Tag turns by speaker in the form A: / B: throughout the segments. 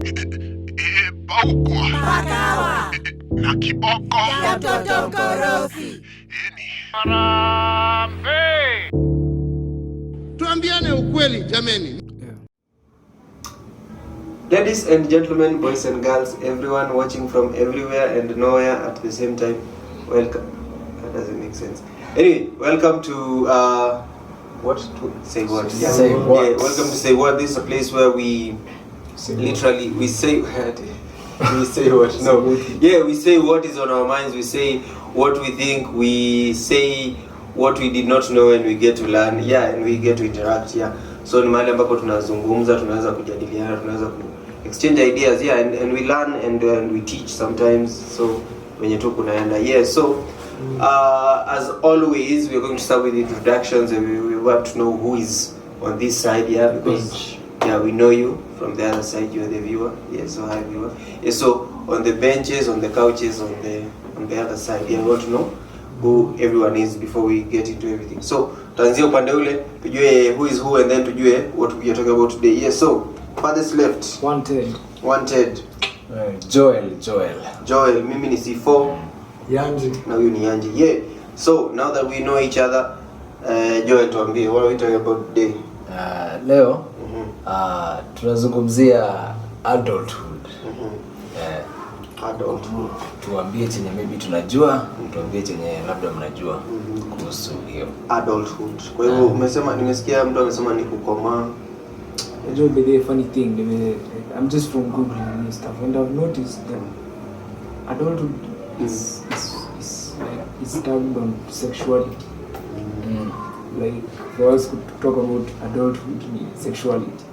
A: Paukwa Pakawa na kiboko ya mtoto mkorofi. Harambee. Tuambiane ukweli jameni.
B: Ladies and gentlemen, boys and girls, everyone watching from everywhere and nowhere at the same time, welcome. That doesn't make sense. Anyway, welcome to what? To say what?
C: Yeah. Say what?
B: Yeah, welcome to Say What. This is a place where we say literally what? We say we say what? No. Yeah, we say what is on our minds. We say what we think. We say what we did not know, and we get to learn. Yeah, and we get to interact. Yeah. So ni mahali ambapo tunazungumza, tunaweza kujadiliana, tunaweza exchange ideas. Yeah, and we learn and we teach sometimes. So wenye tu kunaenda. Yeah. So as always, we are going to start with introductions, and we want to know who is on this side. Yeah, because yeah, we know you from the other side. You are the viewer. Yeah, so hi viewer. Yeah, so on the benches, on the couches, on the other side. Yeah, we want to know who everyone is before we get into everything. So tuanzie upande ule tujue who is who, and then tujue what we are talking about today. Yeah, so farthest left. Wanted. Joel. Mimi ni C4.
C: Yanji.
B: Na huyu ni Yanji. Yeah. So now that we know each other, Joel, tuambie what are we talking about today?
C: Leo tunazungumzia adulthood.
B: Adulthood.
C: Tuambie chenye maybe tunajua, tuambie chenye labda mnajua kuhusu hiyo
B: adulthood. Kwa hivyo umesema, nimesikia mtu amesema ni kukomaa.
D: You know, the funny thing, I'm just from Googling and stuff, and I've noticed that adulthood is like it's tagged on sexuality. Like for us to talk about adulthood, sexuality.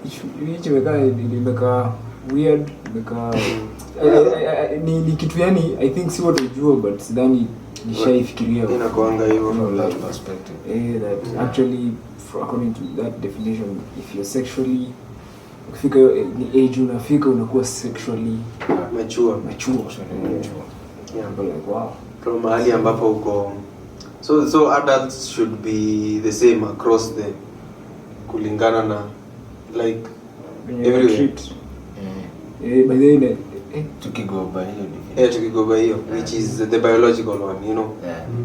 D: Which imeka weird, ni kitu yani I think si watu jua, but sidhani nishaifikiria
B: inakuanga hivyo
C: from that perspective.
D: That actually, according to that definition, if you're sexually ukifika ni age unafika unakuwa sexually
B: mature.
D: Yeah, but like wow.
B: From mahali ambapo uko so adults should be the same across the kulingana na like everywhere.
D: By the way,
B: tukigo by hiyo which is the biological one, you know.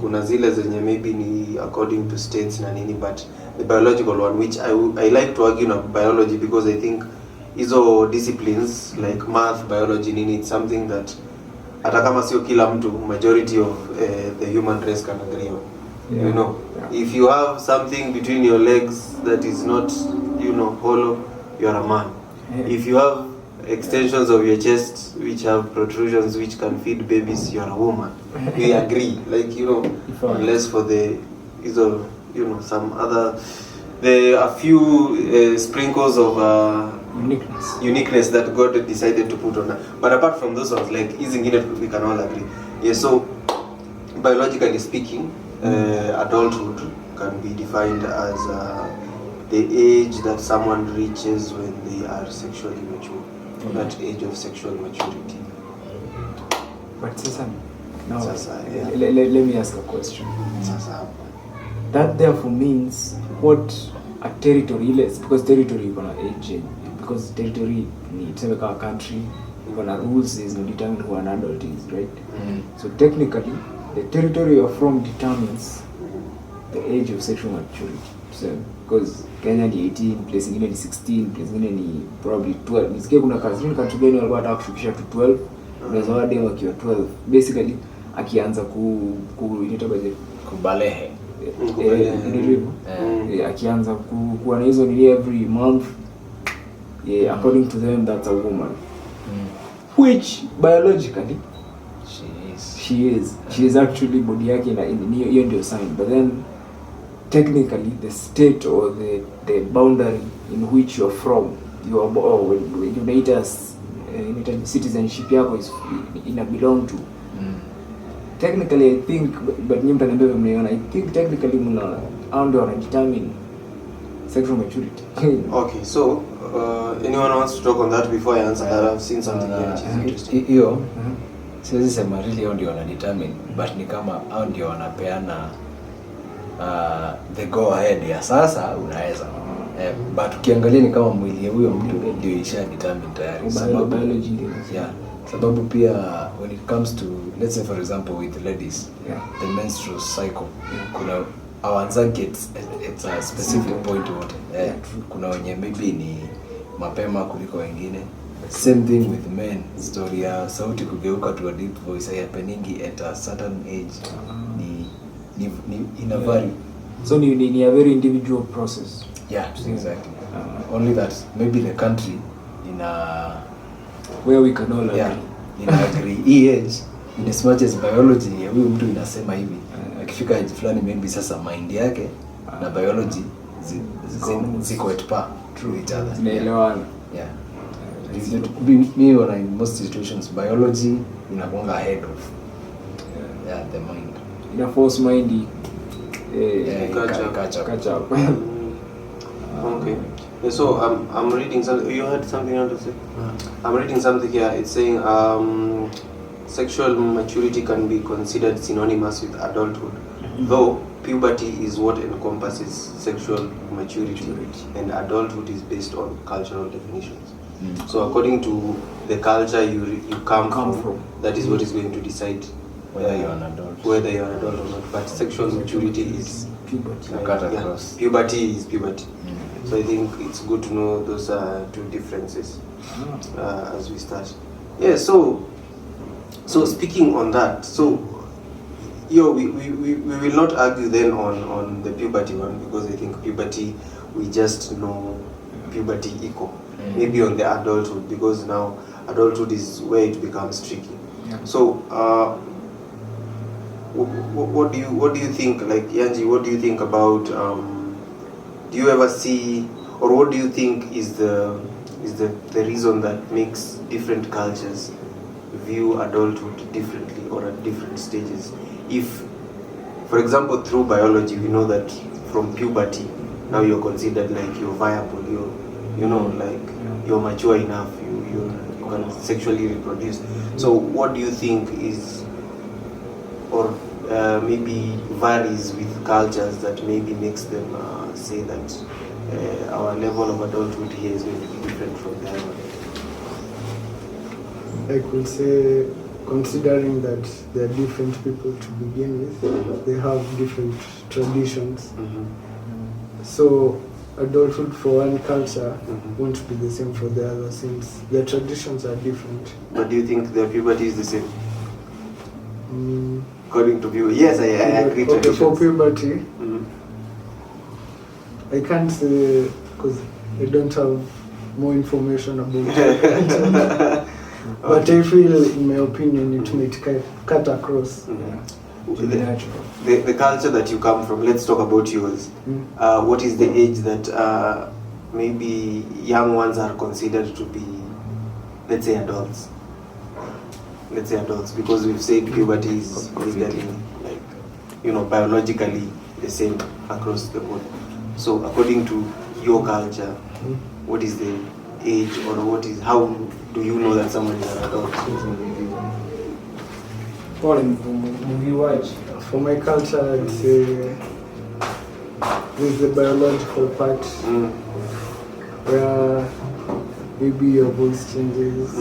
B: Kuna zile zenye maybe ni according to states na nini, but the biological one, which I like to argue na biology, because I think hizo disciplines like math, biology nini, it's something that hata kama sio kila mtu, majority of the human race can agree on. You know, if you have something between your legs that is not, you know, hollow, you are a man. If you have extensions of your chest which have protrusions which can feed babies, you are a woman. We agree, like, you know, unless for the you know, some other, there are a few sprinkles of uniqueness that God decided to put on her. But apart from those ones, like we can all agree. Yeah, so biologically speaking, adulthood can be defined as the age that someone reaches when they are sexually mature. That age of sexual maturity.
D: But Sasa, now
B: yeah.
D: let me ask a question. That therefore means what a territory is, because territory is gonna age, because territory needs like a country, gonna rules is not determine who an adult is, right? So technically, the territory you're from determines the age of sexual maturity. So because Kenya ni 18, place ingine ni 16, place ingine ni probably 12. Nisikia kuna kazi ni country gani walikuwa wanataka kushukisha to 12. Unaweza wade wakiwa 12. Basically akianza kubalehe. Akianza kuwa na hizo ni every month. Yeah, according to them that's a woman. Which biologically she is actually body yake na hiyo ndio sign, but then technically the state or the boundary in which you're from, you are when United's citizenship yako is ina belong to. Technically I think, but nyinyi mtaniambia mnaona, I think technically mna ndio wana determine sexual maturity.
B: Okay, so anyone wants to talk on that before I answer that? I've seen something here which is interesting.
C: Hiyo siwezi sema really hao ndio wana determine, but ni kama hao ndio wanapeana the go ahead ya sasa unaweza. But ukiangalia ni kama mwili ya huyo mtu ndio isha determine tayari, sababu sababu pia when it comes to, let's say for example with ladies, the menstrual cycle, kuna awanzaki it's a specific point wote. Kuna wenye maybe ni mapema kuliko wengine. Same thing with men, story ya sauti kugeuka to a deep voice happeningi at a certain age. Ni ina vary.
D: So ni a very individual process.
C: Yeah, exactly. Only that maybe the country
D: where we can all agree.
C: Agree age in as much as biology ya huyu mtu inasema hivi, akifika age fulani maybe sasa mind yake na biology ziko at par through each other.
D: Naelewana.
C: Yeah. Me when in most situations biology inakuanga ahead of the mind.
D: Ina force mind
B: catch up. Okay. So I'm reading something. You had something else to say? I'm reading something here. It's saying sexual maturity can be considered synonymous with adulthood, though puberty is what encompasses sexual maturity, and adulthood is based on cultural definitions. So according to the culture you come from, that is what is going to decide
C: whether you're an adult
B: or not. But sexual maturity is puberty. Puberty is puberty. So I think it's good to know those two differences as we start. Yeah. So speaking on that, so we will not argue then on the puberty one, because I think puberty, we just know puberty equal. Maybe on the adulthood, because now adulthood is where it becomes tricky. So what do you think, like Yanji, what do you think about do you ever see, or what do you think is the reason that makes different cultures view adulthood differently or at different stages? If, for example, through biology we know that from puberty now you're considered like you're viable, you're mature enough, you can sexually reproduce. So what do you think is, or maybe varies with cultures that maybe makes them say that our level of adulthood here is going to be different from the other?
E: I could say, considering that they are different people to begin with, they have different traditions. So adulthood for one culture won't be the same for the other, since their traditions are different.
B: But do you think their puberty is the same? According to puberty, yes, I agree.
E: Okay, for puberty, I can't say because I don't have more information about it. But I feel, in my opinion, it might cut across.
B: The culture that you come from, let's talk about yours. What is the age that maybe young ones are considered to be, let's say adults? Let's say adults, because we've said puberty is legally, like, biologically the same across the board. So according to your culture, what is the age, or how do you know that someone is an adult?
E: For my culture, I'd say there's the biological part where maybe your voice changes,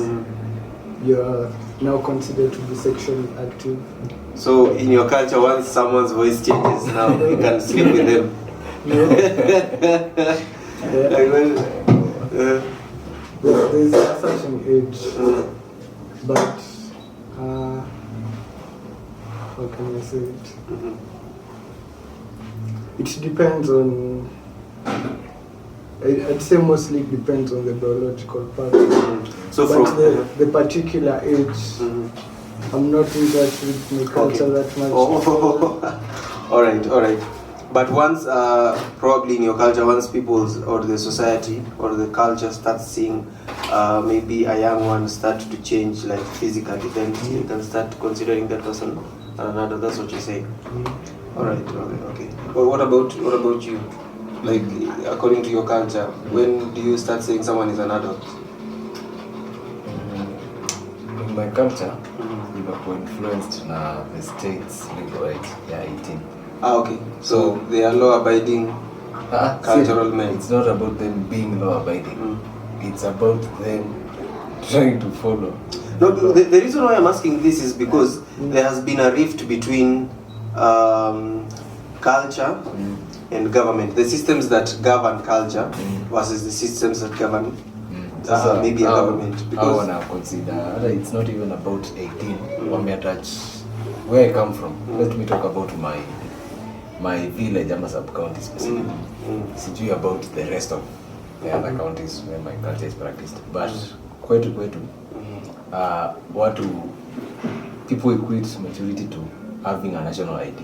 E: you're now considered to be sexually active.
B: So in your culture, once someone's voice changes, now you can sleep with them.
E: There's a certain age, but how can I say it? It depends on, I'd say mostly it depends on the biological part.
B: So
E: but
B: from
E: the particular age, I'm not in touch with my culture that much.
B: All right. But once, probably in your culture, once people or the society or the culture starts seeing maybe a young one start to change, like physically, then you can start considering that person another. That's what you say. All right. Okay. Well, what about you? Like, according to your culture, when do you start saying someone is an adult?
C: In my culture, you're influenced na the state's legal age, 18.
B: Okay. So they are law-abiding cultural men.
C: It's not about them being law-abiding. It's about them trying to follow.
B: No, the reason why I'm asking this is because there has been a rift between culture and government. The systems that govern culture versus the systems that govern maybe a government.
C: Because I consider it's not even about 18. Where I come from. Let me talk about my village, I'm a sub-county specifically. Sijui about the rest of the other counties where my culture is practiced. But kwetu, people equate maturity to having a national ID.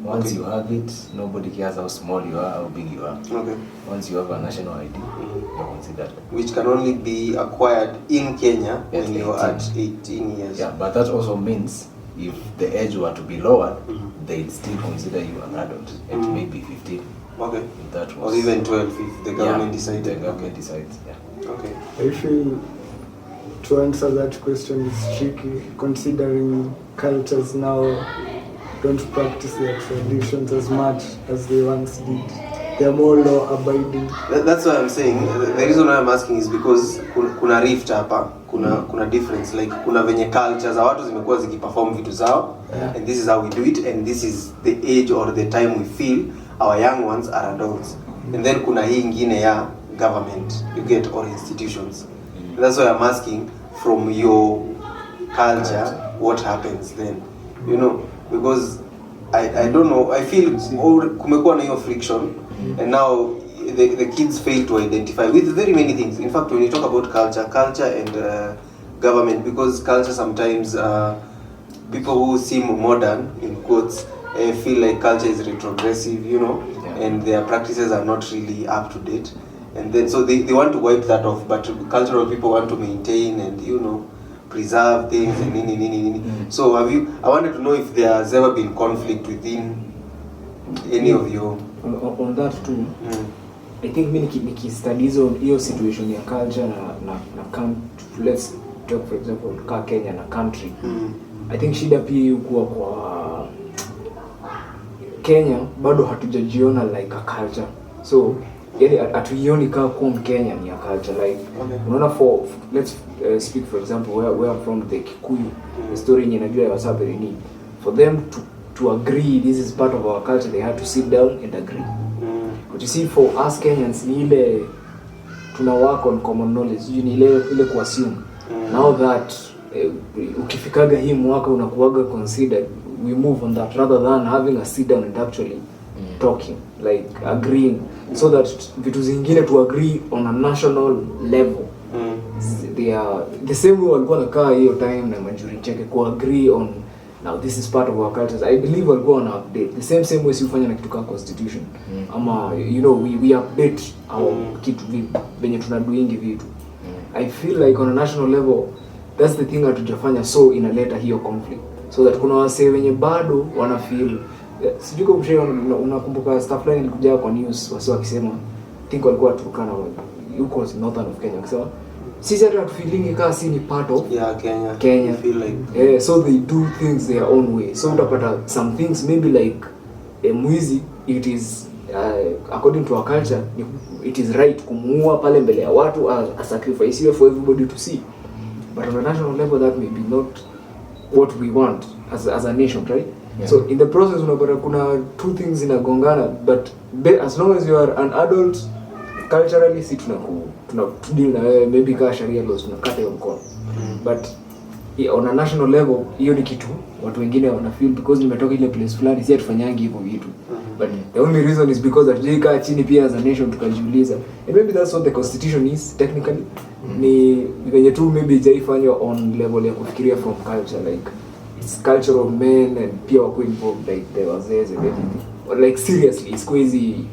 C: Once you have it, nobody cares how small you are, how big you are.
B: Okay.
C: Once you have a national ID, you're considered.
B: Which can only be acquired in Kenya
C: At
B: when you're at 18 years.
C: Yeah, but that also means if the age were to be lowered, they'd still consider you an adult at maybe 15.
B: Okay.
C: If that was,
B: or even 12 if the government decided.
C: The government decides, yeah.
B: Okay.
E: I feel to answer that question is tricky, considering cultures now don't practice their traditions as much as they once did. They are more law-abiding.
B: That's what I'm saying. The reason why I'm asking is because kuna rift hapa, kuna difference. Like kuna venye culture za watu zimekuwa zikiperform vitu zao, and this is how we do it, and this is the age or the time we feel our young ones are adults. And then kuna hii ingine ya government, you get, or institutions. And that's why I'm asking, from your culture, what happens then? You know, because I don't know, I feel kumekuwa na hiyo friction, and now the kids fail to identify with very many things. In fact, when you talk about culture and government, because culture sometimes people who seem modern in quotes feel like culture is retrogressive, you know, and their practices are not really up to date, and then so they want to wipe that off, but cultural people want to maintain and, you know, preserve things and nini. So I wanted to know if there has ever been conflict within any of your
D: on that too. I think niki studies on hiyo situation ya culture na let's talk for example ka Kenya na country. I think shida pia yuko kwa Kenya bado hatujajiona like a culture. So yani hatuioni kama kwa Kenya ni a culture, like unaona for let's speak for example where I'm from, the Kikuyu, the story yenye najua ya Wasabiri ni for them to agree this is part of our culture, they had to sit down and agree. But you see for us Kenyans ni ile tuna work on common knowledge, ni ile kuassume now that ukifikaga hii mwaka unakuaga considered, we move on that rather than having a sit down and actually talking, like agreeing, so that vitu zingine to agree on a national level. They are the same way walikuwa nakaa hiyo time na majuri cheke ku agree on now this is part of our cultures. I believe walikuwa wana update the same way si ufanya na kitu kama constitution ama you know we update our kitu venye tunadoingi vitu. I feel like on a national level that's the thing hatujafanya, so inaleta hiyo conflict, so that kuna wase wenye bado wana feel sijui kama mshe unakumbuka stuff line ilikuja kwa news wase wakisema think walikuwa Turkana yuko northern of Kenya wakisema sisi hata feeling kama si ni part of Kenya.
B: Feel like
D: so they do things their own way, so utapata some things maybe like mwizi, it is according to our culture it is right kumuua pale mbele ya watu as a sacrifice for everybody to see, but on a national level that may be not what we want as a nation, right? So in the process unapata kuna two things inagongana, but as long as you are an adult culturally si tuna deal na maybe ka sharia laws tunakata hiyo mkono, but on a national level hiyo ni kitu watu wengine wana feel because nimetoka ile place fulani si atufanyangi hivyo vitu, but the only reason is because hatujikaa chini pia as a nation tukajiuliza, and maybe that's what the constitution is technically. Ni venye tu maybe jaifanywa on level ya kufikiria from culture, like it's cultural men and pia wako involved, like there was and everything, or like seriously it's crazy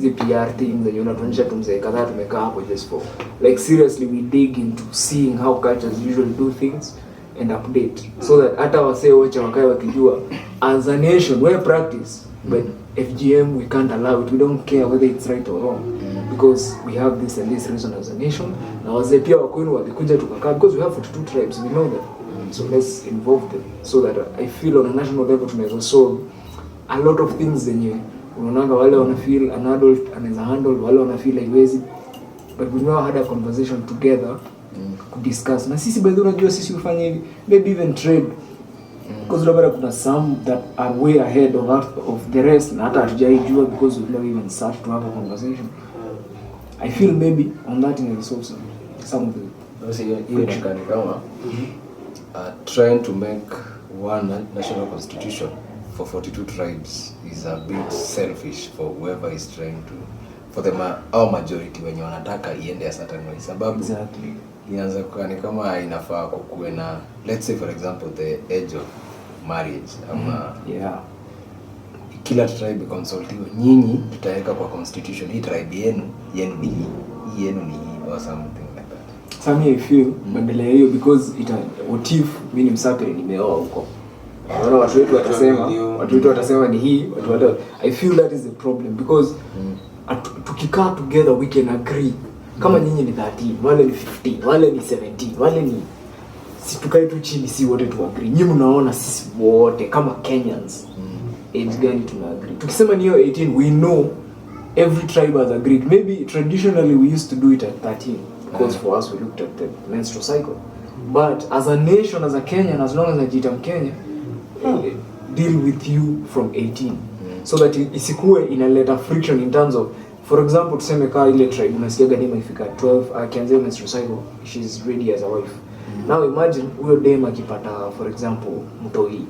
D: the PR thing that unatuonyesha tumzee kadhaa tumekaa hapo just for like seriously we dig into seeing how cultures usually do things and update, so that hata wasee wote wakae wakijua as a nation we practice, but FGM we can't allow it, we don't care whether it's right or wrong because we have this and this reason as a nation. Na wazee pia wakwenu walikuja tukakaa because we have 42 tribes, we know that, so let's involve them so that I feel on a national level tunaweza solve a lot of things zenye unaonanga wale wana feel an adult anaweza handle, wale wana feel haiwezi, but we never had a conversation together to discuss. Na sisi by the way unajua sisi ufanye hivi, maybe even trade, because labda kuna some that are way ahead of the rest na hata hatujaijua because we never even start to have a conversation. I feel maybe on that in resource some of the
C: hiyo chikani kama trying to make one national constitution for 42 tribes is a bit selfish for whoever is trying to, for the our majority wenye wanataka iende a certain way, sababu
D: exactly
C: ianza kukani kama inafaa kukuwe na, let's say for example the age of marriage ama kila tribe consultiwe, nyinyi tutaweka kwa constitution hii tribe yenu ni hii yenu ni hii or something like that.
D: Some I feel badala hiyo because what if mimi ni msapere nimeoa huko, wala watu wetu watasema ni hii watu I feel that is the problem because tukikaa together we can agree kama nyinyi ni 13 wale ni 15 wale ni 17 wale ni, si tukae tu chini si wote tu agree. Nyinyi mnaona sisi wote kama Kenyans age gani tuna agree. Tukisema ni hiyo 18 we know every tribe has agreed. Maybe traditionally we used to do it at 13 because for us we looked at the menstrual cycle. But as a nation, as a Kenyan, as long as najiita Mkenya, deal with you from 18 so that isikuwe inaleta friction in terms of, for example tuseme kaa ile tribe unasikiaga dema ifika 12 akianzia menstrual cycle she's ready as a wife. Now imagine huyo dema akipata for example mtoi,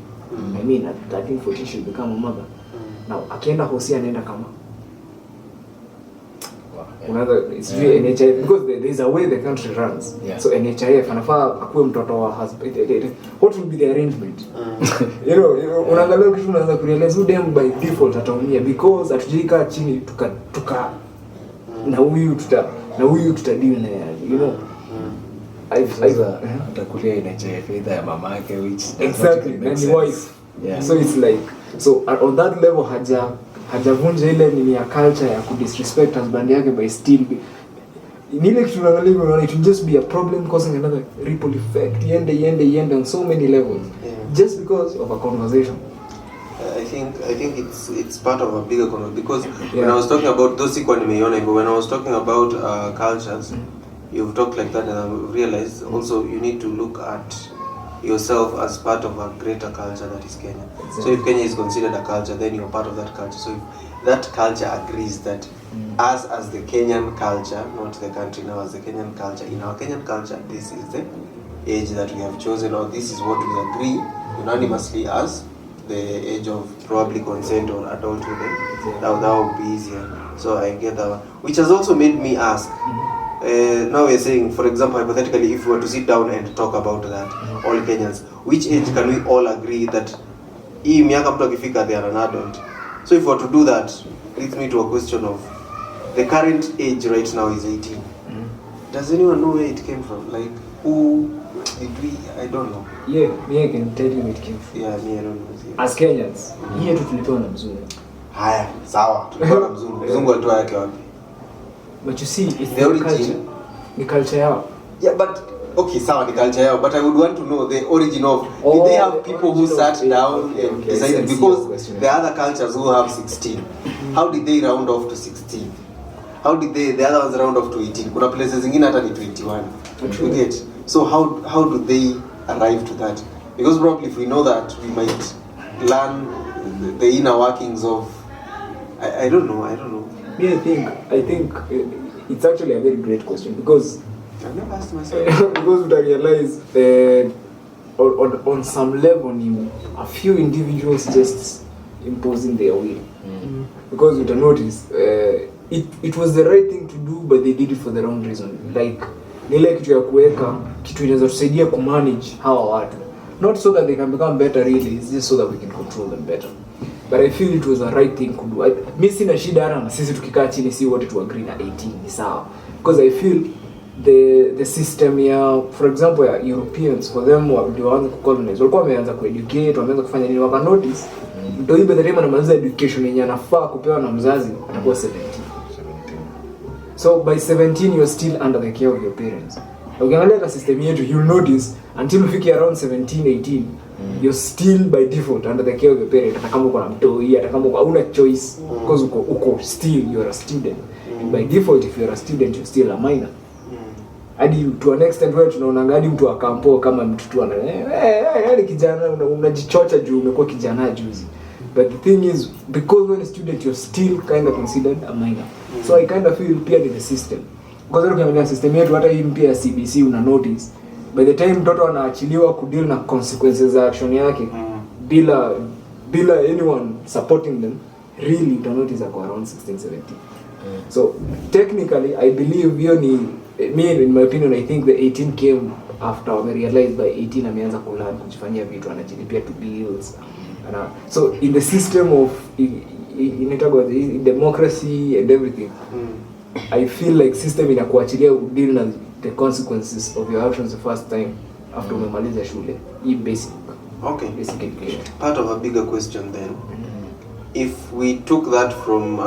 D: I mean at 13 14 she'll become a mother. Now akienda hosi anaenda kama another, it's really NHIF because there is a way the country runs. So NHIF anafaa akuwe mtoto wa husband. What will be the arrangement? You know unaangalia kitu unaanza kurealize who dem by default ataumia because atujika chini tuka na huyu tutadeal na you know
C: atakulia NHIF either ya mamake which
D: exactly and the wife. So it's like, so on that level hajavunja ile nini ya culture ya kudisrespect husband yake by still nile kitu unaangalia unaona it will just be a problem causing another ripple effect yende on so many levels just because of a conversation.
B: I think it's part of a bigger conversation because when I was talking about those sikuwa nimeiona hivyo, when I was talking about cultures you've talked like that and I realized also you need to look at yourself as part of a greater culture that is Kenya. Exactly. So if Kenya is considered a culture, then you're part of that culture. So if that culture agrees that us as the Kenyan culture, not the country now, as the Kenyan culture, in our Kenyan culture, this is the age that we have chosen, or this is what we agree unanimously as the age of probably consent or adulthood. That would be easier. So I get that one. Which has also made me ask, now we're saying, for example, hypothetically, if we were to sit down and talk about that, all Kenyans, which age can we all agree that hii miaka mtu akifika they are an adult? So if we were to do that, leads me to a question of the current age right now is 18. Does anyone know where it came from? Like, who did we? I don't know.
D: Yeah, me I can tell you where it came from.
B: Yeah, me I don't know.
D: As Kenyans, hii tu tulipewa na mzungu.
B: Haya, sawa. Tulipewa na mzungu. Mzungu alitoa yake wapi?
D: But you see, it's
B: the origin.
D: Culture. The culture yao.
B: Yeah, but okay, sawa ni culture yao, but I would want to know the origin of, did they have people who sat down and decided, because the other cultures who have 16, how did they round off to 16? How did the other ones round off to 18? Kuna places zingine hata ni 21. You get? So how do they arrive to that? Because probably if we know that, we might learn the inner workings of, I don't know.
D: Yeah, I think it's actually a very great question because
B: I've never asked myself.
D: Because I realize on some level, a few individuals just imposing their will. Because you notice, it was the right thing to do, but they did it for the wrong reason. Like, nile kitu ya kuweka kitu inaweza tusaidia kumanage hawa watu, not so that they can become better really, it's just so that we can control them better. But I feel it was a right thing to do. Mimi sina shida na sisi tukikaa chini si wote tu agree na 18 ni sawa, because I feel the system ya, for example, ya Europeans, for them ndio waanze kucolonize, walikuwa wameanza kueducate, wameanza kufanya nini, waka notice ndio hiyo the time anamaliza education yenye anafaa kupewa na mzazi atakuwa 17. So by 17 you're still under the care of your parents. Ukiangalia the system yetu, you'll notice until ufike around 17 18 you're still by default under the care of your parents. Hata kama uko na mtoi, hata kama hauna choice, because uko still you're a student. And by default if you're a student you're still a minor. Hadi to an extent where tunaona hadi mtu akampo kama mtu tu ana yani kijana unajichocha juu umekuwa kijana juzi. But the thing is, because when a student you're still kind of considered a minor. So I kind of feel pia in the system. Because ukiangalia system yetu hata hii mpya CBC una notice by the time mtoto anaachiliwa kudeal na consequences za action yake bila anyone supporting them, really you notice ako around 16 17. So technically I believe hiyo ni me in my opinion, I think the 18 came after we realized by 18 ameanza kulearn kujifanyia vitu, anajilipia to bills. So in the system of in democracy and everything, I feel like system inakuachilia deal na the consequences of your actions the first time after umemaliza shule. Hii basic education.
B: Part of a bigger question then. If we took that from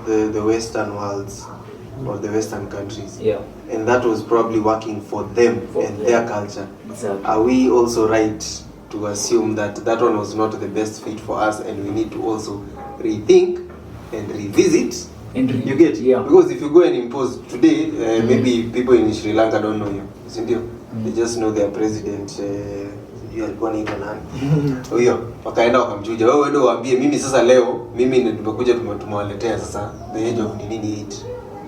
B: the Western worlds or the Western countries, and that was probably working for them and their culture,
D: exactly.
B: Are we also right to assume that that one was not the best fit for us, and we need to also rethink and revisit? You get? Because if you go and impose today, maybe people in Sri Lanka don't know you, isn't it? They just know their president. You alikuwa naitwa nani? Huyo wakaenda wakamchuja. Wewe ndio waambie mimi sasa leo mimi nimekuja tumewaletea sasa the age of nini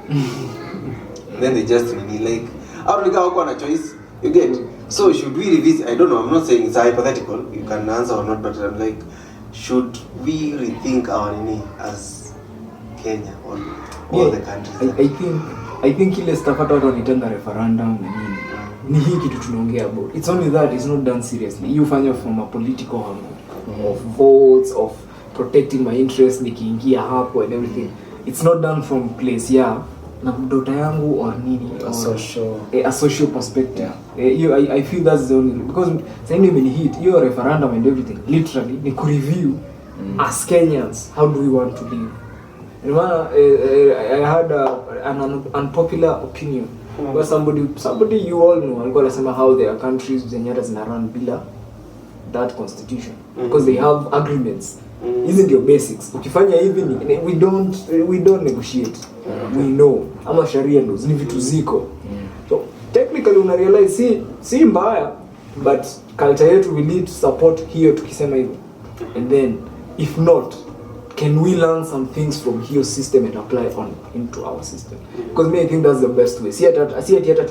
B: 8. Then they just like Africa wako na choice. You get? So should we revisit? I don't know, I'm not saying it's hypothetical. You can answer or not, but I'm like, should we rethink our nini as Kenya or all the countries?
D: I think ile stuff hata watu wanitanga referendum ni hii kitu tunaongea about. It's only that it's not done seriously. You find from a political angle of votes, of protecting my interests, nikiingia hapo and everything. It's not done from place na mdota yangu or nini, a social perspective. I feel that's the only, because saying when hit your referendum and everything literally ni review as Kenyans how do we want to live. And I had an unpopular opinion where somebody you all know alikuwa anasema how there are countries zenye hata zina run bila that constitution because they have agreements. Isn't your basics? Ukifanya hivi we don't negotiate. We know ama sharia laws ni vitu ziko. So technically una realize si mbaya, but culture yetu we need to support hiyo tukisema hivyo. And then if not, can we learn some things from your system and apply into our system? Because me I think that's the best way. See it to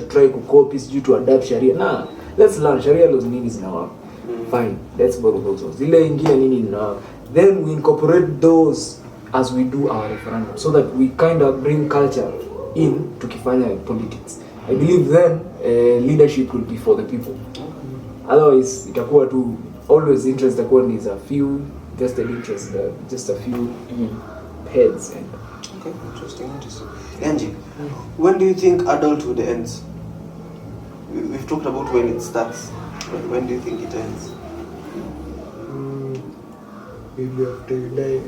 D: try to copy due to adapt sharia. Nah, let's learn sharia laws nini zinawa. Fine, let's borrow those laws. Ile ingine nini na then we incorporate those as we do our referendum, so that we kind of bring culture in to kifanya politics. I believe then leadership will be for the people. Otherwise itakuwa tu always interest itakuwa ni a few vested interests, just a few heads. And
B: okay, interesting. Angie, when do you think adulthood ends? We've talked about when it starts. When do you think it ends?
E: Maybe after you die.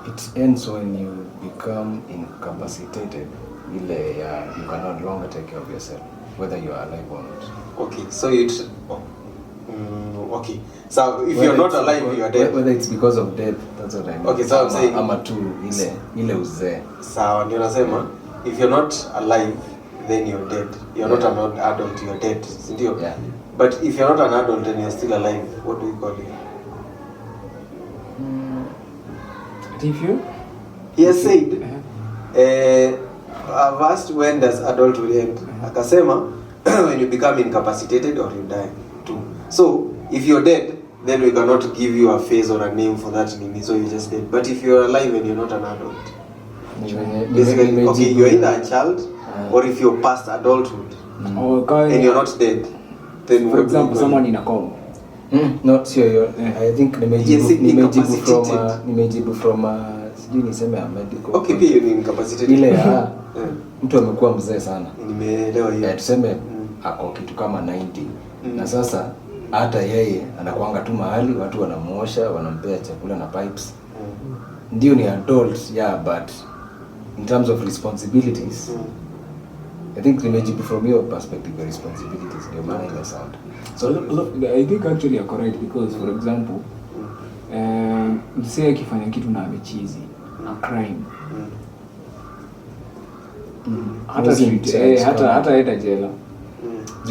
C: It ends when you become incapacitated. You can no longer take care of yourself, whether you are alive or not.
B: Okay, so okay. So if you're not alive, you are dead.
C: Whether it's because of death, that's what I mean.
B: Okay, so I'm saying
C: ama tu ile uzee.
B: Sawa, ndio nasema if you're not alive, then you're dead. You're not an adult, you're dead. Ndio?
C: Yeah.
B: But if you're not an adult and you're still alive, what do we call you?
D: if you?
B: He has said, I've asked when does adulthood end? Akasema, when you become incapacitated or you die too. So, if you're dead, then we cannot give you a face or a name for that, so you're just dead. But if you're alive and you're not an adult, basically, okay, you're either a child or if you're past adulthood and you're not dead, then
D: for example, someone in a coma.
C: Not sure. I think nimejibu from sijui niseme a medical.
B: Okay, pia ni incapacitated.
C: Ile mtu amekuwa mzee sana.
B: Nimeelewa hiyo.
C: Tuseme ako kitu kama 90. Na sasa hata yeye anakuanga tu mahali watu wanamuosha, wanampea chakula na pipes. ndio ni adult, yeah, but in terms of responsibilities, I think nimejibu from your perspective the responsibilities ndio maana ile sound.
D: So I think actually you're correct because for example, msee akifanya kitu na amechizi, a crime. Hata hata jela.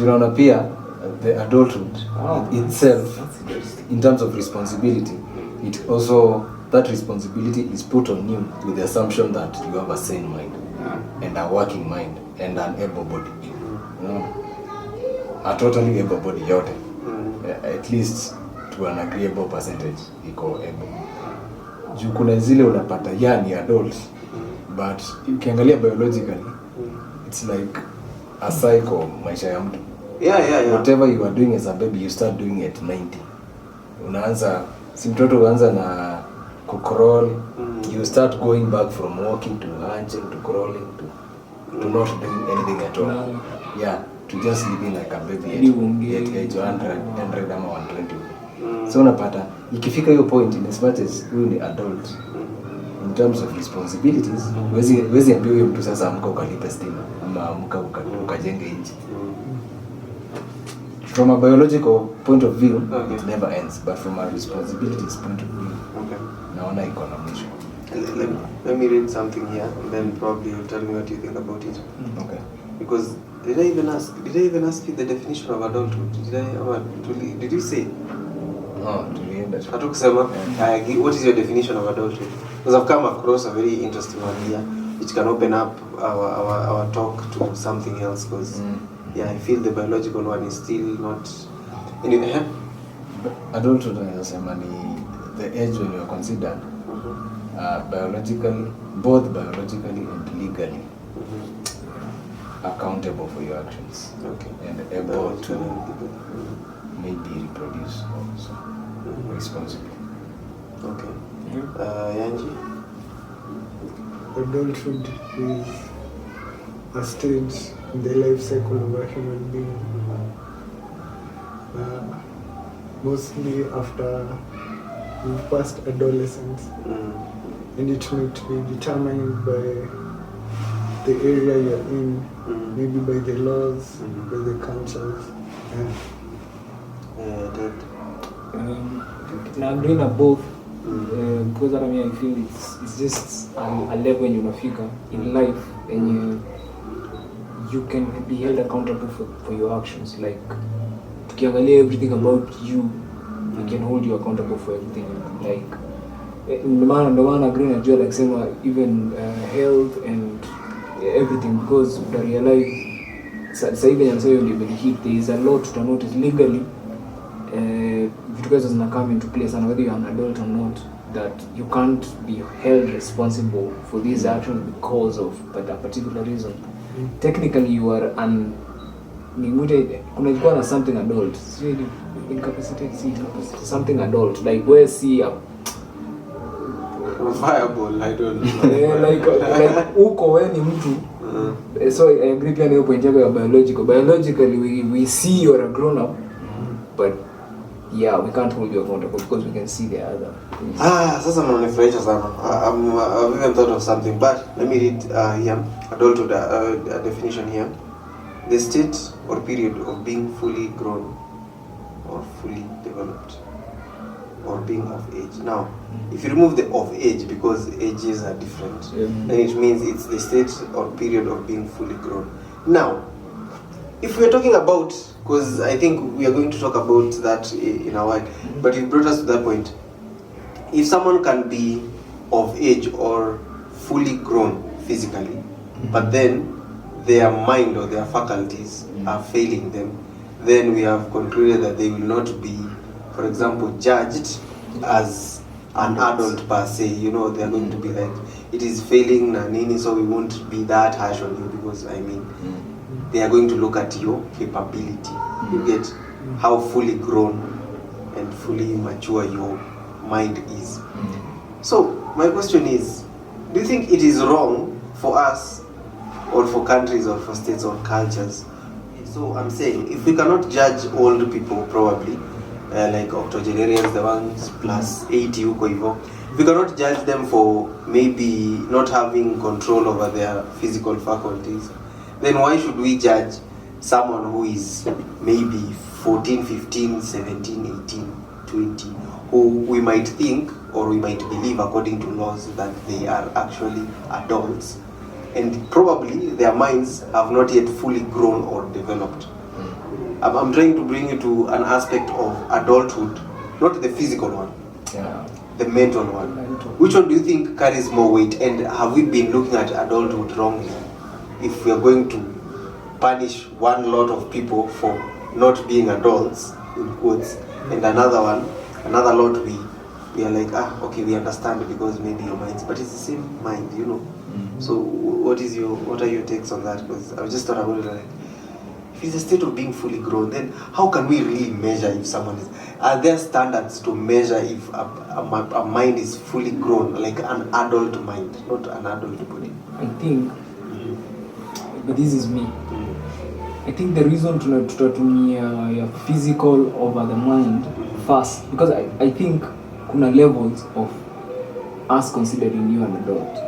C: Unaona pia the adulthood itself in terms of responsibility, it also, that responsibility is put on you with the assumption that you have a sane mind and a working mind and an able body. You know, a totally able body yote, at least to an agreeable percentage iko able. Juu kuna zile unapata yani adult, but ukiangalia biologically it's like a cycle maisha ya mtu.
B: Yeah.
C: Whatever you are doing as a baby, you start doing at 90. Unaanza, si mtoto uanza na kucrawl, you start going back from walking to hunching to crawling to not doing anything at all. Yeah, to just living like a baby at age 100 ama 120. So unapata ikifika hiyo point, in as much as huyu ni adult, in terms of responsibilities, wezi ambia huyo mtu sasa amka ukalipe stima ama amka ukajenge nchi. From a biological point of view, it never ends, but from a responsibilities point of view, naona iko na mwisho.
B: Let me read something here, and then probably you'll tell me what you think about it.
C: Okay.
B: Because did I even ask you the definition of adulthood? Did you say?
C: No, tulienda.
B: Hatukusema. What is your definition of adulthood? Because I've come across a very interesting one here, which can open up our talk to something else. Because I feel the biological one is still not. Anyway,
C: Adulthood nasema ni the age when you are considered biologically, both biologically and legally accountable for your actions, and able to maybe reproduce also responsibly.
B: Yanji?
E: Adulthood is a stage in the life cycle of a human being. Mostly after you've passed adolescence, and it might be determined by the area you're in, maybe by the laws, by the cultures.
D: I agree na both, because I feel it's just a level when unafika in life and you can be held accountable for your actions. Like tukiangalia everything about you, we can hold you accountable for everything. Like ndio maana agree na Joel, like sema even health and everything, because you realize sasa hivi yanasema ndio benefit, there is a lot to notice legally. Vitu kazo zina come into place, and whether you are an adult or not, that you can't be held responsible for these actions because of a particular reason. Technically you are kuna na something adult, incapacitated, something adult, like where see a
B: viable, I don't know.
D: like uko wewe ni mtu. So I agree pia na hiyo point yako ya biologically we see you are a grown up, but we can't hold you accountable because we can see the other things.
B: Sasa mnanifurahisha sana. I've even thought of something, but let me read here adulthood definition here. The state or period of being fully grown or fully developed or being of age. Now, if you remove the of age, because ages are different, then it means it's the state or period of being fully grown. Now, if we're talking about, because I think we are going to talk about that in a while, but you brought us to that point. If someone can be of age or fully grown physically, but then their mind or their faculties are failing them, then we have concluded that they will not be, for example, judged as an adult per se. You know, they are going to be like, it is failing nanini, so we won't be that harsh on you, because they are going to look at your capability. You get how fully grown and fully mature your mind is. So my question is, do you think it is wrong for us or for countries or for states or cultures? So I'm saying, if we cannot judge old people probably, like octogenarians, the ones plus 80 huko hivyo, we cannot judge them for maybe not having control over their physical faculties, then why should we judge someone who is maybe 14, 15, 17, 18, 20, who we might think or we might believe according to laws that they are actually adults, and probably their minds have not yet fully grown or developed. I'm trying to bring you to an aspect of adulthood, not the physical one, the mental one. Which one do you think carries more weight, and have we been looking at adulthood wrongly if we are going to punish one lot of people for not being adults, in quotes, and another lot we are like, okay, we understand because maybe your minds, but it's the same mind, you know. So what are your takes on that? Because I just thought about it like, if it's a state of being fully grown, then how can we really measure if someone is, are there standards to measure if a mind is fully grown, like an adult mind, not an adult body?
D: I think, but this is me, I think the reason tunatumia ya physical over the mind first, because I think kuna levels of us considering you an adult.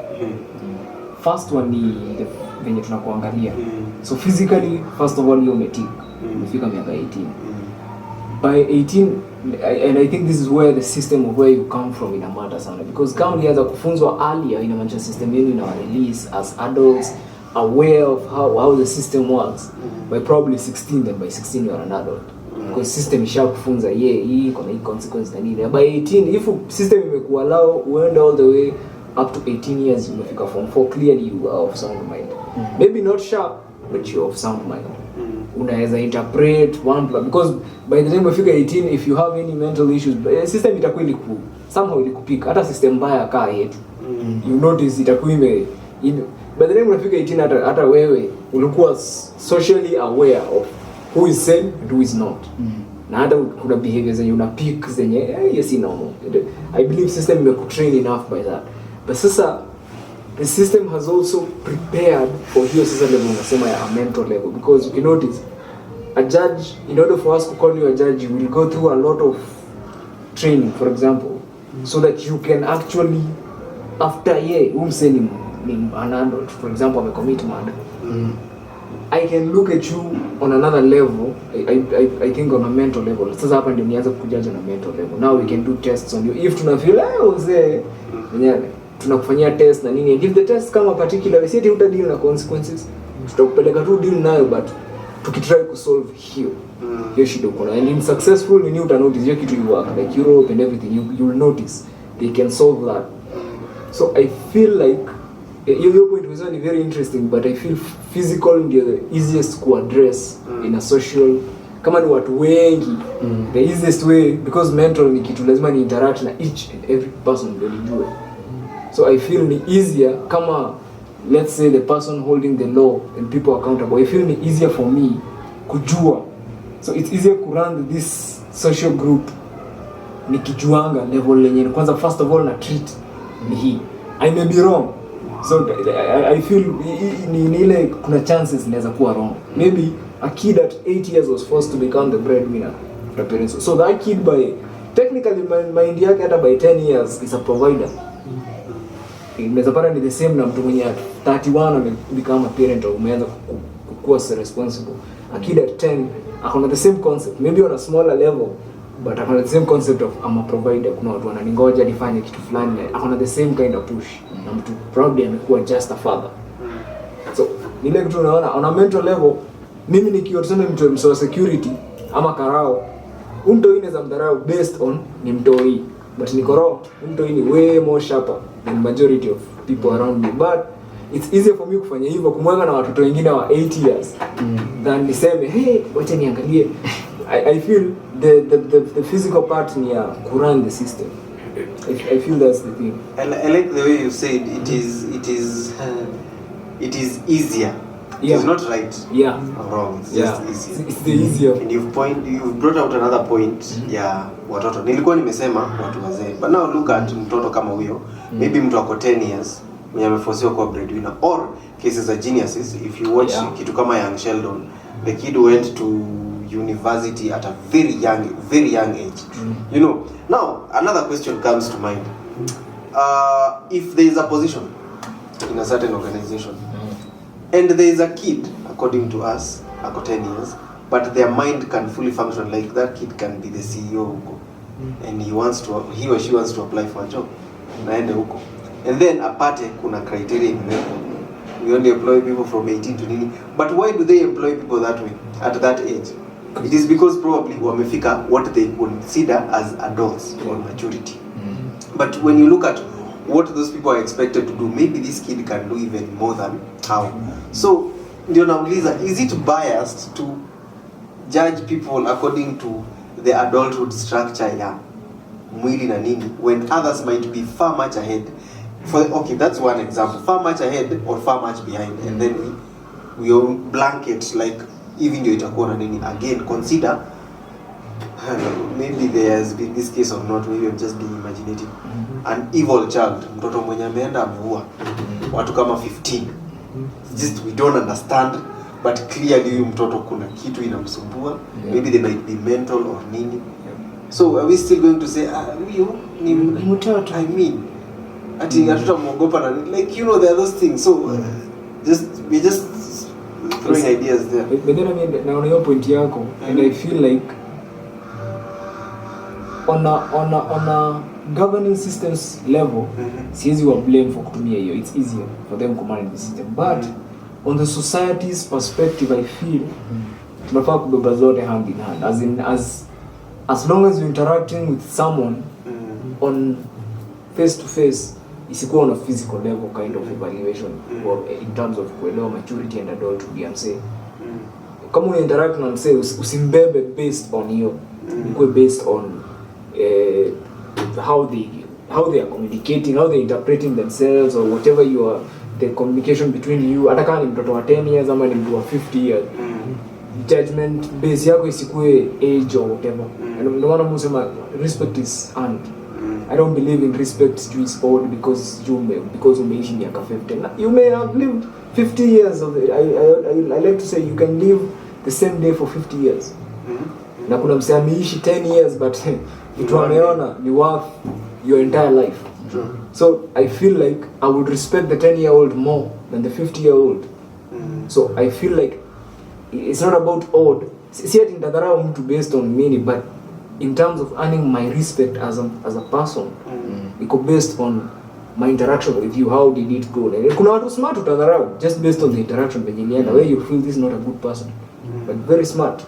D: First one ni venye tunakuangalia. So physically, first of all, you umetik. Umefika miaka 18. By 18, and I think this is where the system of where you come from ina matter sana, because kama ulianza kufunzwa earlier, inamaanisha system yenu ina release as adults aware of how the system works. By probably 16, then by 16 you are an adult. Because system ishakufunza hii kuna hii consequence na nini. By 18, if system imekuallow uende all the way up to 18 years, umefika form 4, clearly you are of sound mind. Maybe not sharp, but you are of sound mind. Unaweza interpret one plus, because by the time umefika 18, if you have any mental issues, system itakuwa somehow ilikupika. Hata system mbaya kaa yetu, you notice itakuwa by the time unafika 18, hata wewe ulikuwa socially aware of who is sane and who is not. Na hata kuna behaviors zenye una pick zenye yes normal. I believe system imekutrain enough by that. But sasa the system has also prepared for hiyo sasa level unasema ya mental level, because you notice a judge, in order for us to call you a judge, you will go through a lot of training, for example, so that you can actually after umseni an adult, for example, I'm a commit murder. I can look at you on another level. I think on a mental level. Sasa hapa ndio nianza kujudge on a mental level. Now we can do tests on you. If tuna feel uzee, tunakufanyia test na nini. If the test kama particular, si eti utadeal na consequences. Tutakupeleka tu deal nayo, but tukitry ku solve hiyo shida uko na. And in successful, you need to notice hiyo kitu you work, like Europe and everything, you will notice they can solve that. So I feel like your point was very interesting, but I feel physical is the easiest to address in a social. Kama ni watu wengi, the easiest way, because mental ni kitu lazima ni interact na each and every person ndio nijue. So I feel ni easier kama, let's say, the person holding the law and people accountable. I feel ni easier for me kujua. So it's easier to run this social group nikijuanga level lenye kwanza first of all na treat ni hii. I may be wrong. So I feel ni ile kuna chances inaweza kuwa wrong. Maybe a kid at 8 years was forced to become the breadwinner of the parents. So that kid technically mind yake hata by 10 years is a provider. Inaweza pata ni the same na mtu mwenye at 31 become a parent, au umeanza kuwa responsible. A kid at 10 akona the same concept, maybe on a smaller level, but akona the same concept of I'm a provider. Kuna watu wananingoja nifanye kitu fulani, akona the same kind of push. Na mtu probably amekuwa just a father. So nile kitu unaona on a mental level, mimi nikiwa tuseme mtu wa security ama karao, mtoi inaweza mdharau based on ni mtoi, but nikoro mtoi ni way more sharper than majority of people around me. But it's easier for me kufanya hivyo kumwanga na watoto wengine wa 8 years than niseme hey wacha niangalie. I feel the physical part ni ya kurun the system. I feel that's the thing.
B: I like the way you said it is easier. It's not right or wrong. It's just easy.
D: It's the easier.
B: And you've brought out another point ya watoto. Nilikuwa nimesema watu wazee. But now look at mtoto kama huyo. Maybe mtu ako 10 years mwenye ameforcewa kuwa breadwinner, or cases of geniuses. If you watch kitu kama Young Sheldon, the kid went to university at a very young age. You know, now another question comes to mind. if there is a position in a certain organization and there is a kid, according to us, ako 10 years, but their mind can fully function, like that kid can be the CEO huko, and he or she wants to apply for a job, naende huko, and then apate kuna criteria imewekwa, we only employ people from 18 to nini. But why do they employ people that way at that age? It is because probably wamefika what they consider as adults or maturity. But when you look at what those people are expected to do, maybe this kid can do even more than how. So ndio nauliza, is it biased to judge people according to the adulthood structure ya mwili na nini, when others might be far much ahead? Okay, that's one example, far much ahead or far much behind, and then we all blanket like even ndio itakuwa na nini. Again, consider maybe there has been this case or not, maybe I'm just being imaginative. An evil child, mtoto mwenye ameenda ameua watu kama 15, just we don't understand, but clearly huyu mtoto kuna kitu inamsumbua, maybe they might be mental or nini. So are we still going to say huyu ni mtoto? I mean, ati hatutamuogopa na like, you know, there are those things. So we just throwing ideas there.
D: But then I mean, naona hiyo point yako, and I feel like on a governing systems level, siwezi wa blame for kutumia hiyo. It's easier for them to manage the system, but on the society's perspective, I feel tunafaa kubeba zote hand in hand, as long as you're interacting with someone on face to face, isikuwa on a physical level kind of evaluation, or in terms of kuelewa maturity and adulthood. I'm saying kama una interact na msee, usimbebe based on hiyo, ikue based on how they are communicating, how they are interpreting themselves, or whatever the communication between you. Hata kama ni mtoto wa 10 years ama ni mtu wa 50 years, judgment base yako isikue age or whatever. And ndio maana msema respect is earned. I don't believe in respect to is owed because umeishi miaka 50. You may have lived 50 years of it. I like to say you can live the same day for 50 years. Na kuna msee ameishi 10 years but vitu ameona ni worth your entire life. So I feel like I would respect the 10-year-old more than the 50-year-old. So I feel like it's not about owed. Si ati nitadharau mtu based on mini, but in terms of earning my respect as a person, iko based on my interaction with you. How did it go? Kuna watu smart utadharau just based on the interaction venye ilienda, where you feel this is not a good person, but very smart.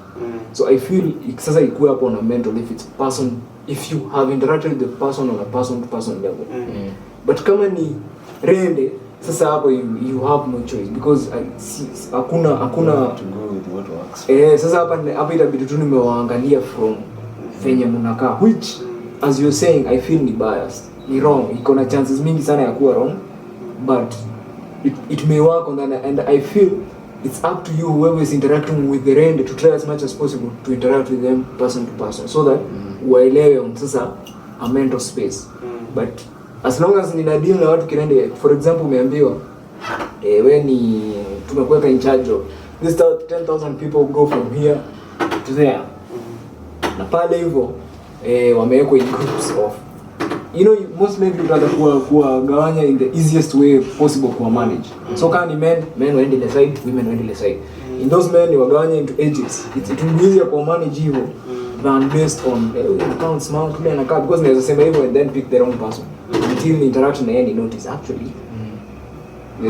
D: So I feel sasa ikuwe hapo on a mental, if you have interacted with the person on a person to person level. But kama ni rende, sasa hapo you have no choice, because hakuna to go with what works. Sasa hapa itabidi tu nimewaangalia from venye mnakaa, which as you're saying I feel ni biased, ni wrong. Iko na chances mingi sana ya kuwa wrong, but it may work on that, and I feel it's up to you, whoever is interacting with the rende, to try as much as possible to interact with them person to person, so that waelewe on sasa a mental space. But as long as nina deal na watu kirende, for example umeambiwa wewe ni tumekuweka in charge of this 10,000 people go from here to there, na pale hivyo wamewekwa in groups of, you know, most maybe rather kuwa gawanya in the easiest way possible kuwa manage. So kama ni men waende the side, women waende the side. In those men wagawanya into ages, it will be easier kuwa manage hivyo than based on account smart kule anakaa, because naweza sema hivyo and then pick the wrong person until the interaction na yeye notice actually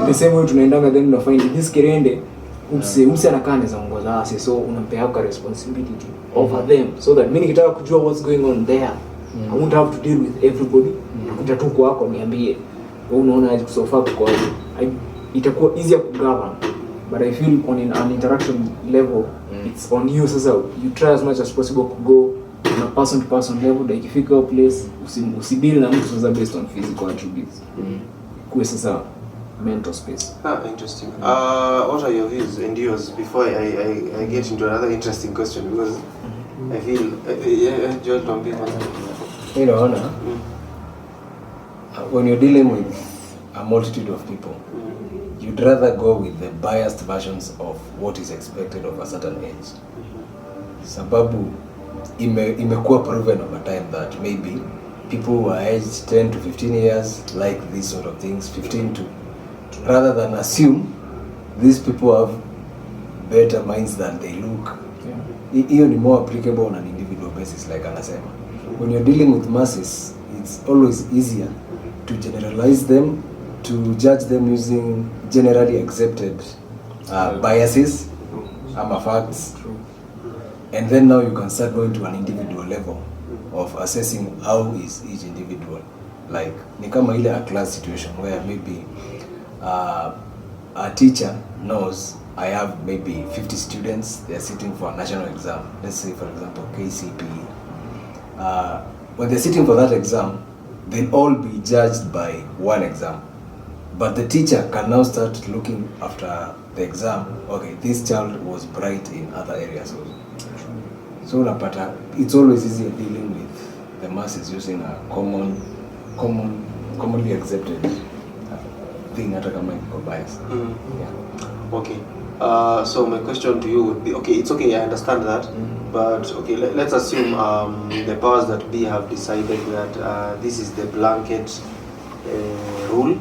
D: the same way tunaendanga, then una find this kirende umse anakaa za ongoza ase, so unampea haka responsibility over them, so that mimi nikitaka kujua what's going on there, I won't have to deal with everybody. Nakuta tu kwako niambie wewe unaona aje kusofa kwa itakuwa easier to govern. But I feel on an interaction level, it's on you. Sasa you try as much as possible to go on a person to person level, that ikifika a place usideal na mtu sasa based on physical attributes. Kwa sasa mental space.
B: Interesting. What are your views and yours before I get into another interesting question, because I feel Joel Tombi,
C: you know, when you're dealing with a multitude of people, you'd rather go with the biased versions of what is expected of a certain age. Sababu imekuwa proven over time that maybe people who are aged 10 to 15 years like these sort of things, 15 to, rather than assume these people have better minds than they look. Hiyo ni more applicable on an individual basis, like anasema. When you're dealing with masses, it's always easier to generalize them, to judge them using generally accepted biases, facts, and then now you can start going to an individual level of assessing how is each individual. Like ni kama ile a class situation where maybe a teacher knows I have maybe 50 students, they're sitting for a national exam. Let's say, for example, KCPE. When they're sitting for that exam, they'll all be judged by one exam. But the teacher can now start looking after the exam. Okay, this child was bright in other areas also. So unapata, it's always easier dealing with the masses using a commonly accepted thing, hata kama iko bias. Yeah.
B: Okay. So my question to you would be, okay, it's okay, I understand that, but okay, let's assume the powers that be have decided that this is the blanket rule.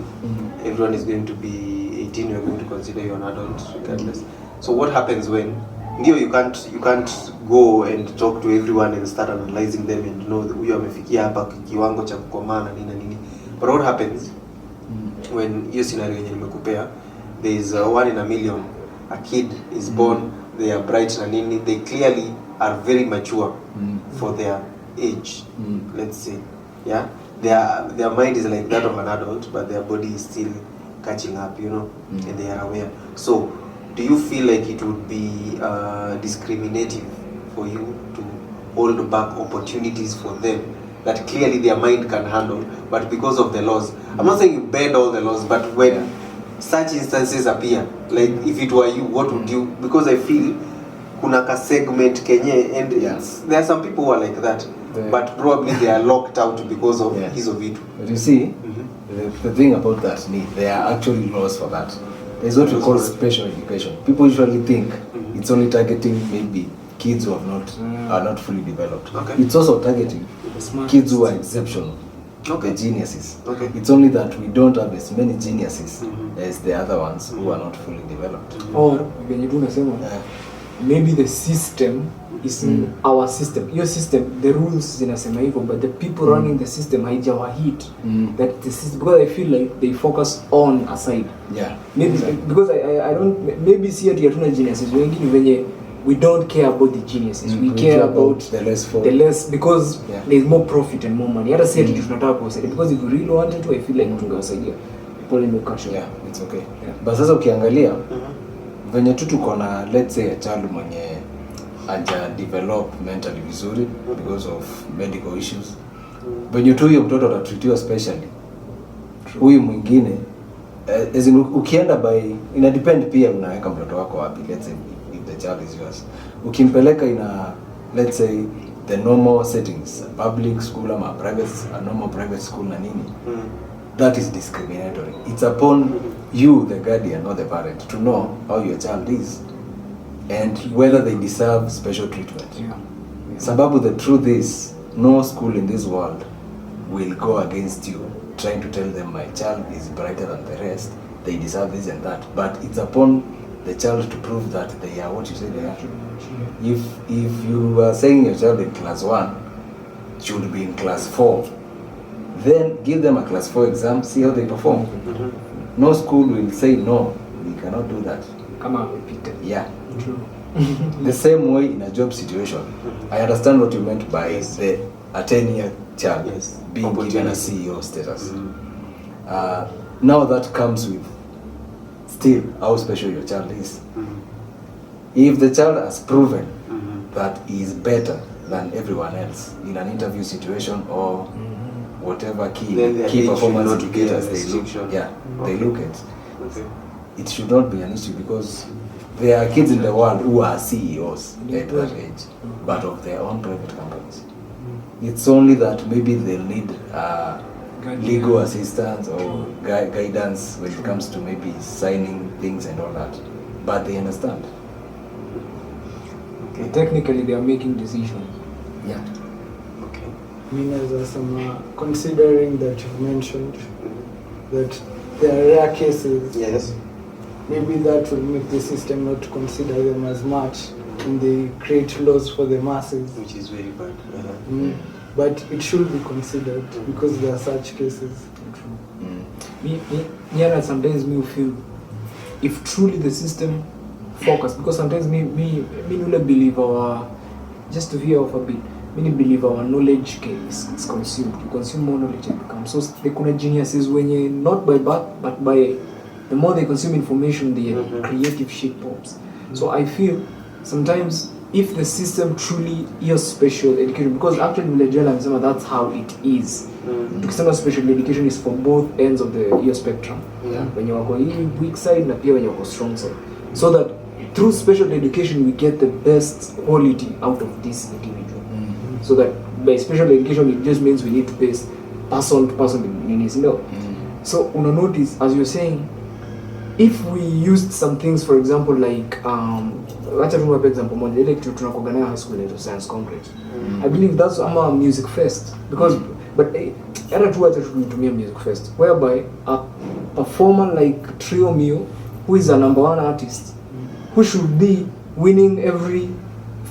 B: Everyone is going to be 18. You're going to consider you an adult regardless. So what happens when you can't go and talk to everyone and start analyzing them and know huyu amefikia hapa kiwango cha kukomaa na nini. But what happens when hiyo scenario yenye nimekupea, there is 1 in a million, a kid is born, they are bright na nini, they clearly are very mature for their age, let's say, yeah, their mind is like that of an adult, but their body is still catching up, and they are aware. So do you feel like it would be discriminative for you to hold back opportunities for them that clearly their mind can handle, but because of the laws, I'm not saying you bend all the laws, but when such instances appear, like if it were you, what would you, because I feel kuna ka segment Kenya, and there are some people who are like that, but probably they are locked out because of hizo vitu.
C: But you see, the thing about that, there are actually laws for that. There's what we call special education. People usually think it's only targeting maybe kids who are not fully developed.
B: Okay.
C: It's also targeting kids who are exceptional, the geniuses.
B: Okay.
C: It's only that we don't have as many geniuses as the other ones who are not fully developed.
D: Or when you do maybe the system is our system. Your system, the rules zinasema hivyo, but the people running the system haijawa hit that the system, because I feel like they focus on a side.
C: Yeah.
D: Maybe because I don't, maybe see ati hatuna geniuses wengine venye we don't care about the geniuses. We care about
C: the less
D: because there is more profit and more money. Hata si ati tunataka kuwasaidia, because if you really wanted to, I feel like tungewasaidia. People in the culture.
C: Yeah, it's okay. Yeah. But sasa ukiangalia venye tu tuko na, let's say, a child mwenye aja develop mentally vizuri because of medical issues, venye tu huyo mtoto atatreatiwa specially, huyu mwingine as in, ukienda by, ina depend pia unaweka mtoto wako wapi. Let's say if the child is yours, ukimpeleka in a, let's say, the normal settings, a public school ama a normal private school na nini, that is discriminatory. It's upon you, the guardian or the parent, to know how your child is and whether they deserve special treatment. Sababu, the truth is, no school in this world will go against you trying to tell them my child is brighter than the rest, they deserve this and that. But it's upon the child to prove that they are what you say they are. If you are saying your child in class 1 should be in class 4, then give them a class 4 exam, see how they perform. No school will say no, we cannot do that.
D: Come on, repeat it.
C: Yeah. True. The same way in a job situation. I understand what you meant by a 10-year child being given a CEO status. Now that comes with still how special your child is. If the child has proven that he is better than everyone else in an interview situation or whatever key performance indicators they look at, it should not be an issue, because there are kids in the world who are CEOs at that age, but of their own private companies. It's only that maybe they'll need legal assistance or guidance when it comes to maybe signing things and all that, but they understand.
D: Technically, they are making decisions.
C: Yeah.
B: Okay.
E: as some considering that you've mentioned that there are rare cases.
B: Yes.
E: Maybe that will make the system not to consider them as much when they create laws for the masses.
B: Which is very bad.
E: But it should be considered because there are such cases.
D: Me, sometimes me feel if truly the system focus, because sometimes me really believe our, just to veer off a bit, me believe our knowledge is consumed. You consume more knowledge and become so they kuna geniuses when you not by birth but by the more they consume information, the creative shit pops. So I feel sometimes if the system truly is special education, because actually that's how it is. Tukisema special education is for both ends of the ear spectrum. When you are going weak side na pia when you are strong side. So that through special education we get the best quality out of this individual. So that by special education it just means we need to base person to person in his know. So una notice as you're saying, if we used some things, for example, like wacha tu for example moja ile kitu tunakoganea high school into science congress. I believe that's a music fest because but era tu wacha tutumia music fest whereby a performer like Trio Mio, who is a number 1 artist, who should be winning every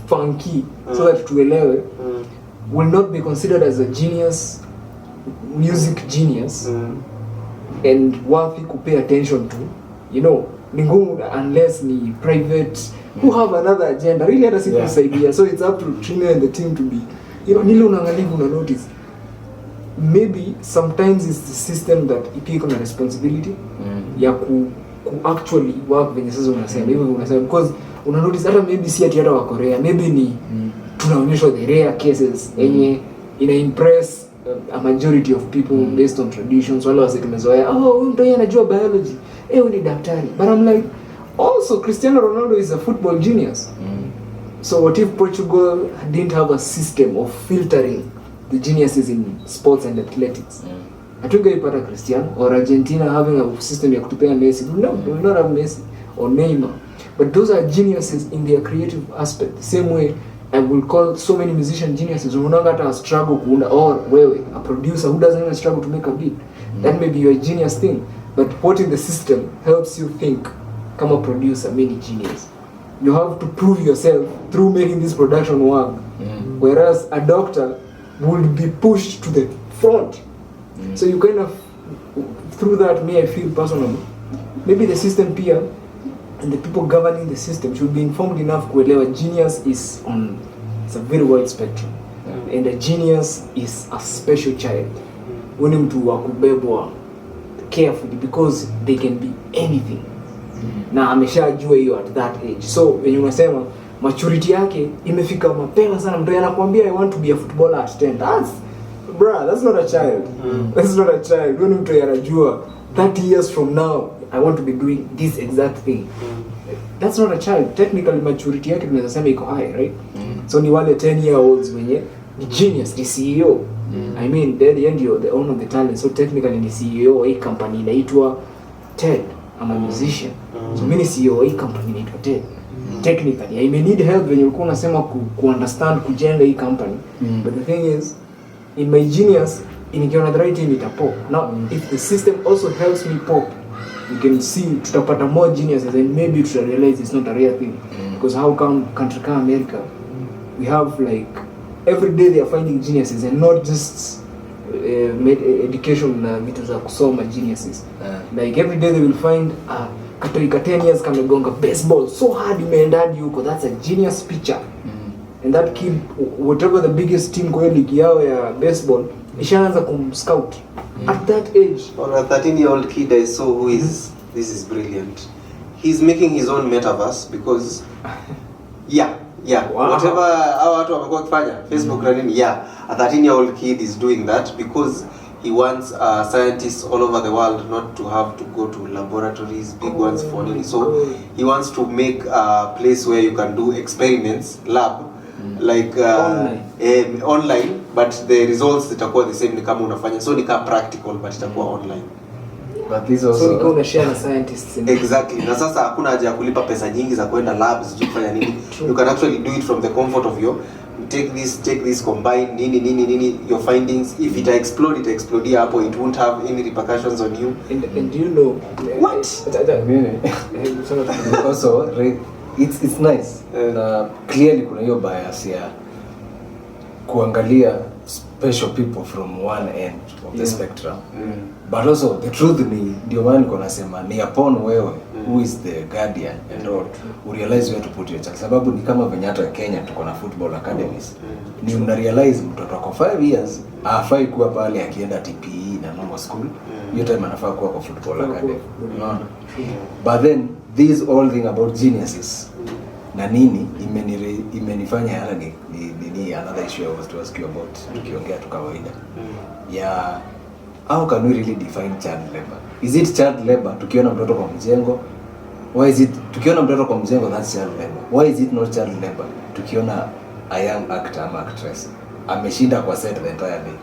D: funky so that tuelewe, will not be considered as a genius, music genius, and worthy to pay attention to, you know, unless ni private who have another agenda really hata sikusaidia. So it's up to Trina and the team to be, you know, nile unaangalia una notice maybe sometimes it's the system that iko na responsibility ya ku actually work venye sasa unasema hivyo unasema, because una notice hata maybe si ati hata wa Korea maybe ni tunaonyesha the rare cases yenye ina impress a majority of people based on traditions. Wale wase tumezoea huyu ndio anajua biology, huyu ni daktari, but I'm like also Cristiano Ronaldo is a football genius. So what if Portugal didn't have a system of filtering the geniuses in sports and athletics? Hatungeipata Cristiano, or Argentina having a system ya kutupea Messi. No, we will not have Messi or Neymar. But those are geniuses in their creative aspect. The same way I will call so many musician geniuses. Unaona hata struggle kuunda, or wewe a producer who doesn't even struggle to make a beat. That may be your genius thing, but what in the system helps you think kama producer many genius. You have to prove yourself through making this production work. Whereas a doctor would be pushed to the front. So you kind of, through that, I feel personally, maybe the system peer and the people governing the system should be informed enough kuelewa genius is on, it's a very wide spectrum. And a genius is a special child. Uni mtu wa kubebwa carefully because they can be anything. Na ameshajua hiyo at that age. So when unasema maturity yake imefika mapema sana, mtu anakuambia I want to be a footballer at 10. That's not a child. That's not a child. When mtu anajua 30 years from now I want to be doing this exact thing. That's not a child. Technically maturity yake tunaweza sema iko high, right? So ni wale 10-year-olds wenye ni genius, ni CEO. I mean, they're the owner of the talent. So technically ni CEO wa hii company inaitwa Ted. I'm a musician. So mimi ni CEO wa hii company inaitwa Ted. Technically I may need help when ulikuwa unasema ku understand kujenga hii company. But the thing is, in my genius, inikiona the right time itapop. Now, if the system also helps me pop, you can see tutapata more geniuses and maybe to realize it's not a real thing. Because how come country like America, we have like every day they are finding geniuses and not just education vitu za kusoma geniuses. Like every day they will find Katolika 10 years kamegonga baseball so hard imeenda hadi huko, that's a genius pitcher. And that kid, whatever the biggest team kwa league yao ya baseball, ishaanza kumscout at that age.
B: Or a 13-year-old kid I saw who is, this is brilliant. He's making his own metaverse because wow. Whatever hao watu wamekuwa kufanya Facebook na nini, a 13-year-old kid is doing that because he wants scientists all over the world not to have to go to laboratories, big ones for nini. So he wants to make a place where you can do experiments, lab, like online, but the results zitakuwa the same ni kama unafanya, so ni kama practical but itakuwa online.
C: But these also,
D: so you can share na scientists
B: exactly. Na sasa hakuna haja ya kulipa pesa nyingi za kwenda labs kufanya nini. You can actually do it from the comfort of your take this combine nini your findings, if it explode hapo, it won't have any repercussions on you.
D: And do you know
B: what
C: also it's nice clearly kuna hiyo bias ya kuangalia special people from one end of the spectrum. But also the truth ni ndio maana niko nasema ni upon wewe who is the guardian and all realize where to put your child, sababu ni kama venye hata Kenya tuko na football academies. Ni una realize mtoto wako 5 years hafai kuwa pale akienda TPE na normal school, hiyo time anafaa kuwa kwa football academy. But then this all thing about geniuses na nini imenifanya hata ni another issue I was to ask you about tukiongea tu kawaida. Yeah, how can we really define child labor? Is it child labor tukiona mtoto kwa mjengo? Why is it tukiona mtoto kwa mjengo that's child labor? Why is it not child labor tukiona a young actor ama actress ameshinda kwa set the entire day?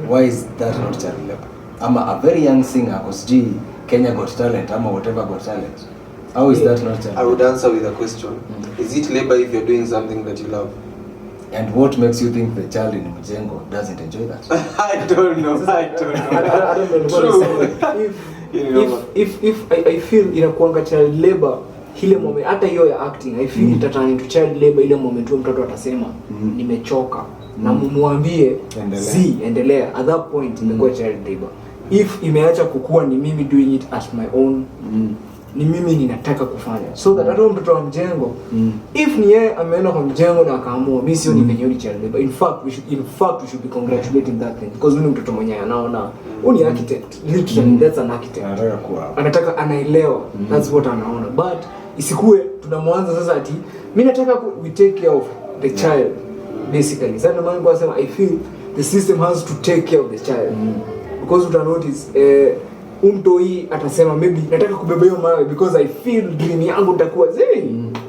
C: Why is that not child labor? Ama a very young singer cause Kenya Got Talent ama whatever Got Talent. How is that not child labor?
B: I would answer with a question. Is it labor if you're doing something that you love?
C: And what makes you think the child in Mjengo doesn't enjoy that?
B: I don't know.
D: I don't know. If I feel inakuanga child labor ile moment hata hiyo ya acting, I feel itatani to child labor ile moment tu mtoto atasema nimechoka na mumwambie endelea, at that point imekuwa child labor. If imeacha kukua ni mimi doing it at my own, ni mimi ninataka kufanya, so that hata mtoto wa mjengo if ni yeye ameenda kwa mjengo na akaamua mimi sio nimenyori child labor, in fact we should be congratulating that thing, because huyu mtoto mwenyewe anaona huyu ni architect, literally that's an architect, anataka anaelewa, that's what anaona. But isikue tunamwanza sasa ati mimi nataka we take care of the child basically. Sasa ndio maana kwa sema I feel the system has to take care of the child, because you notice umtoi atasema maybe nataka kubeba hiyo mawe because I feel dream yangu itakuwa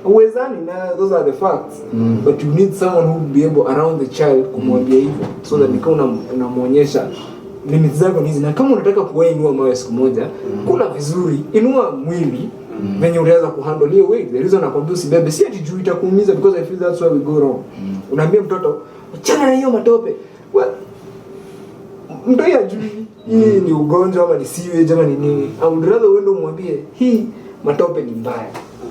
D: uwezani, na those are the facts. But you need someone who will be able around the child kumwambia hivyo, so that nikao unamuonyesha limits zako hizi, na kama unataka kuinua mawe siku moja kula vizuri, inua mwili venye unaweza kuhandle hiyo weight. The reason nakwambia usibebe si ati juu itakuumiza, because I feel that's where we go wrong. Unaambia mtoto achana na hiyo matope, mtoi ajui hii ni ugonjwa ama ni sewage ama ni nini. I would rather uende umwambie hii matope ni mbaya.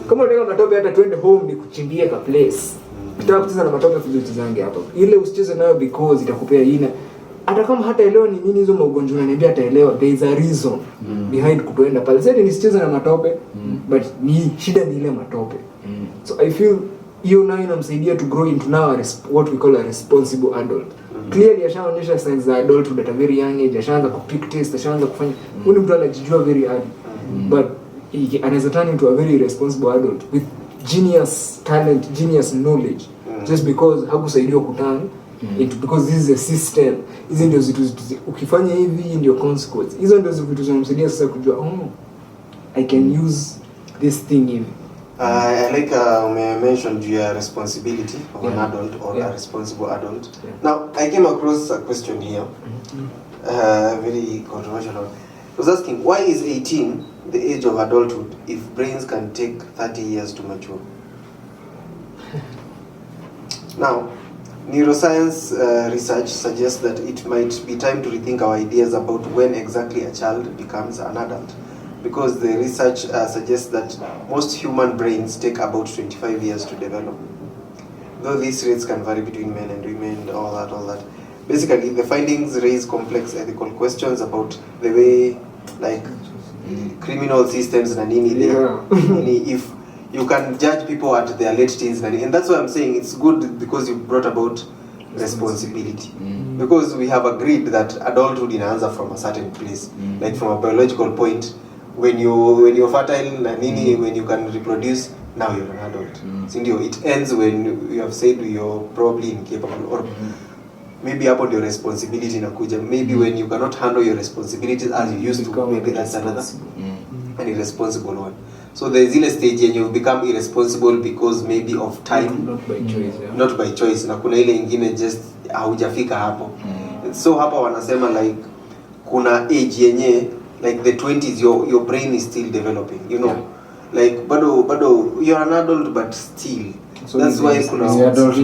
D: Kama unataka matope hata twende home ni kuchimbie ka place. Ukitaka kucheza na matope kujuti zange hapo. Ile usicheze nayo because itakupea ina. Hata kama hata elewa ni nini hizo magonjwa unaniambia ataelewa, there is a reason behind kutoenda pale. Sasa nisicheze na matope but ni shida ni ile matope. So I feel hiyo nayo inamsaidia to grow into now what we call a responsible adult. Clearly ashaonyesha signs za adulthood at a very young age, ashaanza kupick test, ashaanza kufanya huyu mtu anajijua very early. But anaweza turn into a very responsible adult with genius talent, genius knowledge, just because hakusaidiwa kutana into, because this is a system. Hizi ndio zitu ukifanya hivi ndio consequence. Hizo ndio vitu zinamsaidia sasa kujua I can use this thing hivi.
B: I like mentioned your responsibility of an adult or a responsible adult. Now, I came across a question here, very controversial. I was asking, why is 18 the age of adulthood if brains can take 30 years to mature? Now, neuroscience research suggests that it might be time to rethink our ideas about when exactly a child becomes an adult. Because the research suggests that most human brains take about 25 years to develop. Though these rates can vary between men and women, all that. Basically, the findings raise complex ethical questions about the way, like, criminal systems na nini, if you can judge people at their late teens, and that's why I'm saying it's good because you brought about responsibility. Because we have agreed that adulthood inaanza from a certain place, like from a biological point. When you're fertile na nini, when you can reproduce, now you're an adult. Sindio, it ends when you have said you're probably incapable, or maybe upon your responsibility nakuja. Maybe when you cannot handle your responsibilities as you used to, maybe that's another an irresponsible one. So there is a stage when you become irresponsible because maybe of time,
D: not by choice.
B: Not by choice. Na kuna ile ingine just haujafika hapo. So hapa wanasema like kuna age yenye like the 20s, your brain is still developing, you know. Like bado you're an adult but still
D: So
B: that's why
C: Is adult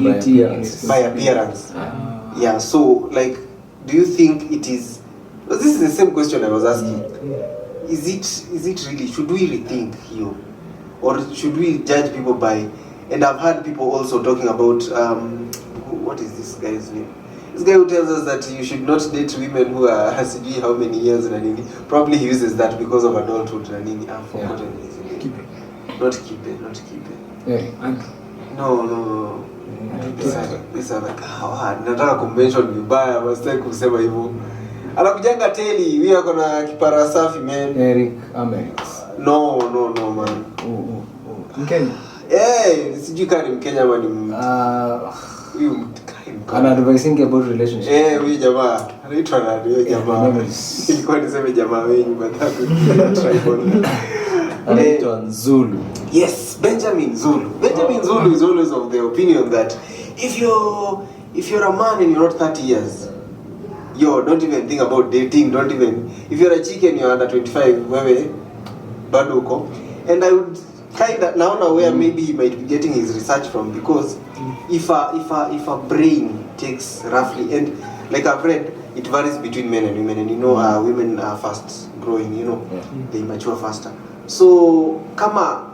C: by appearance. Yeah, so like, do you think it is? Well, this is the same question I was asking. Is it really? Should we rethink here, or should we judge people by? And I've heard people also talking about what is this guy's name? This guy who tells us that you should not date women who are hasiji how many years and probably he uses that because of adulthood and I've forgotten his name. Not keep it.
D: Yeah.
C: No. This other nataka kummention vibaya mistake kusema hivyo. Anakujanga teli, wewe uko na kipara safi man.
D: Eric Amerix.
C: No man.
D: Mkenya.
C: Sijui kama ni Mkenya ama ni huyu
D: ana advising about relationship.
C: Huyu jamaa anaitwa nani huyo jamaa? Ilikuwa niseme jamaa wenyu badala tribal.
D: Anaitwa Zulu.
C: Yes, Benjamin Zulu. Benjamin Zulu is always of the opinion that if you're a man and you're not 30 years, don't even think about dating. Don't even, if you're a chicken, you're under 25, wewe bado uko. And I would kind of naona where maybe he might be getting his research from, because if a brain takes roughly, and like I've read, it varies between men and women, and women are fast growing, they mature faster. So kama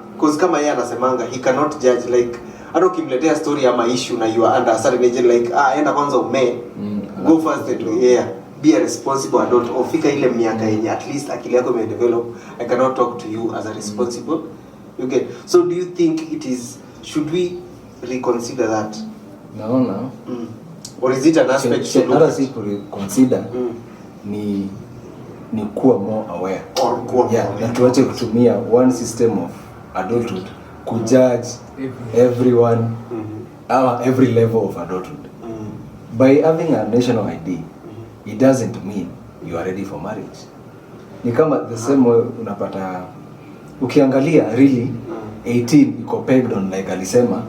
C: yeye anasemanga he cannot judge, like hata ukimletea story ama issue na you are under a certain age, like enda kwanza go first and be a responsible adult, or fika ile miaka yenye at least akili yako imedevelop. I cannot talk to you as a responsible. Okay, so do you think should we reconsider that?
D: No.
C: Or is it an aspect
D: should other people consider ni kuwa more aware,
C: or kuwa
D: na tuache kutumia one system of adulthood kujudge everyone every level of adulthood. By having a national ID, it doesn't mean you are ready for marriage. Ni kama the same way unapata ukiangalia really 18 iko pegged on, like alisema,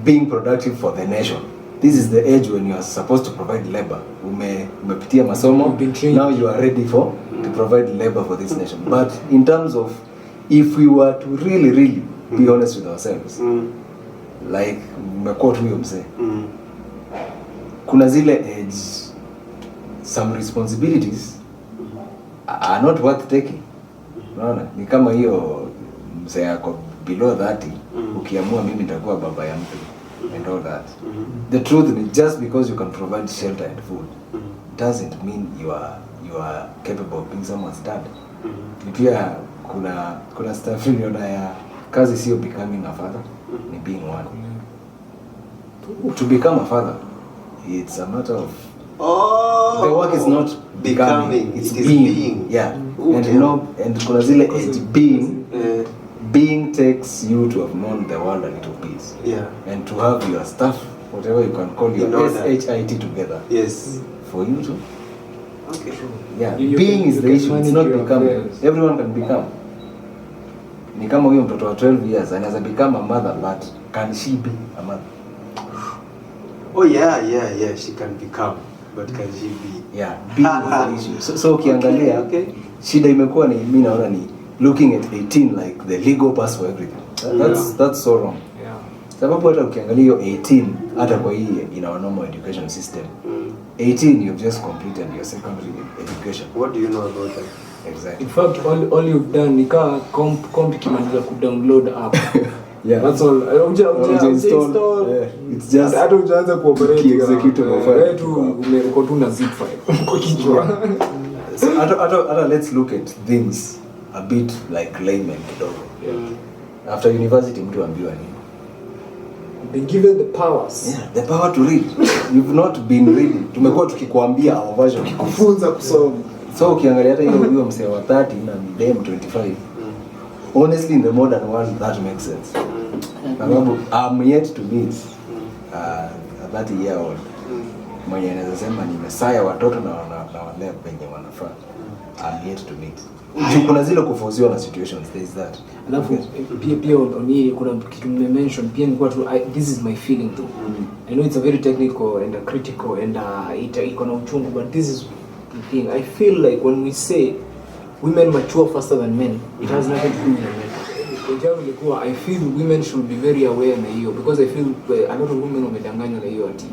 D: being productive for the nation. This is the age when you are supposed to provide labor. Umepitia masomo, now you are ready to provide labor for this nation. But in terms of, if we were to really be honest with ourselves, like umekuwa tu huyo mzee, kuna zile age, some responsibilities are not worth taking. Unaona, ni kama hiyo mzee yako below 30, ukiamua mimi nitakuwa baba ya mtu and all that. The truth is, just because you can provide shelter and food doesn't mean you are capable of being someone's dad. Pia kuna stuff niliona ya kazi sio becoming a father, ni being one. To become a father, it's a matter of the work is not becoming, it's being. Yeah. And kuna zile age being takes you to have known the world a little bit.
C: Yeah.
D: And to have your stuff, whatever you can call your SHIT together.
C: Yes.
D: For you to.
C: Okay.
D: Yeah. Being is the issue. It's not becoming. Everyone can become. Ni kama huyo mtoto wa 12 years anaweza become a mother, but can she be a mother?
C: Oh yeah, she can become, but can she be?
D: Yeah, being is the issue. So ukiangalia, shida imekuwa ni, mimi naona ni looking at 18 like the legal pass for everything. That's so wrong. Yeah. Sababu hata ukiangalia hiyo 18 hata kwa hii in our normal education system, 18 you've just completed your secondary education.
C: What do you know about that?
D: Exactly.
E: In fact, all you've done ni comp kimaliza ku-download app.
D: Yeah.
E: That's all. Install.
D: Yeah. It's just
E: hata ujaanza kuoperate
D: executable file.
E: Tu uko tu na zip file kwa kichwa.
D: So hata let's look at things a bit like layman kidogo. Yeah. After university mtu ambiwa nini?
E: Been given the powers.
D: Yeah, the power to read. You've not been reading. Tumekuwa tukikwambia our version
E: kufunza kusoma.
D: So ukiangalia hata hiyo msee wa 30 na dem 25. Honestly, in the modern world that makes sense. Sababu I'm yet to meet a 30-year-old mwenye anaweza sema nimesaya watoto na walea penye wanafaa. I'm yet to meet. Kuna zile kuforcewa na situations, there is that.
E: Alafu pia oni kuna kitu mention pia ni kwa tu this is my feeling too. I know it's a very technical and a critical and iko na uchungu, but this is the thing. I feel like when we say women mature faster than men, it has nothing to do with men.
D: point yangu ilikuwa I feel women should be very aware na hiyo, because I feel a lot of women wamedanganywa na hiyo ati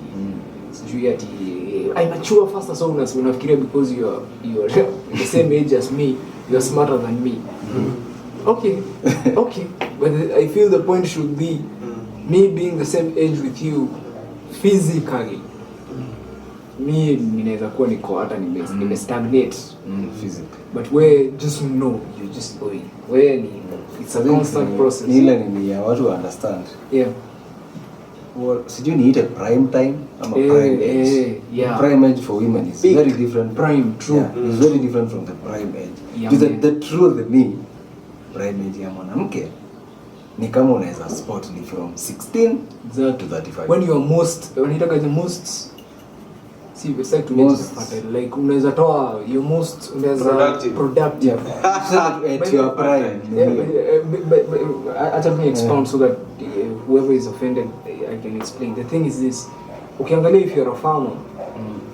D: sijui ati I mature faster, so unafikiria because you're the same age as me, you're smarter than me. Okay, but I feel the point should be me being the same age with you physically. Me ninaweza kuwa niko hata nime stagnate
C: physically,
D: but we just know you just going where ni it's a constant process.
C: Ile ni ya watu understand.
D: Yeah.
C: Well, sijui niite prime time ama prime age.
D: Yeah.
C: Prime age for women is very different.
D: Prime, true.
C: Yeah, it's very different from the prime age.
D: Yeah,
C: the truth ni prime age ya mwanamke ni kama unaweza spot ni from 16 to 35.
D: When you are when you talk the most see we say to like unaweza toa your most productive
C: at your prime.
D: Let me expound so that whoever is offended I can explain. The thing is this, ukiangalia if you're a farmer,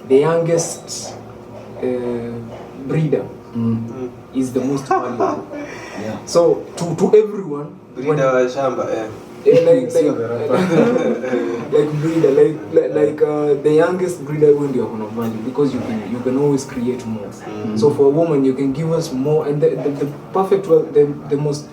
D: the youngest breeder is the most valuable.
C: Yeah.
D: So to everyone,
B: breeder wa shamba
D: like the youngest breeder when you have value, because you can always create more. So for a woman you can give us more, and the perfect wealth, the most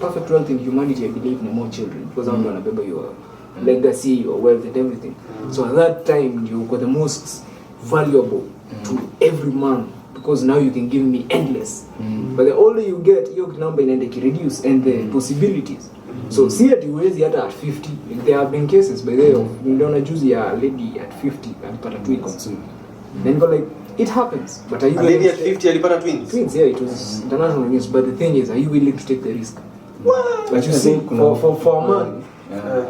D: perfect wealth in humanity, I believe, in more children, because I'm gonna remember your legacy, your wealth, and everything. So at that time you got the most valuable to every man, because now you can give me endless. But the older you get, your number in the reduce and the possibilities. So see at uwezi hata at 50. There have been cases by the way, niliona juzi ya lady at 50 alipata twins. Then go like it happens, but are you
B: a lady at 50 alipata twins?
D: Twins, yeah, it was international news. But the thing is, are you willing to take the risk?
C: What?
D: But you see, for a man,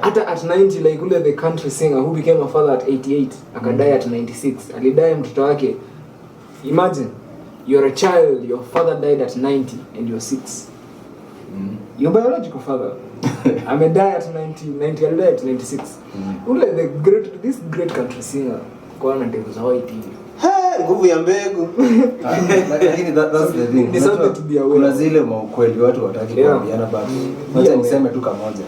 D: at 90, like ule the country singer who became a father at 88, akadai at 96, alidai mtoto wake. Imagine, you're a child, your father died at 90 and you're 6. Your biological father, I may die at 90, I'll die at 96. Ule this great country singer, kwa na ndevu za white hivi.
B: Nguvu ya mbegu.
C: Lakini that's the thing.
D: It's something to be aware.
C: Kuna zile maukweli watu wataki kuambiana, but wacha niseme tu kamoja.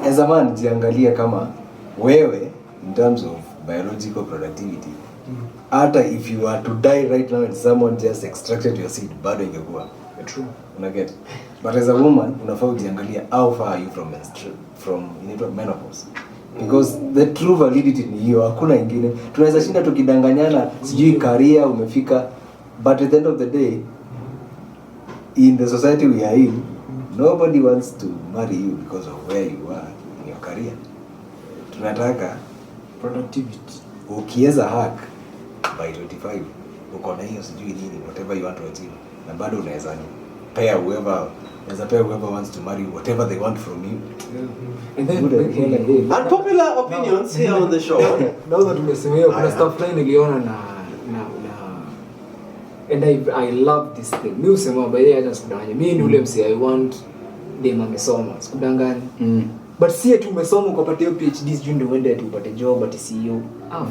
C: As a man, jiangalia kama wewe in terms of biological productivity. Hata if you are to die right now and someone just extracted your seed, bado ingekuwa.
D: True.
C: Unaget. But as a woman, unafaa ujiangalia how far are you from menopause. Because the true validity ni hiyo, hakuna ingine. Tunaweza shinda tukidanganyana sijui career umefika, but at the end of the day, in the society we are in, nobody wants to marry you because of where you are in your career. Tunataka
D: productivity.
C: Ukiweza hack by 25, uko na hiyo sijui nini, whatever you want to achieve, na bado unaweza pair whoever wants to marry whatever they want from you.
D: And then
B: unpopular opinions here on the show.
D: Now that tumesema hiyo, kuna stuff line niliona na and I love this thing. Mimi usema by the way hata sikudanganya. Mimi ni ule msi I want dem amesoma. Sikudanganya. But si eti umesoma ukapata hiyo PhD sijui ndio uende ati upate job ati CEO.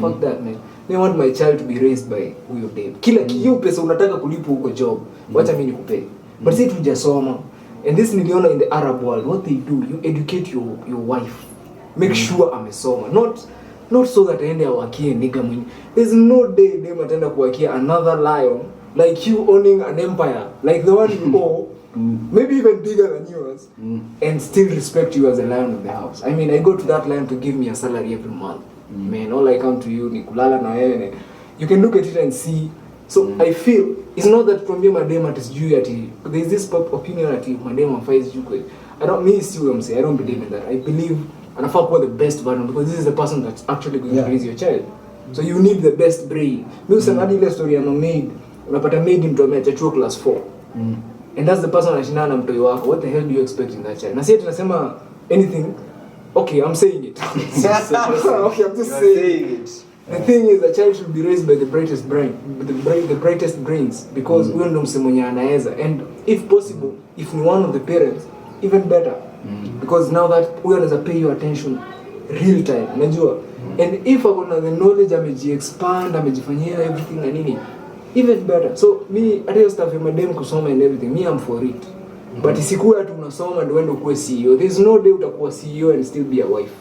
D: Fuck that man. I want my child to be raised by huyo dem. Kila hiyo pesa unataka kulipa huko job, wacha mimi nikupe. But si tujasoma. And this niliona in the Arab world, what they do, you educate your wife. Make sure amesoma. Not so that aende awakie nigga mwenye. There's no day dem ataenda kuwakia another lion like you owning an empire, like the one you owe, maybe even bigger than yours, and still respect you as a lion of the house. I mean, I go to that lion to give me a salary every month. Man, all I come to you, ni kulala na wewe. You can look at it and see. So I feel it's not that from your madam at is due at there's this opinion at madam afais you could. I don't believe in that. I believe and I fuck with the best version, because this is the person that's actually going to raise your child. So you need the best brain. Mimi usema ile story ya maid, unapata maid mtu ameacha class 4. And that's the person anashindana na mtoi wako. What the hell do you expect in that child? Na sisi tunasema anything. Okay, I'm saying it. Okay, I'm just saying it. The thing is, a child should be raised by the brightest brain, the brightest brains, because huyo ndo msemonya anaweza, and if possible, if ni one of the parents, even better, because now that huyo anaweza pay you attention real time, unajua, and if akona the knowledge ameji-expand, amejifanyia everything na nini, even better. So me, at hiyo stuff ya madem kusoma and everything, me I'm for it. But isikuwe ati unasoma ndio uende ukuwe CEO. There's no day utakuwa CEO and still be a wife.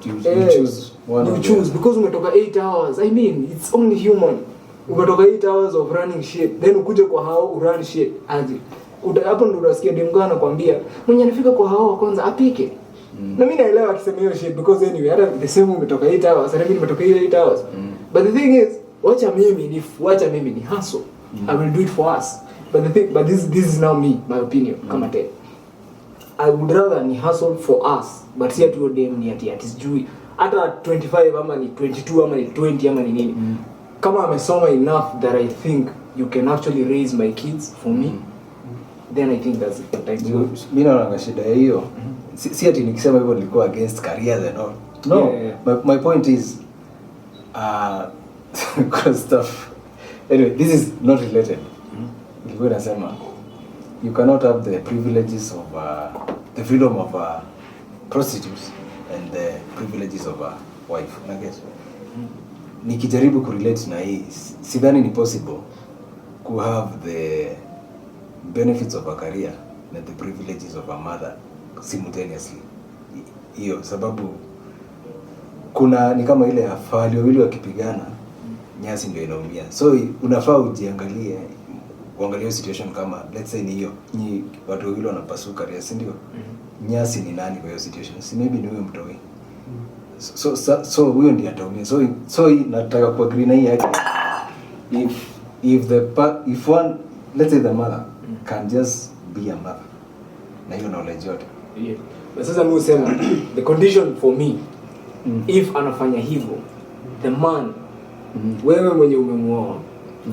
C: You choose one.
D: You choose because umetoka 8 hours. I mean, it's only human. Umetoka 8 hours of running shit. Then ukuje kwa hao run shit aje. Hapo ndo unasikia demgana anakuambia mwenye anafika kwa hao kwanza apike. Na mimi naelewa akisema hiyo shit because anyway hata the same umetoka 8 hours na mimi nimetoka ile 8 hours. But the thing is, wacha mimi ni hustle. I will do it for us. But this is now me, my opinion, kama te. I would rather ni hustle for us, but si atu dem ni ati sijui hata 25 ama ni 22 ama ni 20 ama ni nini. Kama amesoma enough that I think you can actually raise my kids for me, then I think that's the time.
C: Mimi naona shida hiyo. Si ati nikisema hivyo nilikuwa against careers and all. No, yeah. My point is stuff. Anyway, this is not related. Nilikuwa nasema you cannot have the privileges of the freedom of prostitutes and the privileges of a wife. I guess. Nikijaribu kurelate na hii, sidhani ni possible to have the benefits of a career and the privileges of a mother simultaneously. Hiyo sababu kuna ni kama ile afali wawili wakipigana nyasi ndio inaumia. So unafaa ujiangalie, uangalie situation kama let's say ni hiyo ni watu wawili wanapasuka career, si ndio? Nyasi ni nani kwa hiyo situation? Si maybe ni huyo mtoi. So huyo ndiye ataumia. So nataka ku agree na hii yake. If one, let's say the mother can just be a mother na hiyo knowledge yote.
D: Yeah. But sasa mimi usema the condition for me if anafanya hivyo the man wewe mwenye umemuoa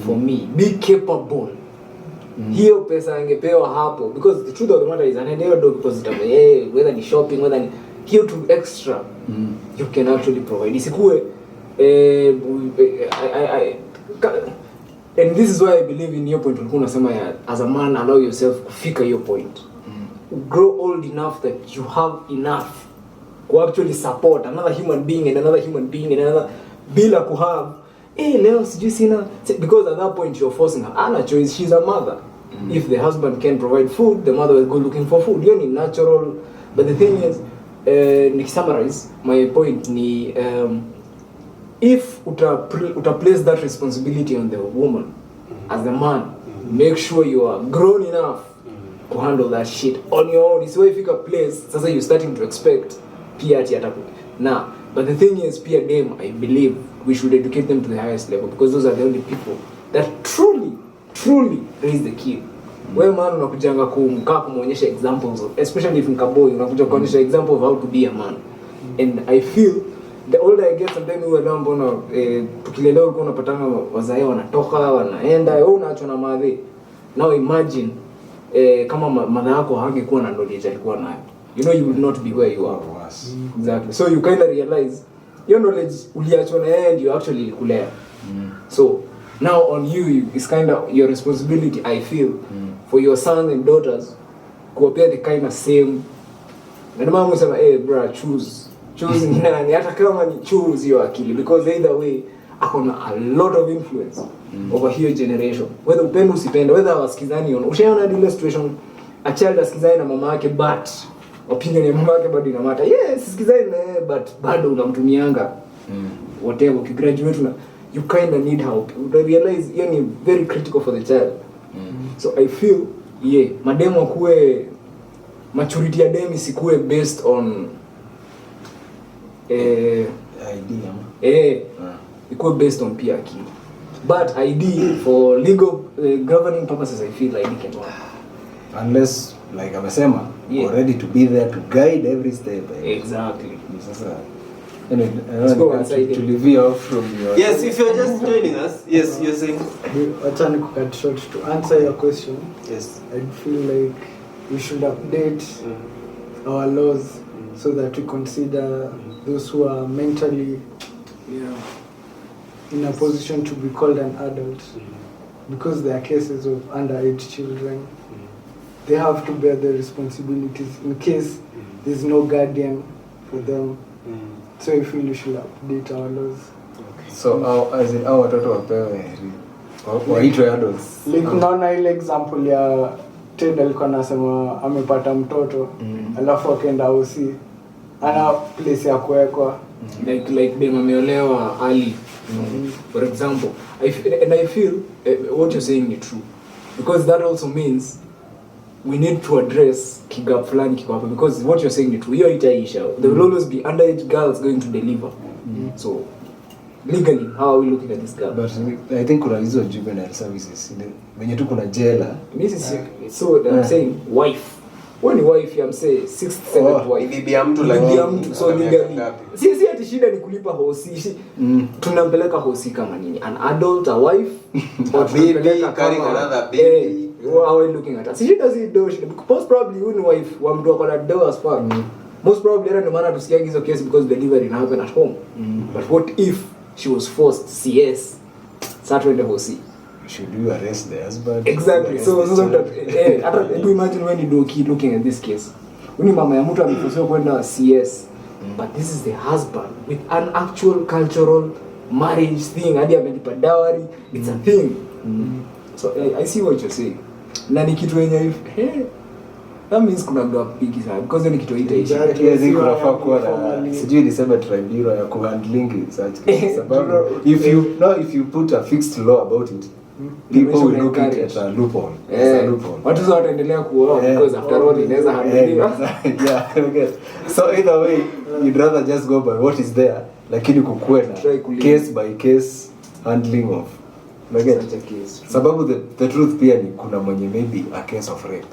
D: for me be capable. Hiyo pesa angepewa hapo because the truth of the matter is anaendelea do because whether ni shopping whether ni hiyo to extra you can actually provide. Isikue and this is why I believe in your point ulikuwa unasema as a man allow yourself kufika your point. Grow old enough that you have enough to actually support another human being and another human being and another bila ku have leo sijui sina because at that point you're forcing her ana choice. She's a mother. If the husband can provide food, the mother will go looking for food. You need natural. But the thing is to summarize my point ni if uta place that responsibility on the woman as the man, make sure you are grown enough to handle that shit on your own. It's why if you can place sasa you're starting to expect pia ati ataku now. But the thing is pia them, I believe we should educate them to the highest level because those are the only people that truly raise the kid. Wewe man unakujanga kumuonyesha examples of, especially if mkaboy unakuja kuonyesha example of how to be a man. And I feel the older I get sometimes wewe ndio mbona tukilelewa ulikuwa unapatana wazae wanatoka wanaenda wewe unaachwa na madhe. Now imagine kama mother yako hangekuwa na knowledge alikuwa nayo, you know you would not be where you are. Exactly. So you kind of realize your knowledge uliachwa na yeye ndio actually ilikulea. So now on you is kind of your responsibility I feel for your sons and daughters kuwapea the kind of same. Na mama msema bro choose nani hata kama ni choose your akili because either way akona a lot of influence over here generation, whether upende usipende, whether wasikizani on ushaona ile situation a child asikizani na mama yake but opinion ya mama yake bado ina matter. Yes sikizani na but bado unamtumianga whatever ukigraduate na you kind of need help. You realize you are very critical for the child. So I feel mademo kuwe maturity ya dem isikuwe based on
C: idea
D: ikuwe based on pia akili. But ID for legal governing purposes I feel ID can work
C: unless like amesema you're ready to be there to guide every step.
D: Exactly.
C: Sasa anyway, to leave you off from your
B: yes, if you're just joining us, yes, you're saying
E: Achani cut short to answer your question.
B: Yes,
E: I feel like we should update our laws so that we consider those who are mentally in a position to be called an adult because there are cases of underage children. They have to bear the responsibilities in case there's no guardian for them. So I feel we should update our laws.
C: So as in our watoto wapewe waitwe adults.
E: Like naona ile example ya Ted alikuwa anasema amepata mtoto alafu akaenda hosi ana place ya kuwekwa
D: like dem ameolewa early, for example. I feel what you're saying is true, because that also means we need to address kigap fulani kiko hapa, because what you're saying is true. Hiyo itaisha. There will always be underage girls going to deliver. So legally, how are we looking at this girl?
C: But I think kuna hizo juvenile services wenye tu kuna jela.
D: So I'm saying wife. When ni wife, I'm saying 6th 7th wife.
B: Bibi ya mtu like
D: so legally. Si ati shida ni kulipa hosi. Tunampeleka hosi kama nini? An adult, a wife,
B: or baby carrying another baby.
D: How are we looking at that? Si shida si do. Most probably when wife wa mtu akona do as far. Most probably era ndio maana tusikia hizo case because delivery na happen at home. But what if she was forced CS? Saturday hosi.
C: Should you arrest the husband?
D: Exactly. So do imagine when you do keep looking at this case. When mama ya mtu ameforcewa kwenda CS, but this is the husband with an actual cultural marriage thing. Hadi amelipa dowry. It's a thing. So I see what you're saying. Na ni kitu yenye that means kuna ndo big sana because ni kitu itaisha.
C: Yes, kunafaa kuwa na sijui niseme tribunal ya kuhandling such cases. Sababu if you put a fixed law about it, people will look at a loophole.
D: Watu zote wataendelea kuoa because after all inaweza handle.
C: Yeah, okay. So either way, you'd rather just go by what is there, lakini kukuwe na case by case handling of such a case. Sababu the truth pia ni kuna mwenye maybe a case of rape.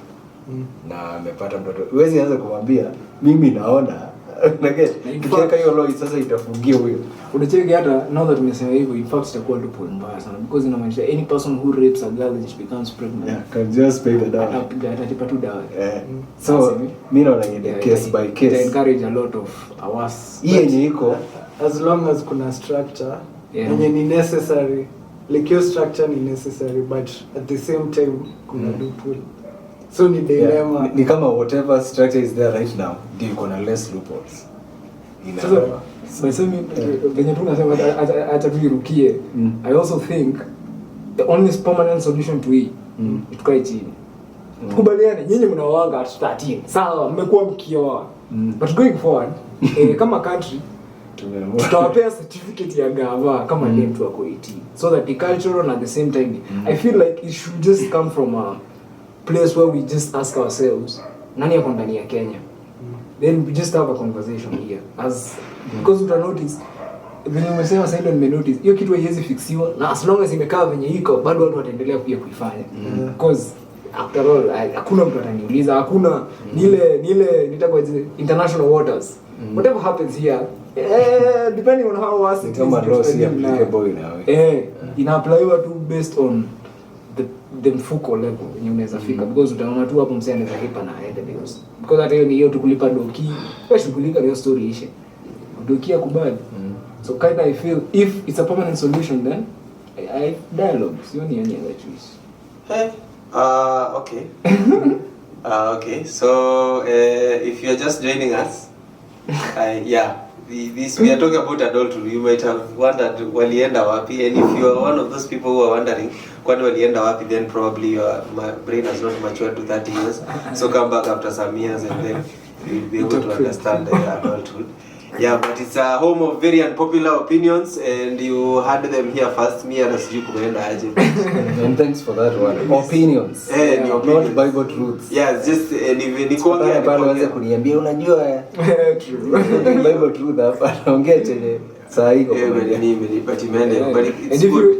C: Na amepata mtoto. Huwezi anza kumwambia mimi naona kikiweka hiyo law sasa itafungia huyo.
D: Unacheki hata now that tumesema hivyo, in fact itakuwa loophole mbaya sana because inamaanisha any person who rapes a girl and she becomes pregnant
C: can just pay the dowry.
D: Atalipa tu dowry.
C: So mimi naona ni case by case.
D: They encourage a lot of awas.
C: Hii yenye iko
E: as long as kuna structure yenye ni necessary, like your structure ni necessary but at the same time kuna loophole. So ni dilemma.
C: Ni kama whatever structure is there right now, ndio iko na less loopholes.
D: So venye tu nasema acha tuirukie. I also think the only permanent solution to it itukae chini. Tukubaliane nyinyi mnaoanga at 13. Sawa, mmekuwa mkioa. But going forward, kama country tutawapea certificate ya gava kama ni mtu wako 18. So that the cultural at the same time, I feel like it should just come from a place where we just ask ourselves, nani yako ndani ya Kenya? Then we just have a conversation here. Because you notice, venye umesema sasa ndio nimenotice, hiyo kitu haiwezi fixiwa na as long as imekaa venye iko bado watu wataendelea pia kuifanya. Because after all hakuna mtu ataniuliza, hakuna nile nitakuwa international waters. Whatever happens here, depending on how was it
C: kama law si applicable now.
D: Ina-apply tu based on the mfuko level yenye unaweza fika because utaona tu hapo msee anaweza lipa na aende because hata hiyo ni hiyo tukulipa doki wewe shughulika hiyo story ishe doki akubali. So kind of I feel if it's a permanent solution then I dialogue sioni any other choice.
B: Okay. Okay, so if you're just joining us, we are talking about adulthood. You might have wondered walienda wapi, and if you are one of those people who are wondering kwani walienda wapi, then probably your brain has not matured to 30 years. So come back after some years and then you'll be able to understand adulthood. Yeah, but it's a home of very unpopular opinions and you had them here first. Me and sijui kumeenda aje.
C: And thanks for that one. Opinions. Not Bible truths.
B: Yeah, just ni kuongea
C: pale waanze kuniambia unajua Bible truth hapa naongea chenye saa hiyo
B: but it's good.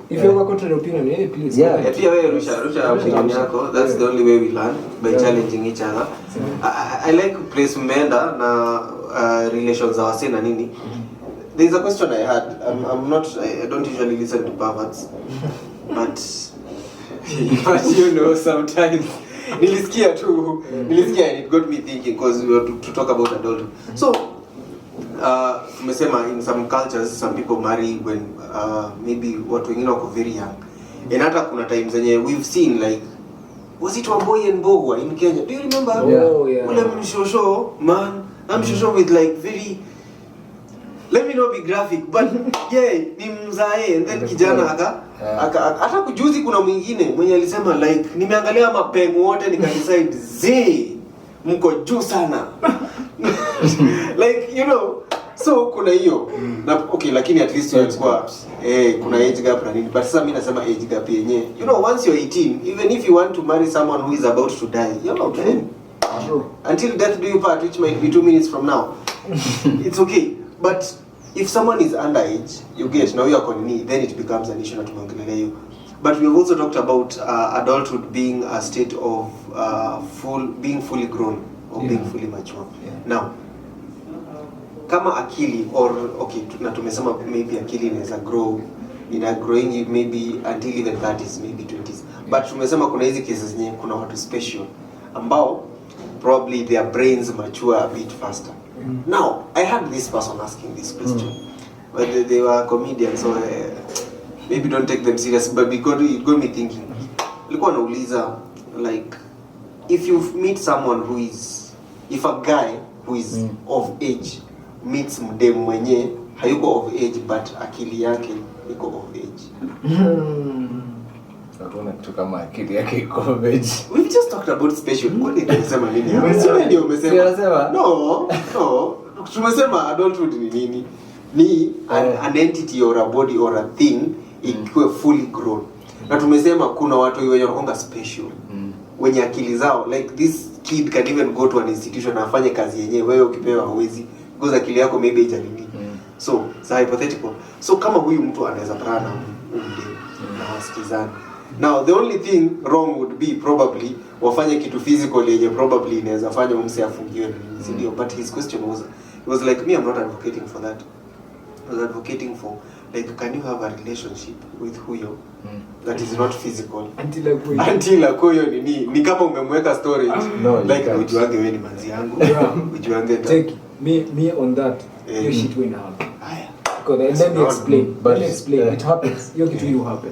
D: If you have a contrary opinion, please.
B: Yeah, pia wewe rusha opinion yako. That's the only way we learn, by challenging each other. I like place umeenda na relations za wase na nini. There's a question I had. I don't usually listen to perverts. But you know sometimes nilisikia and it got me thinking because we were to talk about adulthood. So umesema in some cultures some people marry when maybe watu wengine wako very young. And hata kuna times zenye we've seen like was it Wamboi and Mbogwa in Kenya? Do you remember?
D: Yeah.
B: Ule mshosho man, I'm shosho with like very let me not be graphic, but yeah, ni mzae, and then kijana hata kujuzi kuna mwingine mwenye alisema like nimeangalia mapengo wote nikadecide mko juu sana. Like, you know, so kuna hiyo. Na okay, lakini at least ilikuwa kuna age gap na nini. But sasa mimi nasema age gap yenyewe. You know, once you're 18, even if you want to marry someone who is about to die, you're okay. True. Until death do you part, which might be 2 minutes from now. It's okay. But if someone is underage, you get, now you are on knee, then it becomes an issue na tumeongelea hiyo. But we have also talked about adulthood being a state of being fully grown or being fully mature. Now, kama akili or okay, na tumesema maybe akili inaweza grow, growing maybe until even 30s, maybe 20s. But tumesema kuna hizi cases zenye kuna watu special ambao probably their brains mature a bit faster. Now, I had this person asking this question. But they were comedians, so maybe don't take them serious, but it got me thinking. Likuwa nauliza, like, if you meet someone who is, if a guy who is of age meets mdem mwenye hayuko of age but akili yake iko of age.
C: Natuna kitu kama akili yake iko of age.
B: We've just talked about special. What did you say nini? Wewe ndio umesema. No. Tumesema adulthood ni nini? Ni an entity or a body or a thing ikiwa fully grown. Na tumesema kuna watu wenye wanakonga special. Wenye akili zao, like this kid can even go to an institution na afanye kazi yenyewe, wewe ukipewa huwezi. Because akili yako maybe haijalini. So, it's hypothetical. So kama huyu mtu anaweza prana na wasikizana. Now the only thing wrong would be probably wafanye kitu physical yenye probably inaweza fanya umse afungiwe na ndio. But his question was like, me, I'm not advocating for that. I was advocating for, like, can you have a relationship with huyo that is not physical until akuyo ni kama umemweka storage.
C: No,
B: like ujuange wewe ni manzi yangu, ujuange
D: take me on that. You shit win happen. Because let me explain. It happens. Hiyo kitu you happen.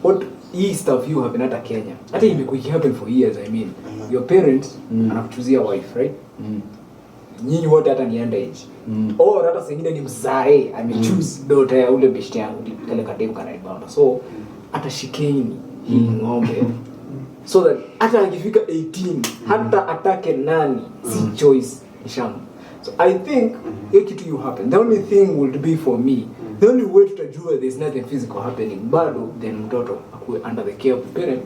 D: What hii stuff you happen hata Kenya. Hata imekuwa happen for years, I mean. Your parents anakuchuzia wife, right? Nyinyi wote hata ni underage. Or hata sengine ni mzae, amechoose daughter ya ule beshte yangu kale kadem kana ibamba. So atashikeni hii ng'ombe. So that hata akifika 18, hata atake nani, si choice isham. So I think hiyo kitu you happen. The only thing would be for me, the only way tutajua there's nothing physical happening bado then mtoto akuwe under the care of the parent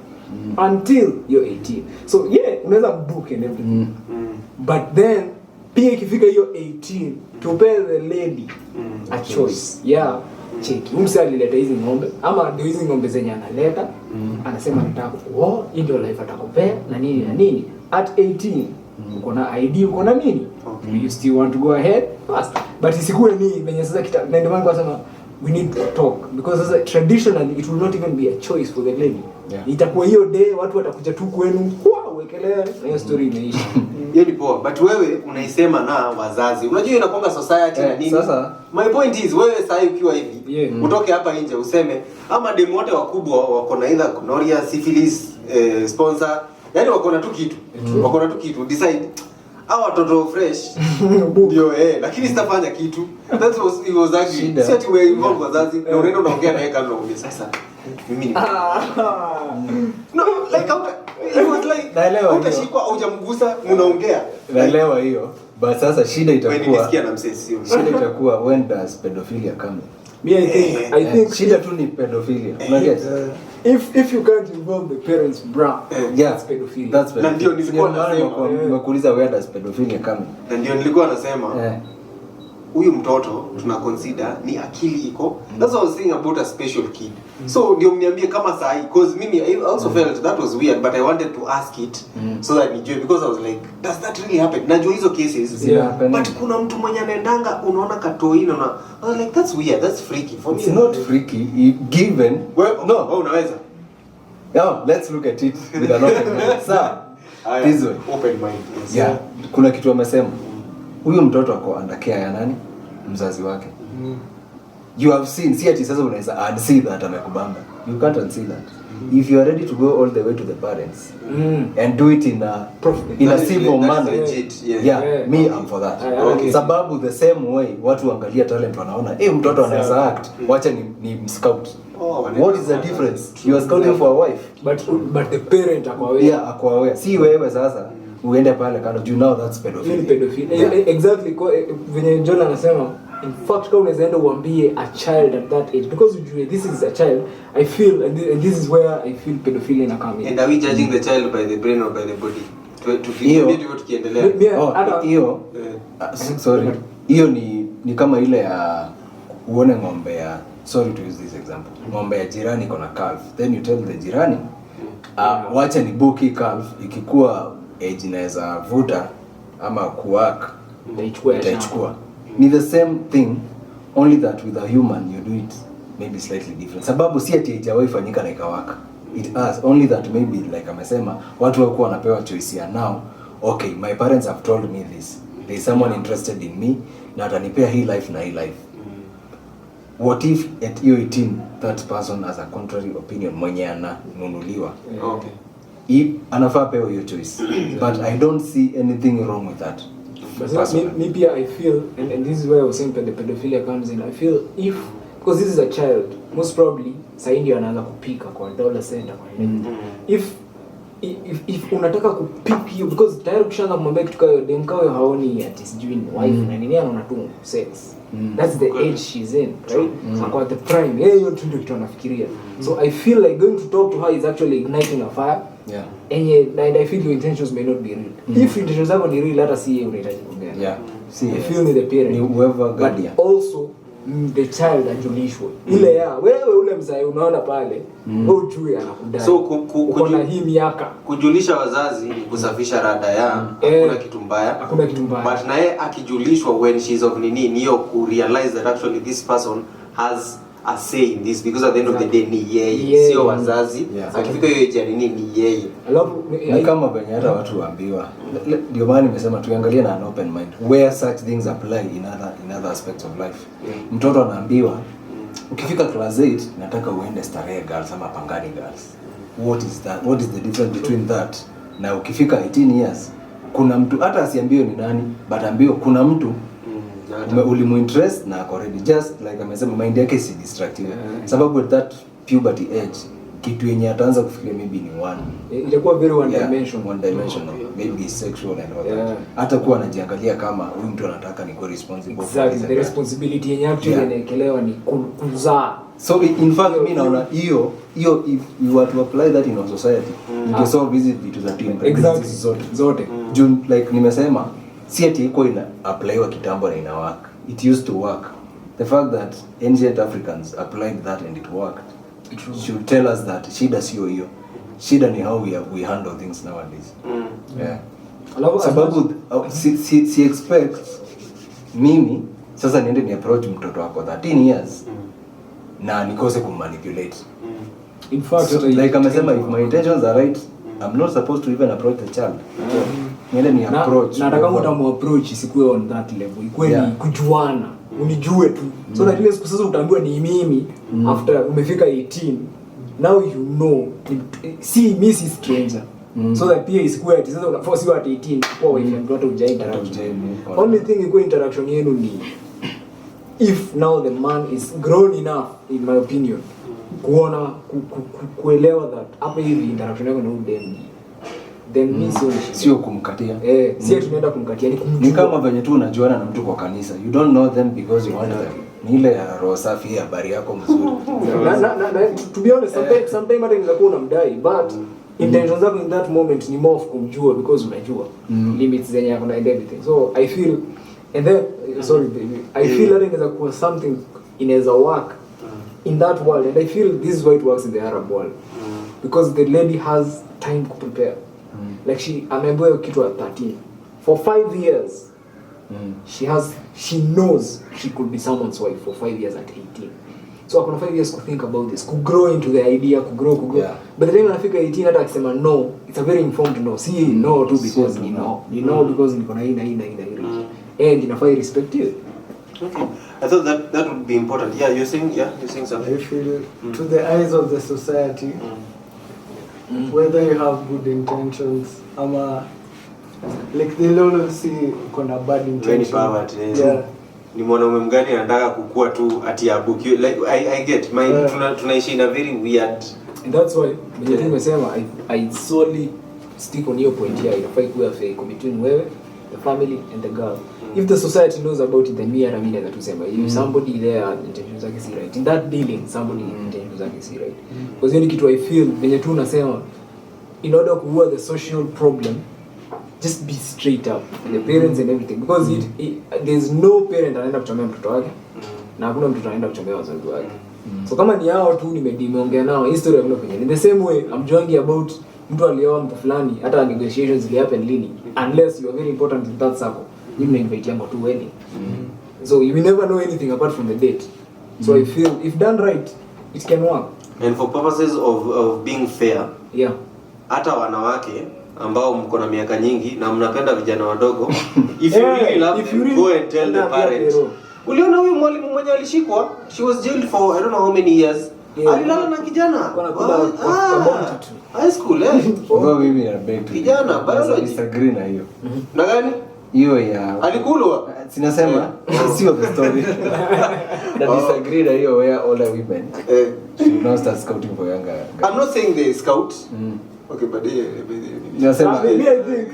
D: until you're 18. So yeah, unaweza book and everything. But then pia ikifika hiyo 18 to pay the lady a choice. Yeah, cheki. Umse alileta hizi ng'ombe ama ndio hizi ng'ombe zenye analeta, anasema nataka kuoa, ndio life atakupea na nini. At 18 uko na ID, uko na nini? You still want to go ahead? Fast. But isikuwe ni venye sasa na ndio maana nasema we need to talk because as a traditionally it will not even be a choice for the lady. Itakuwa hiyo day watu watakuja tu kwenu kwa uwekelea na hiyo story imeisha.
B: Hiyo ni poa, but wewe unaisema na wazazi. Unajua inakonga society na nini? Sasa my point is wewe sasa ukiwa hivi utoke hapa nje useme ama demu wote wakubwa wako na either gonorrhea, syphilis, sponsor, yani wako na tu kitu. Wako na tu kitu decide watoto fresh ndio lakini sitafanya kitu. That was actually si ati we involve wazazi na unaenda unaongea naye kama unaongea sasa mimi ni no like it was like naelewa utashikwa au hujamgusa mnaongea
C: naelewa hiyo but sasa shida itakuwa
B: shida
C: itakuwa when does pedophilia come?
D: Me I think
C: shida tu ni pedophilia. Unaget
D: if you can't involve the parents that's pedophilia.
C: That's pedophilia. Na ndio nilikuwa nasema nimekuuliza where does pedophilia come?
B: Na ndio nilikuwa nasema huyu mtoto tuna consider ni akili iko. That's what I was saying about a special kid. So ndio mniambie kama sahi because mimi I also felt that was weird but I wanted to ask it so that nijue because I was like does that really happen? Najua hizo cases but kuna mtu mwenye anaendanga unaona katoi na I was like that's weird, that's freaky for me.
C: It's not freaky given
B: no unaweza.
C: No, let's look at it with an open mind. Sir, this way.
B: Open mind. Yes.
C: Yeah, kuna kitu amesema. Huyu mtoto ako under care ya nani? Mzazi wake. You have seen, see ati sasa unaweza unsee that amekubamba. You can't unsee that. If you are ready to go all the way to the parents and do it in a civil manner,
B: legit,
C: me I'm for that.
B: Okay.
C: Sababu the same way watu angalia talent wanaona mtoto anaweza act, wacha ni scout. What is the difference? You are scouting for a wife,
D: but the parent
C: ako aware. Si wewe sasa uende pale kando, you know that's pedophilia.
D: Exactly. When John anasema, in fact, kama unaenda uambie a child at that age, because this is a child, I feel, and this is where I feel pedophilia ina come in.
B: And are we judging the child by the brain or by the body? To feel tukiendelea.
C: Hiyo sorry. Hiyo ni kama ile ya uone ng'ombe ya, sorry to use this example. Ng'ombe ya jirani iko na calf. Then you tell the jirani, wacha ni book calf, ikikuwa age inaweza vuta ama kuwaka, itachukua. Ni the same thing, only that with a human you do it maybe slightly different. Sababu si ati haijawahi fanyika na ikawaka. It has, only that maybe like amesema watu wako wanapewa choice ya now. Okay, my parents have told me this. There is someone interested in me na atanipea hii life na hii life. What if at 18 that person has a contrary opinion mwenye ananunuliwa?
B: Okay.
C: Anafaa pewa hiyo choice. But I don't see anything wrong with that.
D: Maybe I feel, and this is where I was saying the pedophilia comes in. I feel because this is a child, most probably saindi anaanza kupika kwa adolescent kwa if unataka kupika hiyo, because tayari ukishaanza kumwambia kitu kayo demkao haoni ati sijui ni wife na nini, anaona tu sex. That's the age she's in, right? So at the prime, hiyo ndio kitu anafikiria. So I feel like going to talk to her is actually igniting a fire. And I feel your intentions may not be real. If intentions are ni real, hata si yeye unahitaji kuongea. I feel ni the parent,
C: ni whoever guardian.
D: But also the child ajulishwe. Ile wewe ule mzee unaona pale, wewe ujue anakudai.
B: So
D: kuna hii miaka
B: kujulisha wazazi ni kusafisha rada ya hakuna kitu mbaya. But naye akijulishwa when she's of niyo ku realize that actually this person has a say in this, because at the end of the day ni yeye, sio wazazi. Akifika hiyo age ni yeye.
C: Ni kama venye hata watu waambiwa. Ndio maana nimesema tuangalie na an open mind where such things apply in other aspects of life. Mtoto anaambiwa ukifika class 8 nataka uende Starehe Girls ama Pangani Girls. What is that? What is the difference between that? Na ukifika 18 years kuna mtu hata asiambiwe ni nani, but ambiwe kuna mtu ulimuinterest na already, just like amesema mind yake si distractive. Sababu at that puberty age kitu yenye ataanza kufikiria maybe ni
D: itakuwa very one
C: dimensional, maybe sexual and all that. Hata kuwa anajiangalia kama huyu mtu anataka ni kuwa responsible.
D: Exactly, the responsibility yenye actually inaekelewa ni kuzaa.
C: So in fact mimi naona hiyo if you were to apply that in our society, you can solve these vitu za teen pregnancies zote. Like nimesema si ati iko ina applywa kitambo na ina work. It used to work. The fact that ancient Africans applied that and it worked, it should tell us that shida sio hiyo. Shida ni how we handle things nowadays. Sababu si expect mimi sasa niende ni approach mtoto wako 13 years na nikose kummanipulate.
D: In fact,
C: so, like amesema, if my intentions are right, I'm not supposed to even approach the child. Niende ni approach.
D: Na nataka mtamu approach isikuwe on that level. Ikuwe ni kujuana, unijue tu. So that ile siku sasa utaambiwa ni mimi after umefika 18. Now you know. See me si stranger. So that pia isikuwe ati sasa unaforce you at 18 kwa wife mtoto ujai interaction. Only thing ikuwe interaction yenu ni if now the man is grown enough, in my opinion, kuona kuelewa that hapa hivi interaction yako na udem, then mimi
C: sio kumkatia.
D: Sio tunaenda kumkatia,
C: ni kama venye tu unajuana na mtu kwa kanisa, you don't know them because you want them. Ni ile ya roho safi, habari yako mzuri.
D: To be honest, sometimes hata inaweza kuwa unamdai, but intentions zako in that moment ni more of kumjua, because unajua limits zenye yako na everything. So I feel, and then I feel that inaweza kuwa something inaweza work in that world, and I feel this is why it works in the Arab world, because the lady has time to prepare. Like she ameambiwa kitu at 13 for 5 years. She knows she could be someone's wife for 5 years at 18. So akona 5 years to think about this, to grow into the idea, to grow. But the time anafika 18 hata akisema no, it's a very informed no. See no too because you know because niko na hii and inafaa respect you.
B: Okay, I thought that would be important. You're saying something.
E: I feel to the eyes of the society, whether you have good intentions ama like they'll always see kuna bad intentions. Yeah.
B: Ni mwanaume mgani anataka kukua tu ati abuki, like I get my tunaishi in a very weird,
D: and that's why when you mesema I solely stick on your point here. Inafai kuwa fair between wewe, the family and the girl. If the society knows about it, then me and Amina that tusema if somebody there intentions zake si right in that dealing, somebody intentions zake si right, because hiyo ni kitu I feel venye tu unasema in order to work the social problem, just be straight up with the parents and everything, because there's no parent anaenda kuchomea mtoto wake na hakuna mtoto anaenda kuchomea wazazi wake. So kama ni hao tu nimeongea nao history hakuna kwenye. In the same way I'm joking about mtu alioa mtu fulani, hata negotiations zili happen lini, unless you are very important in that circle, you may invite yango to wedding. So you will never know anything apart from the date. So I feel if done right it can work.
B: And for purposes of being fair,
D: yeah,
B: hata wanawake ambao mko na miaka nyingi na mnapenda vijana wadogo, if you really love them, go and tell the parents. Uliona huyu mwalimu mwenye alishikwa, she was jailed for I don't know how many years. Alilala na kijana high school
C: Kwa mimi na beg
B: kijana biology
C: disagree na hiyo.
B: Na gani?
C: Hiyo ya
B: alikulwa.
C: Sinasema sio the story. Na disagree na hiyo where older women should now start scouting for younger girls.
B: I'm not saying they scout. Okay, but
C: Nasema
D: mimi I think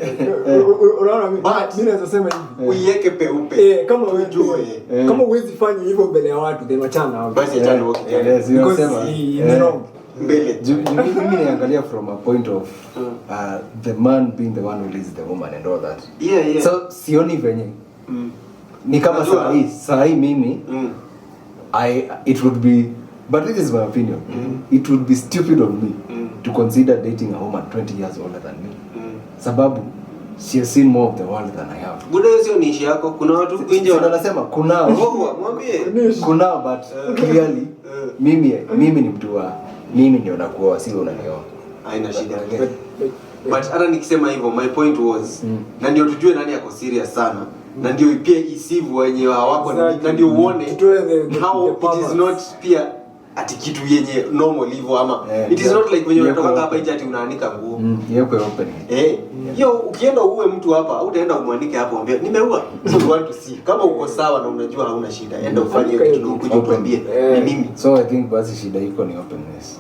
D: unaona mimi naweza sema hivi.
B: Uiweke peupe.
D: Kama wewe kama huwezi fanya hivyo mbele ya watu then wachana hapo.
B: Basi achana wako kijana.
C: Because
B: mbele.
C: Mimi naangalia from a point of the man being the one who leads the woman and all that.
B: Yeah.
C: So sioni venye. Ni kama sahi mimi it would be, but this is my opinion. It would be stupid on me to consider dating a woman 20 years older than me. Sababu she has seen more of the world than I have.
B: Buda hiyo ni ishi yako. Kuna watu nje
C: wanasema kunao.
B: Mwambie.
C: Kunao but clearly mimi ni mtu wa mimi ndio nakuoa si wewe unanioa.
B: Haina shida. But hata nikisema hivyo my point was na ndio tujue nani yako serious sana. Na ndio pia isivu wenyewe hawako na ndio uone how it is not pia ati kitu yenye normal hivyo ama it is not like when you unatoka hapa nje ati unaanika nguo.
C: Yeye kwa open.
B: Hiyo ukienda uwe mtu hapa au utaenda umwanike hapo ambia nimeua. So you want to see kama uko sawa na unajua hauna shida. Enda ufanye hiyo kitu na ukuje utuambie ni mimi.
C: So I think basi shida iko ni openness.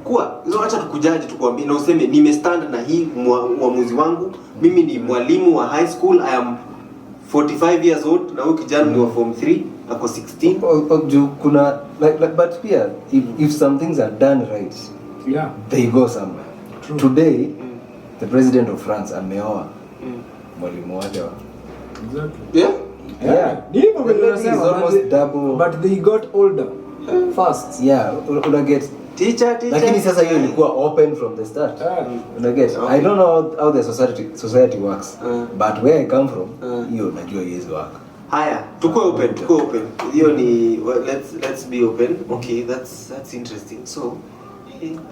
B: Kwa hizo acha tukujaji tukwambie na useme nimestand na hii uamuzi wangu. Mimi ni mwalimu wa high school. I am 45 years old na huyu kijana ni wa form 3 ako 16.
C: Kuna like but pia if some things are done right, they go somewhere. True. Today the president of France ameoa mwalimu wake wa.
D: Exactly.
C: Yeah.
D: Ndipo vile
C: nasema almost double,
D: but they got older fast.
C: Yeah, una get
B: teacher.
C: Lakini sasa hiyo ilikuwa open from the start. Una get I don't know how the society works, but where I come from hiyo najua yes work.
B: Haya, tuko open. Hiyo ni let's be open. Okay, that's interesting. So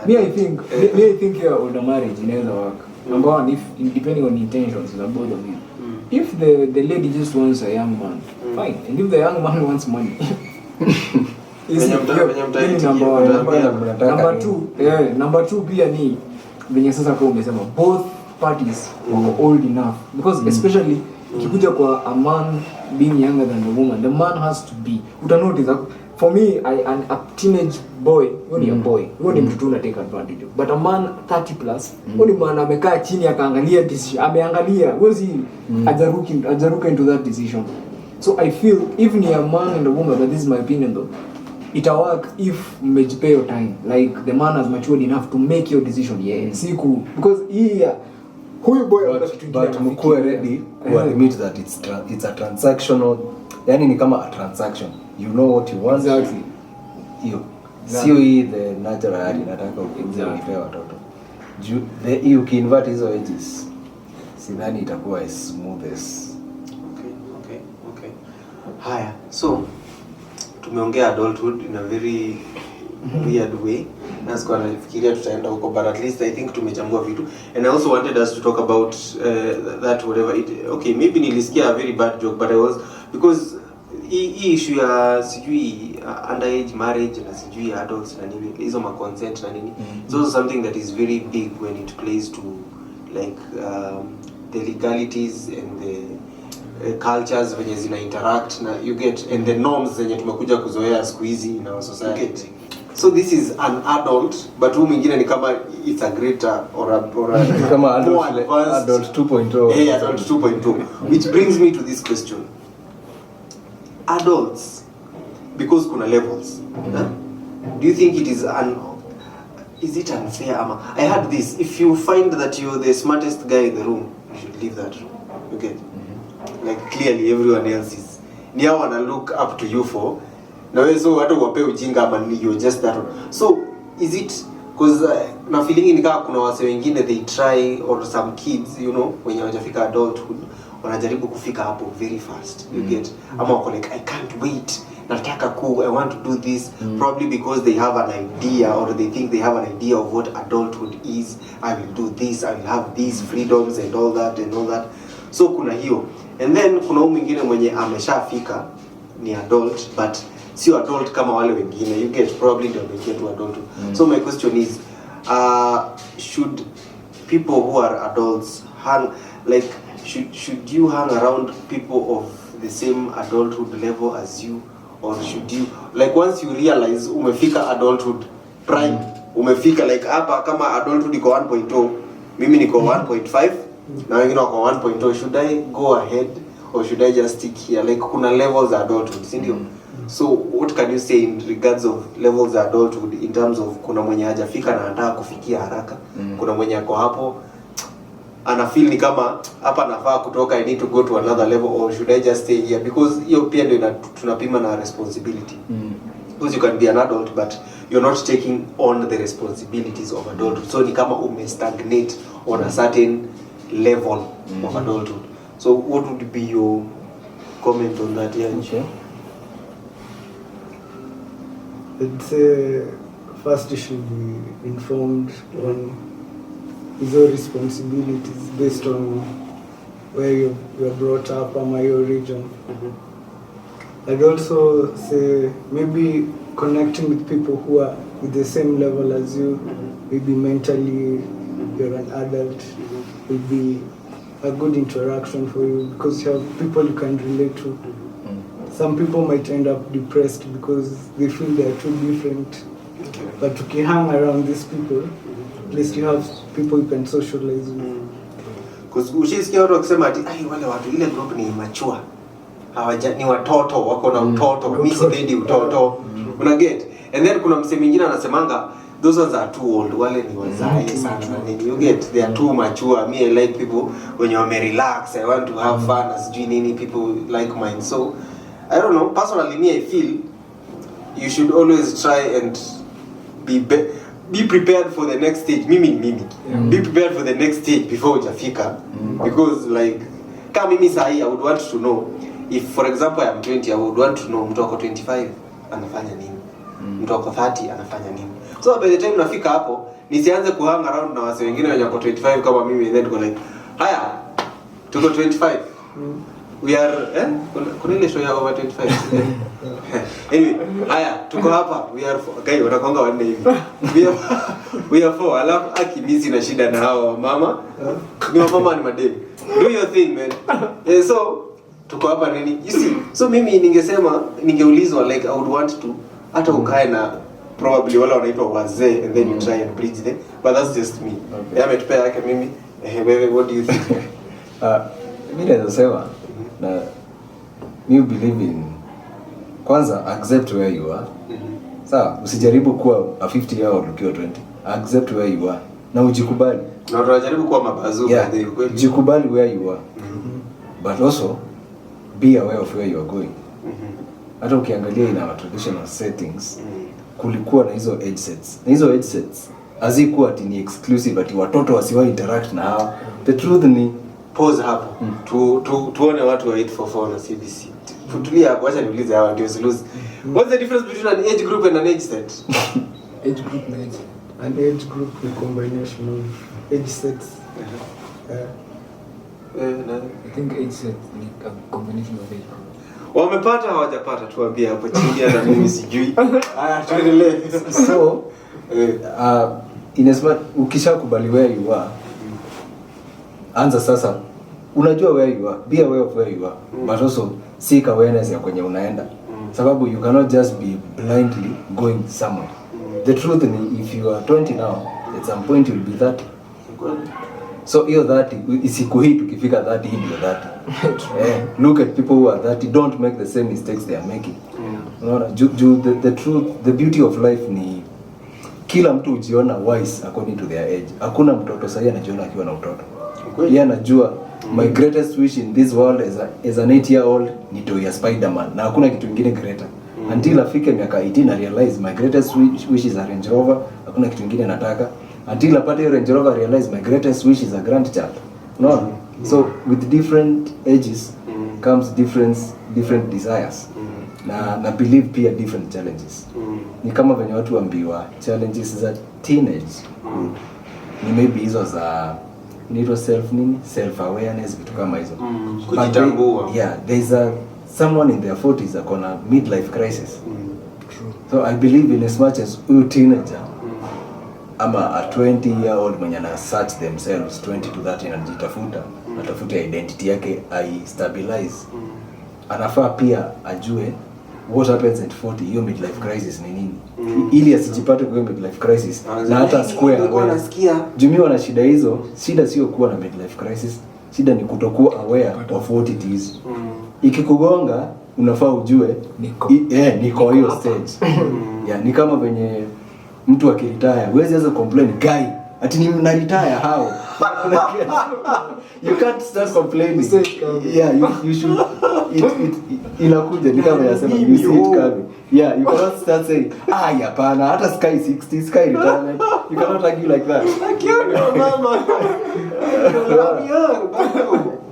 D: me I think here older marriage inaweza work. Number one, if depending on intentions of both of you. If the lady just wants a young man, fine. And if the young man wants money, number two pia ni venye sasa kwa umesema both parties were old enough, because especially ikikuja kwa a man being younger than a woman, the man has to be, utanotice for me a teenage boy, only a boy, only mtu una take advantage of, but a man 30 plus only man amekaa chini akaangalia decision, ameangalia was he ajaruka into that decision. So I feel if ni a man and a woman, but this is my opinion though, it'll work if mmejipea your time, like the man has matured enough to make your decision. Siku because huyu boy
C: but mkuwe ready to admit that it's a transactional, yani ni kama a transaction, you know what you want.
D: Exactly.
C: Hiyo sio hii the natural hadi nataka ukipea watoto you ukiinvert hizo ages sidhani itakuwa as smooth as.
B: Okay. Haya, so tumeongea adulthood in a very weird way. Na sikuwa nafikiria tutaenda huko, but at least I think tumechambua vitu. And I also wanted us to talk about that whatever it, okay, maybe nilisikia a very bad joke, but I was because hii issue ya sijui underage marriage na sijui adults na nini, hizo ma consent na nini. It's also something that is very big when it plays to like the legalities and the cultures venye zina interact na you get, and the norms zenye tumekuja kuzoea siku hizi in our society. So this is an adult, but huyu mwingine ni kama it's a greater or a
C: kama adult 2.0.
B: Yeah, adult 2.0. Which brings me to this question. Adults, because kuna levels, do you think it is unfair? I had this, if you find that you're the smartest guy in the room, you should leave that room. Okay? Like clearly everyone else is ni hao wana look up to you for, na wewe so hata uwape ujinga ama you're just that one. So is it because na feeling ni kama kuna wase wengine they try, or some kids you know when hawajafika adulthood wanajaribu kufika hapo very fast, you get, ama wako like I can't wait, nataka I want to do this, probably because they have an idea or they think they have an idea of what adulthood is. I will do this, I will have these freedoms and all that. So kuna hiyo, and then kuna mwingine mwenye ameshafika ni adult but sio adult kama wale wengine, you get, probably ndio wameingia to adulthood. So my question is should people who are adults should you hang around people of the same adulthood level as you, or should you like once you realize umefika adulthood prime, umefika like hapa kama adulthood iko 1.0, mimi niko 1.5 na wengine wako 1.0, should I go ahead or should I just stick here? Like kuna levels za adulthood, si ndio? So what can you say in regards of levels za adulthood in terms of kuna mwenye hajafika na anataka kufikia haraka, kuna mwenye ako hapo ana feel ni kama hapa nafaa kutoka, I need to go to another level, or should I just stay here? Because hiyo pia ndio tunapima na responsibility. Because you can be an adult but you're not taking on the responsibilities of adulthood. So ni kama stagnate on a certain level of adulthood. So what would be your comment on that? Yeah,
C: okay.
E: I'd say first you should be informed on your responsibilities based on where you were brought up or your region. I'd also say maybe connecting with people who are with the same level as you, maybe mentally you're an adult, will be a good interaction for you because you have people you can relate to. Some people might end up depressed because they feel they are too different. But if you hang around these people, at least you have people you can socialize with.
B: Because ushisikia watu wakisema ati wale watu ile group ni mature, ni watoto wako na utoto, mimi sipendi utoto, una get. And then kuna msemo mwingine anasemanga those ones are too old, wale ni wazae sana na nini, you get, they are too mature. Me I like people when you are relax, I want to have fun as nini, people like mine. So I don't know, personally me I feel you should always try and be prepared for the next stage. Mimi be prepared for the next stage before ujafika. Because like kama mimi sahi I would want to know if for example I am 20, I would want to know mtu wako 25 anafanya nini, mtu wako 30 anafanya nini. So by the time nafika hapo nisianze kuhang around na wase wengine wenye wako 25 kama mimi, then go like haya tuko 25, we are kuna ile show ya over 25 anyway haya tuko hapa, we are guy wanakonga wanne hivi, we are 4, alafu akimisi na shida na hao mama ni mama ni madem, do your thing man. So tuko hapa nini, you see. So mimi ningeulizwa like I would want to hata ukae na probably wala wanaitwa wazee and then you try and bridge them, but that's just me. Yeah, ametupea yake mimi. Wewe what do you think?
C: Mimi naweza sema na you believe in kwanza accept where you are. Sawa, usijaribu kuwa a 50 year old ukiwa 20. Accept where you are na ujikubali.
B: Na unajaribu kuwa mabazu
C: kweli. Jikubali where you are. But also be aware of where you are going. Hata ukiangalia in our traditional settings kulikuwa na hizo age sets. Na hizo age sets hazikuwa ati ni exclusive ati watoto wasiwa interact na hao. The truth ni
B: pause hapo. Tuone watu wa 844 na CBC. Tutulia hapo, acha niulize hawa ndio lose. What's the difference between an age group and an age set?
E: Age group na age. An age group is a combination of age sets.
D: I think age set is a combination of age groups.
B: Wamepata hawajapata tuambie hapo chini hata mimi sijui. Haya tuendelee.
C: So inasema ukishakubali where you are, anza sasa, unajua where you are, be aware of where you are, but also seek awareness ya kwenye unaenda, sababu you cannot just be blindly going somewhere. The truth ni if you are 20 now, at some point you will be 30. So hiyo 30 isikuhit ukifika 30 ndio 30. Look at people who are 30, don't make the same mistakes they are making. Unaona, the truth, the beauty of life ni kila mtu ujiona wise according to their age. Hakuna mtoto sahi anajiona akiwa na utoto. Yeye anajua my greatest wish in this world as an 8-year-old ni to be a Spider-Man. Na hakuna kitu kingine greater. Until afike miaka 18 na realize my greatest wish is a Range Rover, hakuna kitu kingine nataka. Until apate Range Rover realize my greatest wish is a grandchild. No. So with different ages comes different desires. Na believe pia different challenges. Ni kama venye watu ambiwa challenges za teenage. Ni maybe hizo za nito self awareness, vitu kama hizo.
B: Kujitambua.
C: Yeah, there's someone in their 40s akona midlife crisis. True. So I believe in as much as a teenager ama a 20-year-old mwenye na search themselves 20 to 30 anajitafuta, atafuta identity yake, stabilize. Anafaa pia ajue what happens at 40, hiyo midlife crisis ni nini. Ili asijipate kwa midlife crisis na hata square aware. Jumi wana shida hizo, shida sio kuwa na midlife crisis, shida ni kutokuwa aware of what it is. Ikikugonga unafaa ujue niko hiyo stage. Yeah, ni kama venye mtu akiretire, huwezi anza complain guy ati ni na retire how. You can't start complaining. Yeah, you should inakuja ni kama yasema you see it coming. Yeah, you cannot start saying hapana hata sky 60 sky retirement. You cannot argue like that.
B: Akiona mama.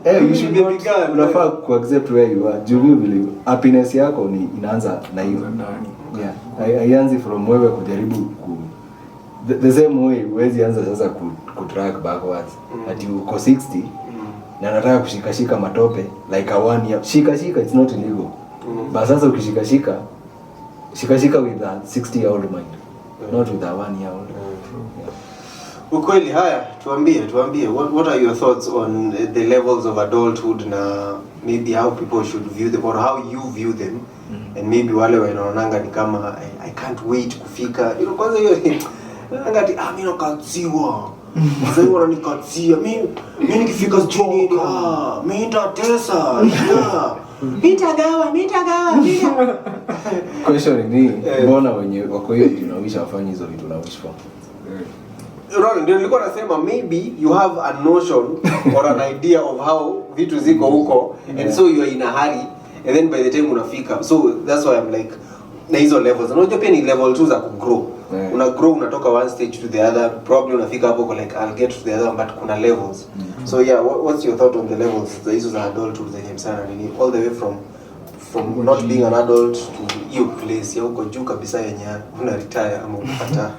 C: You should be bigger. Unafaa ku accept where you are. Juu vile happiness yako ni inaanza na hiyo. Yeah, haianzi from wewe kujaribu the same way huwezi anza sasa ku track backwards. Ati uko 60 na nataka kushikashika matope like a 1 year. Shika it's not illegal. But sasa ukishikashika with a 60-year-old mind, not with a 1-year-old.
B: Ukweli. Haya tuambie what are your thoughts on the levels of adulthood na maybe how people should view them or how you view them, and maybe wale wanaonanga ni kama I can't wait kufika kwanza hiyo ngati mimi nakatsiwa mzee wananikatia mimi nikifika chini mimi nitatesa mitagawa.
C: Question ni mbona wenye wako hiyo tunawisha wafanye hizo vitu na wish for.
B: Ron, ndio nilikuwa nasema maybe you have a notion or an idea of how vitu ziko huko, and so you are in a hurry, and then by the time unafika, so that's why I'm like na hizo levels. Unajua pia ni level 2 za kugrow. Una grow, unatoka one stage to the other, probably unafika hapo kwa like I'll get to the other, but kuna levels. So yeah, what's your thought on the levels za hizo za adulthood zenye msana nini all the way from not being an adult to hiyo place ya huko juu kabisa yenye una retire ama unapata.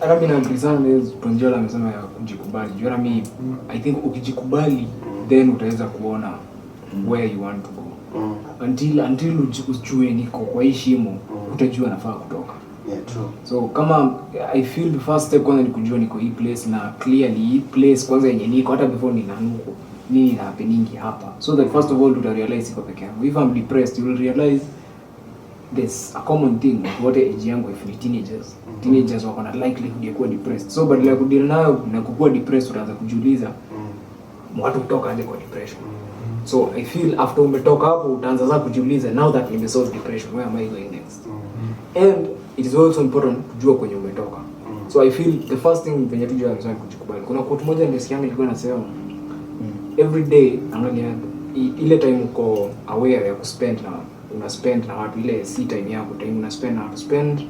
D: Harambee na mpisana hizo ponjola amesema ya kujikubali. Harambee, I think ukijikubali then utaweza kuona where you want to go. Until ujue niko kwa hii shimo, utajua nafaa kutoka.
B: Yeah, true.
D: So kama I feel the first step kwanza ni kujua niko hii place na clearly hii place kwanza yenye niko hata before ninanuko nini na happening hapa. So that first of all to realize iko peke yangu. If I'm depressed, you will realize there's a common thing what age yangu if ni teenagers. Teenagers wako na likelihood ya kuwa depressed. So badala ya kudeal nayo na kuwa depressed utaanza kujiuliza watu kutoka aje kwa depression. So I feel after umetoka hapo utaanza sasa kujiuliza now that nimesolve depression, where am I going next? And it is also important kujua kwenye umetoka. So I feel the first thing venye tujua ni kujikubali. Kuna quote moja ndio sikianga ilikuwa inasema every day angalia ile time uko aware ya kuspend na una spend na watu, ile si time yako, time una spend na watu, spend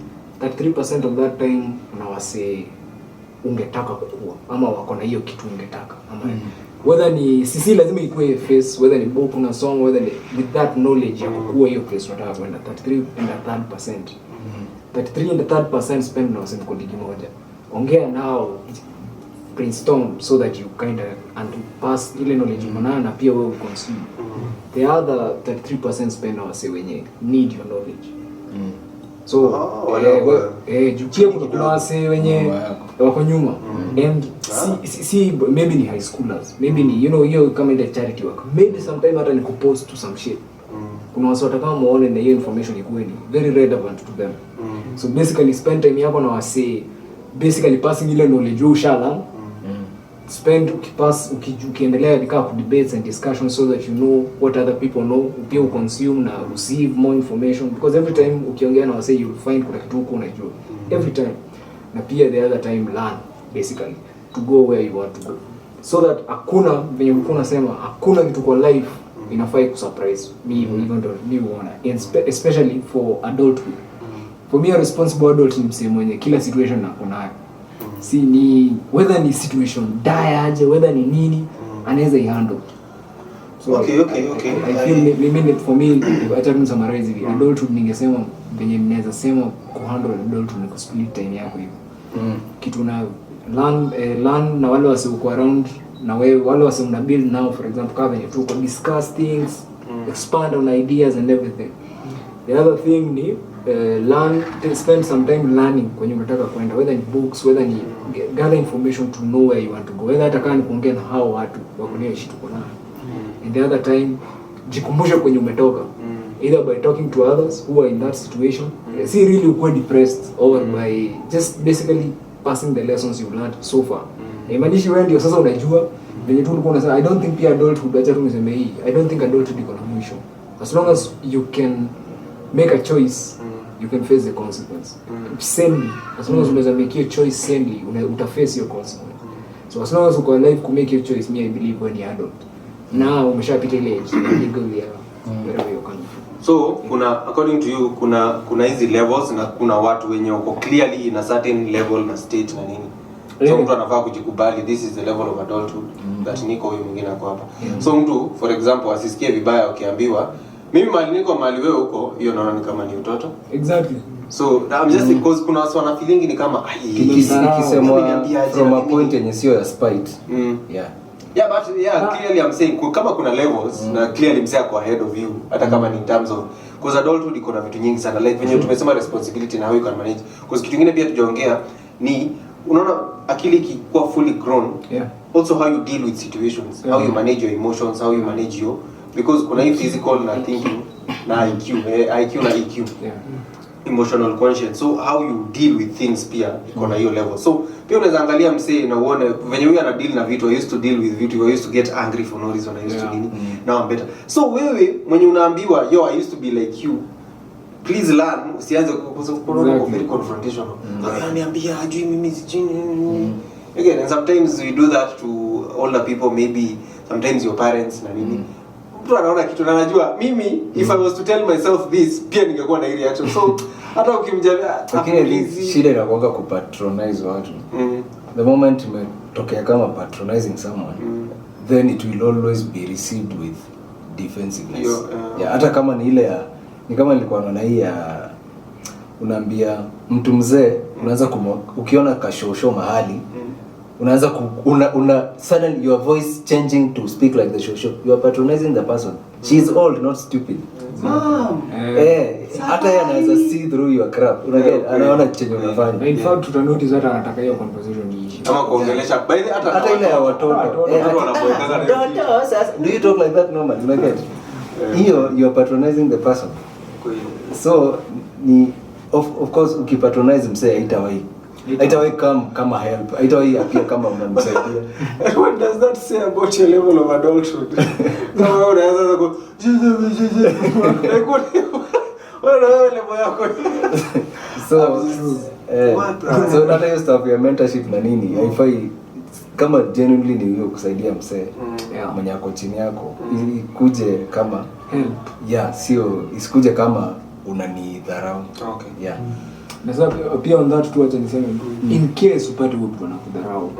D: that 3% of that time unawase ungetaka kukua ama wako na hiyo kitu ungetaka ama whether ni sisi lazima ikuwe face, whether ni book una song, whether ni with that knowledge ya kukua hiyo place unataka kwenda 33 and a third percent. 33 and a third percent spend na wasema kwa ligi moja. Ongea nao, brainstorm so that you kind of and pass ile knowledge unaona na pia wewe consume. the other 33% spend on say wenye need your knowledge. So pia kuna wase wenye wako nyuma and see maybe ni high schoolers, maybe ni hiyo kama ile charity work, maybe sometime hata ni kupost to some shit. Kuna wase watakao muone na hiyo information ikuwe ni very relevant to them. So basically spend time yako na wase basically passing ile knowledge ushala. Spend ukiendelea nikaa ku debates and discussions so that you know what other people know, pia consume na receive more information, because every time ukiongea na wase you find kuna kitu huko unajua every time, na pia the other time learn basically to go where you want to go, so that hakuna venye ulikuwa unasema hakuna kitu kwa life inafai ku surprise me even though me wanna, especially for adulthood. For me a responsible adult ni msemo mwenye kila situation na kunayo. Si ni whether ni situation dire aje, whether ni nini anaweza ihandle. So
B: okay.
D: I feel for me acha tu summarize hivi. Adulthood ningesema venye ninaweza sema ku handle adulthood ni ku split time yako hivi. Kitu na learn na wale wase uko around na wewe, wale wase una build now, for example kama venye tu discuss things, expand on ideas and everything. The other thing ni learn, spend some time learning kwenye unataka kwenda, whether ni books, whether ni gather information to know where you want to go, whether hata kama ni kuongea na hao watu wakunia tuko nayo. And the other time jikumbushe kwenye umetoka, either by talking to others who are in that situation, see really uko depressed, or by just basically passing the lessons you've learned so far. Imanishi wewe ndio sasa unajua venye tu ulikuwa unasema I don't think pia adulthood, acha tu niseme hii, I don't think adulthood iko na mwisho. As long as you can make a choice, you can face the consequence. Sanely, as long as unaweza make your choice sanely, utaface your consequence. So as long as uko alive to make your choice, me I believe when you're adult. Now umeshapita ile age, legally wherever you can.
B: So kuna according to you kuna hizi levels na kuna watu wenye wako clearly in a certain level na stage na nini. So mtu anafaa kujikubali, this is the level of adulthood that niko huyu mwingine ako hapa. So mtu for example asisikie vibaya ukiambiwa mimi mali niko mali wewe huko, hiyo naona ni kama ni utoto.
D: Exactly.
B: So I'm just because kuna watu wana feeling ni kama
C: kisemwa from a point yenye sio ya spite.
B: Yeah, but clearly I'm saying kama kuna levels na clearly msea kwa ahead of you, hata kama ni in terms of because adulthood iko na vitu nyingi sana, like venye tumesema responsibility na how you can manage, because kitu kingine pia tujaongea ni unaona akili ikikuwa fully grown, also how you deal with situations, how you manage your emotions, how you manage your, because kuna hii physical na thinking na IQ na EQ, emotional conscience, so how you deal with things pia iko na hiyo level. So pia unaweza angalia msee na uone venye huyu ana deal na vitu, I used to deal with vitu, I used to get angry for no reason, I used to nini, now I'm better. So wewe mwenye unaambiwa yo I used to be like you, please learn, usianze kuona very confrontational. Ananiambia hajui mimi sijui. Again, and sometimes we do that to older people, maybe sometimes your parents na nini. Mtu anaona kitu na anajua mimi if I was to tell myself this pia ningekuwa na ile reaction. So hata ukimjambia
C: lakini shida inakuanga kupatronize watu. The moment umetokea kama patronizing someone, then it will always be received with defensiveness. Hata kama ni ile ya ni kama nilikuwa naona hii ya unaambia mtu mzee, unaanza ukiona kashosho mahali unaanza suddenly your voice changing to speak like the shosho, you are patronizing the person. She is old, not stupid. Hata yeye anaweza see through your crap, anaona chenye unafanya.
D: In fact tuta notice hata anataka hiyo conversation iishi
B: kama kuongelesha hata
C: ile ya watoto wanapoekaza sasa, do you talk like that normal, hiyo you are patronizing the person. So ni of course ukipatronize msee haitawahi kama help, haitawahi appear kama unamsaidia.
B: What does that say about your level of adulthood? Kama unaanza ku like what level yako.
C: So that is stuff ya mentorship na nini haifai kama genuinely ni hiyo kusaidia msee mwenye ako chini yako, ikuje kama help, sio isikuje kama unanidharau.
D: Na sasa pia on that tu acha niseme in case upate mtu anakudharau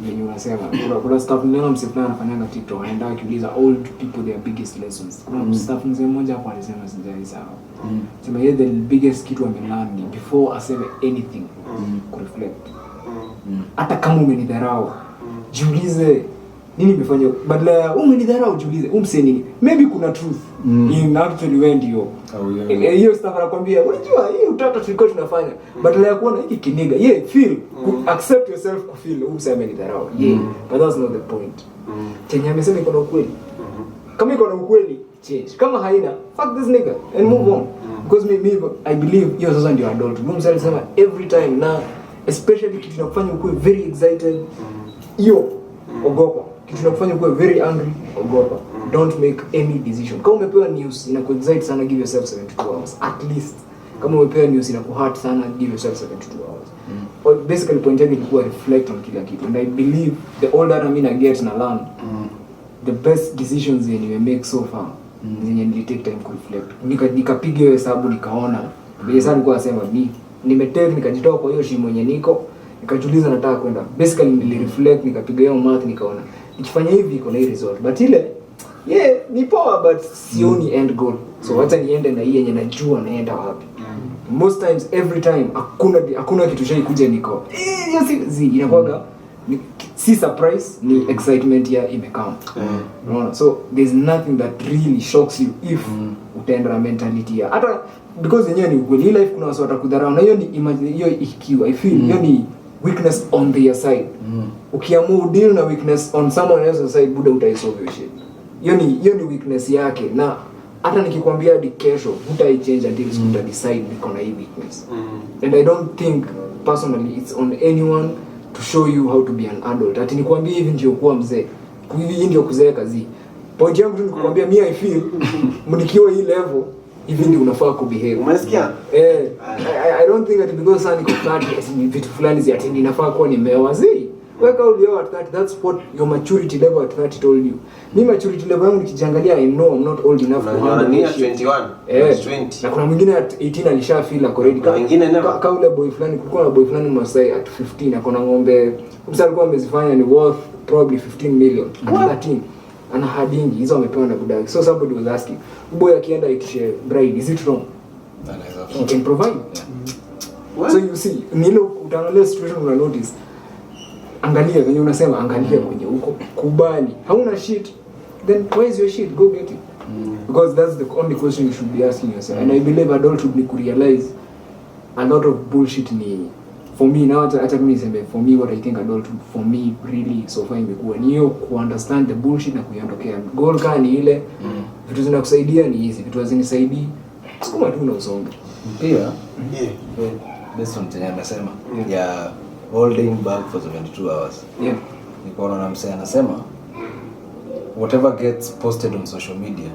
D: yenye unasema kuna stuff ninaona msifana anafanyanga TikTok, anaenda akiuliza old people their biggest lessons. Kuna stuff mmoja hapo alisema sijai sawa, sema yeye the biggest kitu amelearn before aseme anything, ku reflect. Hata kama umenidharau jiulize nini nimefanya, badala ya umenidharau ujiulize umse nini, maybe kuna truth in actually when you hiyo stuff anakuambia unajua hii utata tulikuwa tunafanya, badala ya kuona hiki kiniga feel accept yourself ku feel umse amenidharau but that's not the point. Kenya amesema iko na ukweli, kama iko na ukweli change, kama haina fuck this nigga and move on, because me I believe hiyo sasa ndio adult. Umse alisema every time na especially kitu kinakufanya ukuwe very excited hiyo ogopa, kitu kinakufanya ukuwe very angry ogopa. Don't make any decision. Kama umepewa news inaku-excite sana, give yourself 72 hours at least. Kama umepewa news inaku-hurt sana, give yourself 72 hours. Or basically point yangu ilikuwa reflect on kila kitu, and I believe the older I get na learn the best decisions you make so far zenye nilitake time ku reflect. Nikapiga hiyo hesabu nikaona vile sana nilikuwa nasema nimetake nikajitoa kwa hiyo shimo yenye niko, nikajiuliza nataka kwenda. Basically nilireflect, nikapiga hiyo math nikaona nikifanya hivi iko na hii result, but ile ni power but sioni end goal. So wacha niende na hii yenye najua naenda wapi. Most times every time hakuna kitu shai kuja niko inakuwaga si surprise, ni excitement ya imekama. Unaona, so there's nothing that really shocks you if utaenda mentality ya hata because yenyewe ni ukweli life. Kuna watu watakudharau na hiyo ni imagine, hiyo IQ I feel hiyo ni weakness on their side. Ukiamua deal na weakness on someone else's side, buda utaisolve your shit. Hiyo ni weakness yake, na hata nikikwambia hadi kesho hutaichange until you decide niko na hii weakness. And I don't think personally it's on anyone to show you how to be an adult. Ati nikwambia hivi ndio kuwa mzee, hivi ndio kuzeeka zi. Point yangu tu nikwambia mimi I feel mnikiwa hii level hivi ndio unafaa ku behave.
B: Umesikia?
D: I don't think that because sana niko 30 vitu fulani zi ati ninafaa kuwa nimewazi. Weka ulio at 30, that's what your maturity level at 30 told you. Mimi maturity level yangu nikijiangalia I know I'm not old enough to handle
B: 21.
D: 20. Na kuna mwingine at 18 alishafeel like already. Kama ule boy fulani, kulikuwa na boy fulani Masai at 15 akona ng'ombe. Msa alikuwa amezifanya ni worth probably 15 million. At 13 ana hadingi hizo amepewa na budaki. So somebody was asking, boy akienda itishe bride, is it wrong? He can provide. So you see, nilo utaangalia situation una notice. Angalia venye unasema, angalia kwenye huko, kubali. Hauna shit, then where is your shit? Go get it. Because that's the only question you should be asking yourself. And I believe adulthood ni kurealize a lot of bullshit ni, for me now, hata mimi niseme, for me what I think adulthood for me really so far imekuwa ni hiyo ku understand the bullshit na kuiondokea. Goal ka ni ile, vitu zinakusaidia ni hizi, vitu hazinisaidii sukuma tu na usonge.
C: Pia based on chenye anasema ya holding back for 72 hours. Nikaona na msee anasema whatever gets posted on social media,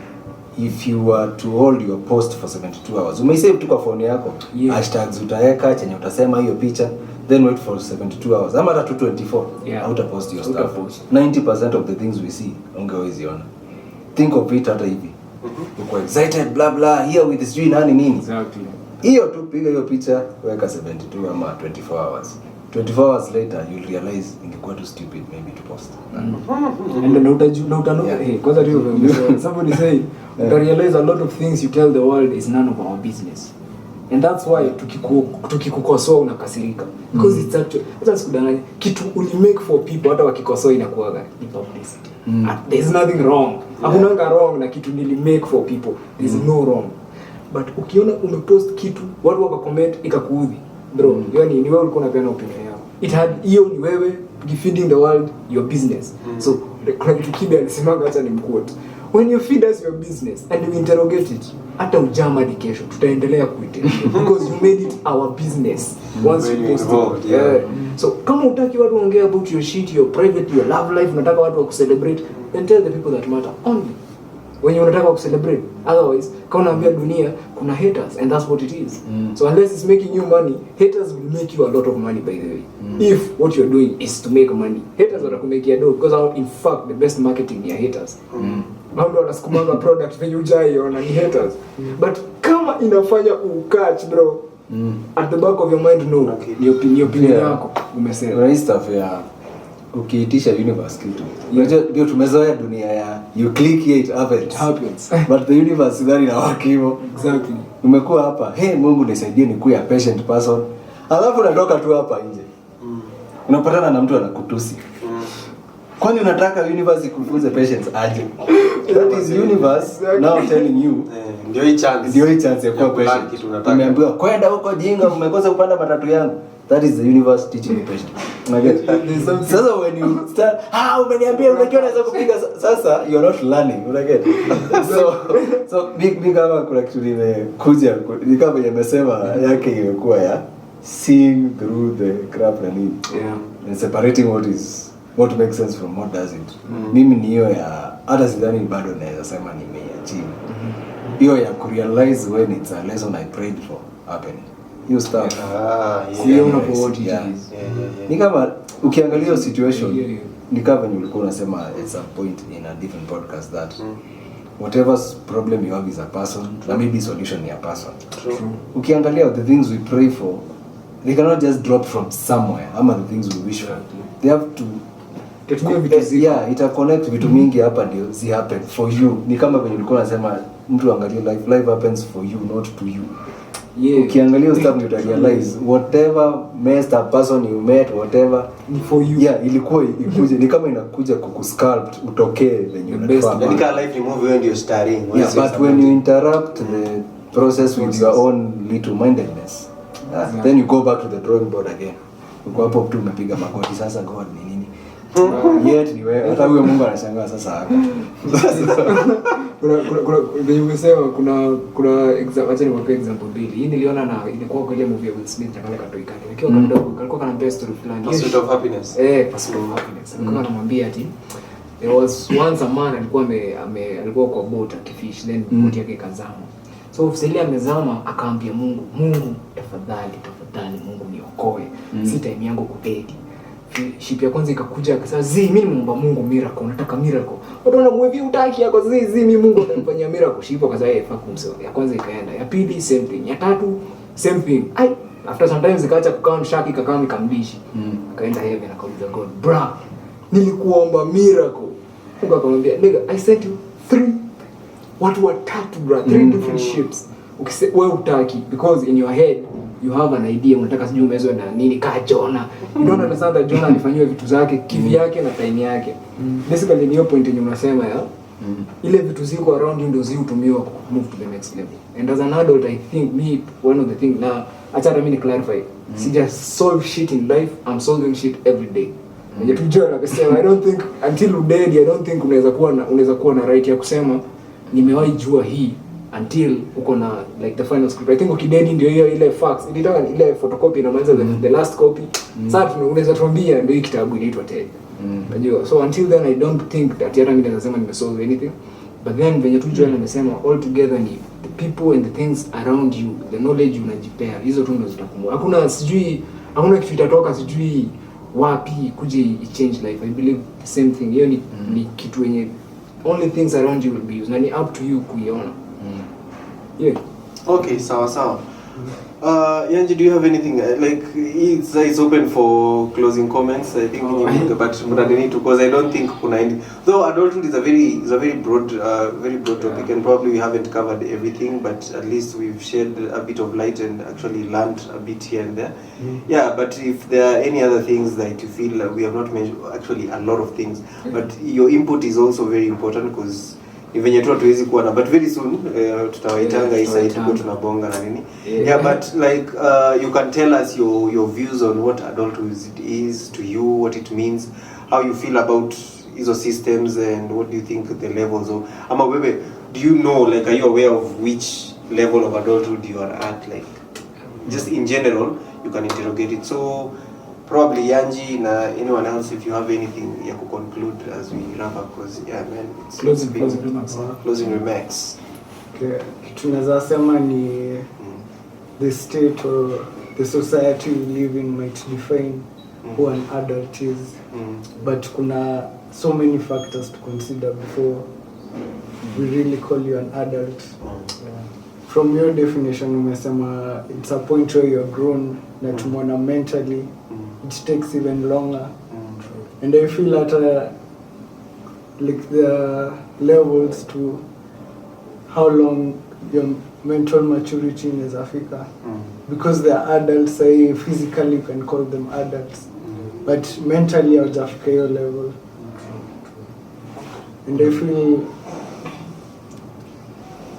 C: if you were to hold your post for 72 hours, umeisave tu kwa phone yako, hashtags utaweka chenye utasema hiyo picha, then wait for 72 hours ama hata 24 utapost your stuff. 90% of the things we see ungeweziona. Think of it hata hivi, uko excited blah blah here with this nini.
D: Exactly.
C: Hiyo tu piga hiyo picha, weka 72 ama 24 hours. 24 hours later you'll realize ingekuwa too stupid maybe to post.
D: And then kwanza tu somebody say you realize a lot of things you tell the world is none of our business. And that's why tukikukosoa unakasirika, because it's actually hata sikudanganya kitu uli make for people, hata wakikosoa inakuaga ni publicity. There's nothing wrong. Hakuna wrong na kitu nili make for people. There's no wrong. But ukiona umepost kitu watu waka comment ikakuudhi, bro, yani ni wewe ulikuwa unapeana opinion yako. It had hiyo ni wewe feeding the world your business. So kuna kitu kibia alisimanga hata ni mquote, when you feed us your business and you interrogate it, hata ujama hadi kesho tutaendelea kuiterogate because you made it our business once you post it. So kama utaki watu waongee about your shit, your private, your love life, unataka watu wa celebrate, then tell the people that matter only when you unataka ku celebrate. Otherwise kama unaambia dunia kuna haters, and that's what it is. So unless it's making you money, haters will make you a lot of money, by the way. If what you're doing is to make money, haters watakumakia dough, because in fact the best marketing ni haters. Mambo wanasukumanga product venye ujaiona ni haters. But kama inafanya ukatch bro, at the back of your mind no, ni opinion yako umesema.
C: Right stuff ya ukiitisha universe kitu. Unajua ndio tumezoea dunia ya you click here it happens. But the universe ndani na waki hivyo.
D: Exactly.
C: Umekuwa hapa, hey Mungu nisaidie nikuwe a patient person. Alafu unatoka tu hapa nje. Unapatana na mtu anakutusi. Kwani unataka universe ikufunze patience aje? That is universe now telling you.
B: Ndio hii chance
C: ya kuwa patient. Umeambiwa kwenda huko jinga, umekosa kupanda matatu yangu. That is the universe teaching you patience. Unaget? Sasa when you start, umeniambia unajua naweza kupiga, sasa you are not learning. Unaget? So big kama kuna kitu nimekuja ni kama nimesema yake imekuwa ya seeing through the crap na nini.
D: Yeah.
C: And separating what makes sense from what doesn't. Mimi ni hiyo ya hata sidhani bado naweza sema nimeachieve. Hiyo ya kurealize when it's a lesson I prayed for happening. Hiyo stuff.
D: Sio unapo what it is.
C: Ni kama ukiangalia hiyo situation ni kama venye ulikuwa unasema it's a point in a different podcast that whatever problem you have is a person, na maybe solution ni a person.
B: True.
C: Ukiangalia the things we pray for, they cannot just drop from somewhere. Ama the things we wish for, they have to ita connect vitu mingi hapa ndio zi happen for you. Ni kama venye ulikuwa unasema mtu angalie life happens for you, not to you. Ukiangalia stuff you realize whatever messed up person you met, whatever
D: for you.
C: Ilikuwa ikuje ni kama inakuja kukusculpt utokee venye unafaa.
B: Ni kama life ni movie when you're starting.
C: But when you interrupt the process with your own little mindedness, then you go back to the drawing board again. Uko hapo tu umepiga magoti, sasa God ni nini? Yet ni wewe hata huyo Mungu anashangaa sasa hapa.
D: Kuna umesema kuna acha niwape example mbili. Hii niliona na ilikuwa kwa ile movie ya Will Smith kama katoikani. Nikiwa mdogo kalikuwa kanambia story fulani.
B: Pursuit of Happiness.
D: Pursuit of Happiness. Alikuwa anamwambia ati there was once a man alikuwa kwa boat akifish, then boat yake ikazama. So ofisili amezama akaambia Mungu, tafadhali Mungu niokoe. Si time yangu kudedi. Ship ya kwanza ikakuja akasema mimi nimeomba Mungu miracle, nataka miracle. Watu wanamwevia utaki yako mimi Mungu atanifanyia miracle. Ship akasema fuck ya kwanza ikaenda, ya pili same thing, ya tatu same thing. After sometimes ikaacha kukaa shaki kakawa nikambishi. Akaenda heaven akauliza God, bra, nilikuomba miracle. Mungu akamwambia nigga, I sent you 3 watu watatu bra, 3 different ships. Wewe utaki because in your head you have an idea, unataka sijui umezwe na nini ka Jonah. You don't understand that Jonah alifanywa vitu zake kivi yake na time yake. Basically ni point yenye unasema ile vitu ziko around you ndio ziutumiwa ku move to the next level. And as an adult I think one of the thing now acha mimi clarify. Si just solve shit in life, I'm solving shit every day. Nje tujua na kusema I don't think until you dead I don't think unaweza kuwa na right ya kusema nimewahi jua hii until uko na like the final script. I think ukidedi ndio hiyo ile fax ilitoka ile photocopy na mwanzo the last copy. Sasa unaweza tuambia ndio hii kitabu inaitwa TED. Unajua, so until then I don't think that hata mimi nasema nimesolve anything, but then venye tu Joel amesema all together ni the people and the things around you, the knowledge unajipea, hizo tu ndio zitakumua. Hakuna kitu kitatoka sijui wapi kuje change life. I believe the same thing. Hiyo ni kitu yenye only things around you will be used, na ni up to you kuiona. Yeah.
B: Okay, sawa. Yanji, do you have anything like it's open for closing comments? I think but need to, because I don't think kuna any, though adulthood is a very broad topic, and probably we haven't covered everything, but at least we've shed a bit of light and actually learned a bit here and there. But if there are any other things that you feel we have not mentioned, actually a lot of things, but your input is also very important, because venye tu hatuwezi kuwa na, but very soon tutawaitanga hii site tuko tunabonga na nini. But like you can tell us your views on what adulthood is to you, what it means, how you feel about hizo systems, and what do you think the levels of, ama wewe, do you know, like, are you aware of which level of adulthood you are at, like just in general you can interrogate it. So probably Yanji na anyone else, if you have anything ya to conclude as we wrap up, because it's closing remarks.
E: Okay, tunaweza sema ni the state or the society we live in might define who an adult is, but kuna so many factors to consider before we really call you an adult. From your definition umesema it's a point where you're grown, na tumona mentally it takes even longer. And I feel that like the levels to how long your mental maturity is Africa, because they are adults, say physically you can call them adults, but mentally out of your level. And I feel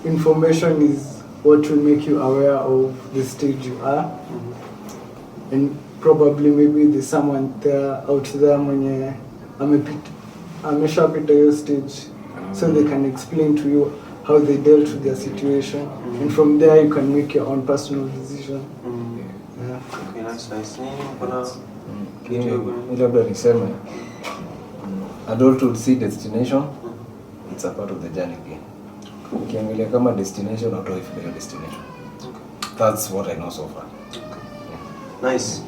E: information is what will make you aware of the stage you are. And probably maybe there's someone there out there mwenye ameshapita hiyo stage, so they can explain to you how they dealt with their situation, and from there you can make your own personal decision. Yeah.
B: Okay, nice. Kuna
C: labda niseme adulthood si destination, it's a part of the journey again. Ukiangalia kama destination or if your destination. That's what I know so far.
B: nice.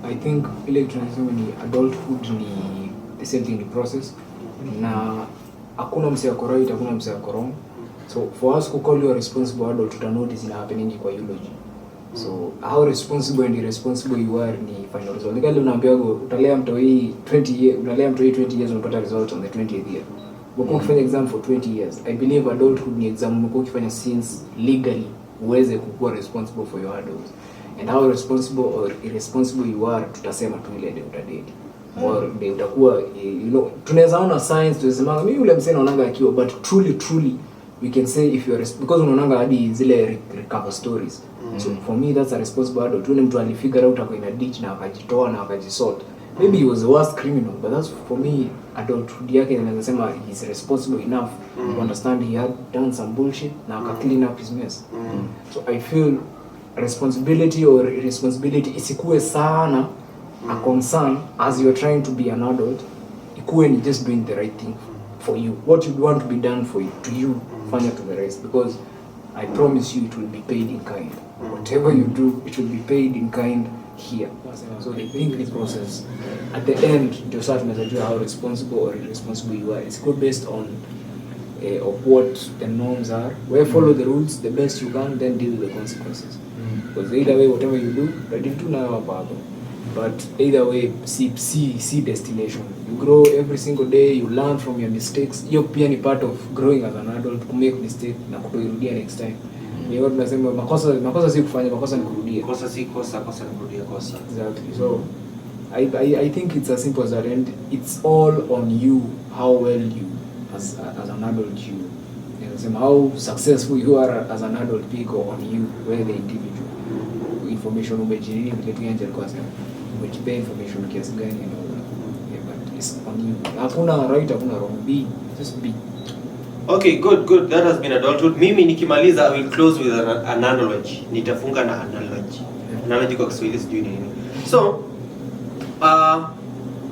D: I think ile tunasema ni adulthood ni the same thing, the process, na hakuna mse yako right, hakuna mse yako wrong. So for us to call you a responsible adult, tuta notice ina happening kwa eulogy. So how responsible and irresponsible you are ni final result. Nikali unaambiwa utalea mtoi 20 years, unalea mtoi 20 years unapata result on the 20th year. Umekuwa ukifanya exam for 20 years. I believe adulthood ni exam umekuwa ukifanya since legally uweze kuwa responsible for your adults. And how responsible or irresponsible you are, tutasema tu ile ndio utadate. Or ndio utakuwa, tunaweza ona science, tunasema mimi yule msee naonanga akiwa, but truly we can say if you are because unaonanga hadi zile recover stories. So for me that's a responsible adult. Yule mtu alifigure out ako in a ditch na akajitoa na akajisort. Maybe he was the worst criminal, but that's for me adulthood yake. Naweza sema he's responsible enough to understand he had done some bullshit na aka clean up his mess. So I feel responsibility or irresponsibility isikuwe sana a concern as you're trying to be an adult. Ikuwe ni just doing the right thing for you, what you want to be done for you, to you, fanya to the rest, because I promise you it will be paid in kind. Whatever you do, it will be paid in kind here. So I think this process at the end ndio sasa tunajua how responsible or irresponsible you are. It's good based on of what the norms are. Where follow the rules the best you can, then deal with the consequences. Because either way, whatever you do, ready to know about. But either way, see destination. You grow every single day. You learn from your mistakes. Hiyo pia ni part of growing as an adult, to make mistake na kutoirudia next time. Ni watu nasema makosa si kufanya, makosa ni kurudia.
B: Kosa si kosa ni kurudia kosa.
D: Exactly. So I think it's as simple as that, and it's all on you how well you as an adult how successful you are as an adult people on you, where the individual information umejini vile tu yanje alikuwa sema umejipea information kiasi gani and all that. Yeah, but it's on you. Hakuna right, hakuna wrong. Just be.
B: Okay, good. That has been adulthood. Mimi nikimaliza I will close with an analogy. Nitafunga na analogy. Analogy kwa Kiswahili sijui nini. So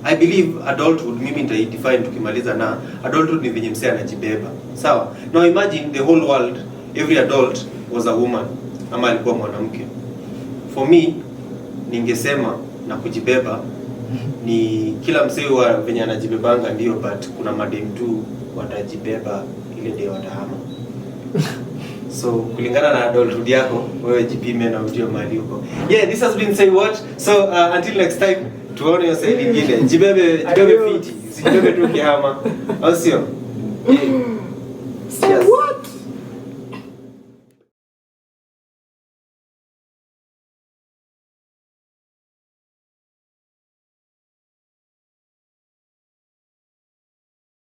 B: I believe adulthood, mimi nitaidefine tukimaliza na adulthood ni venye msee anajibeba. Sawa? Now imagine the whole world, every adult was a woman ama alikuwa mwanamke. For me, ningesema na kujibeba ni kila msee wa venye anajibebanga ndio, but kuna madem tu watajibeba ile ndio watahama. So kulingana na adulthood yako wewe jipime na ujue mahali uko. Yeah, this has been Say What. So until next time, tuone hiyo side nyingine. Jibebe fiti. Usijibebe tu kihama. Au sio?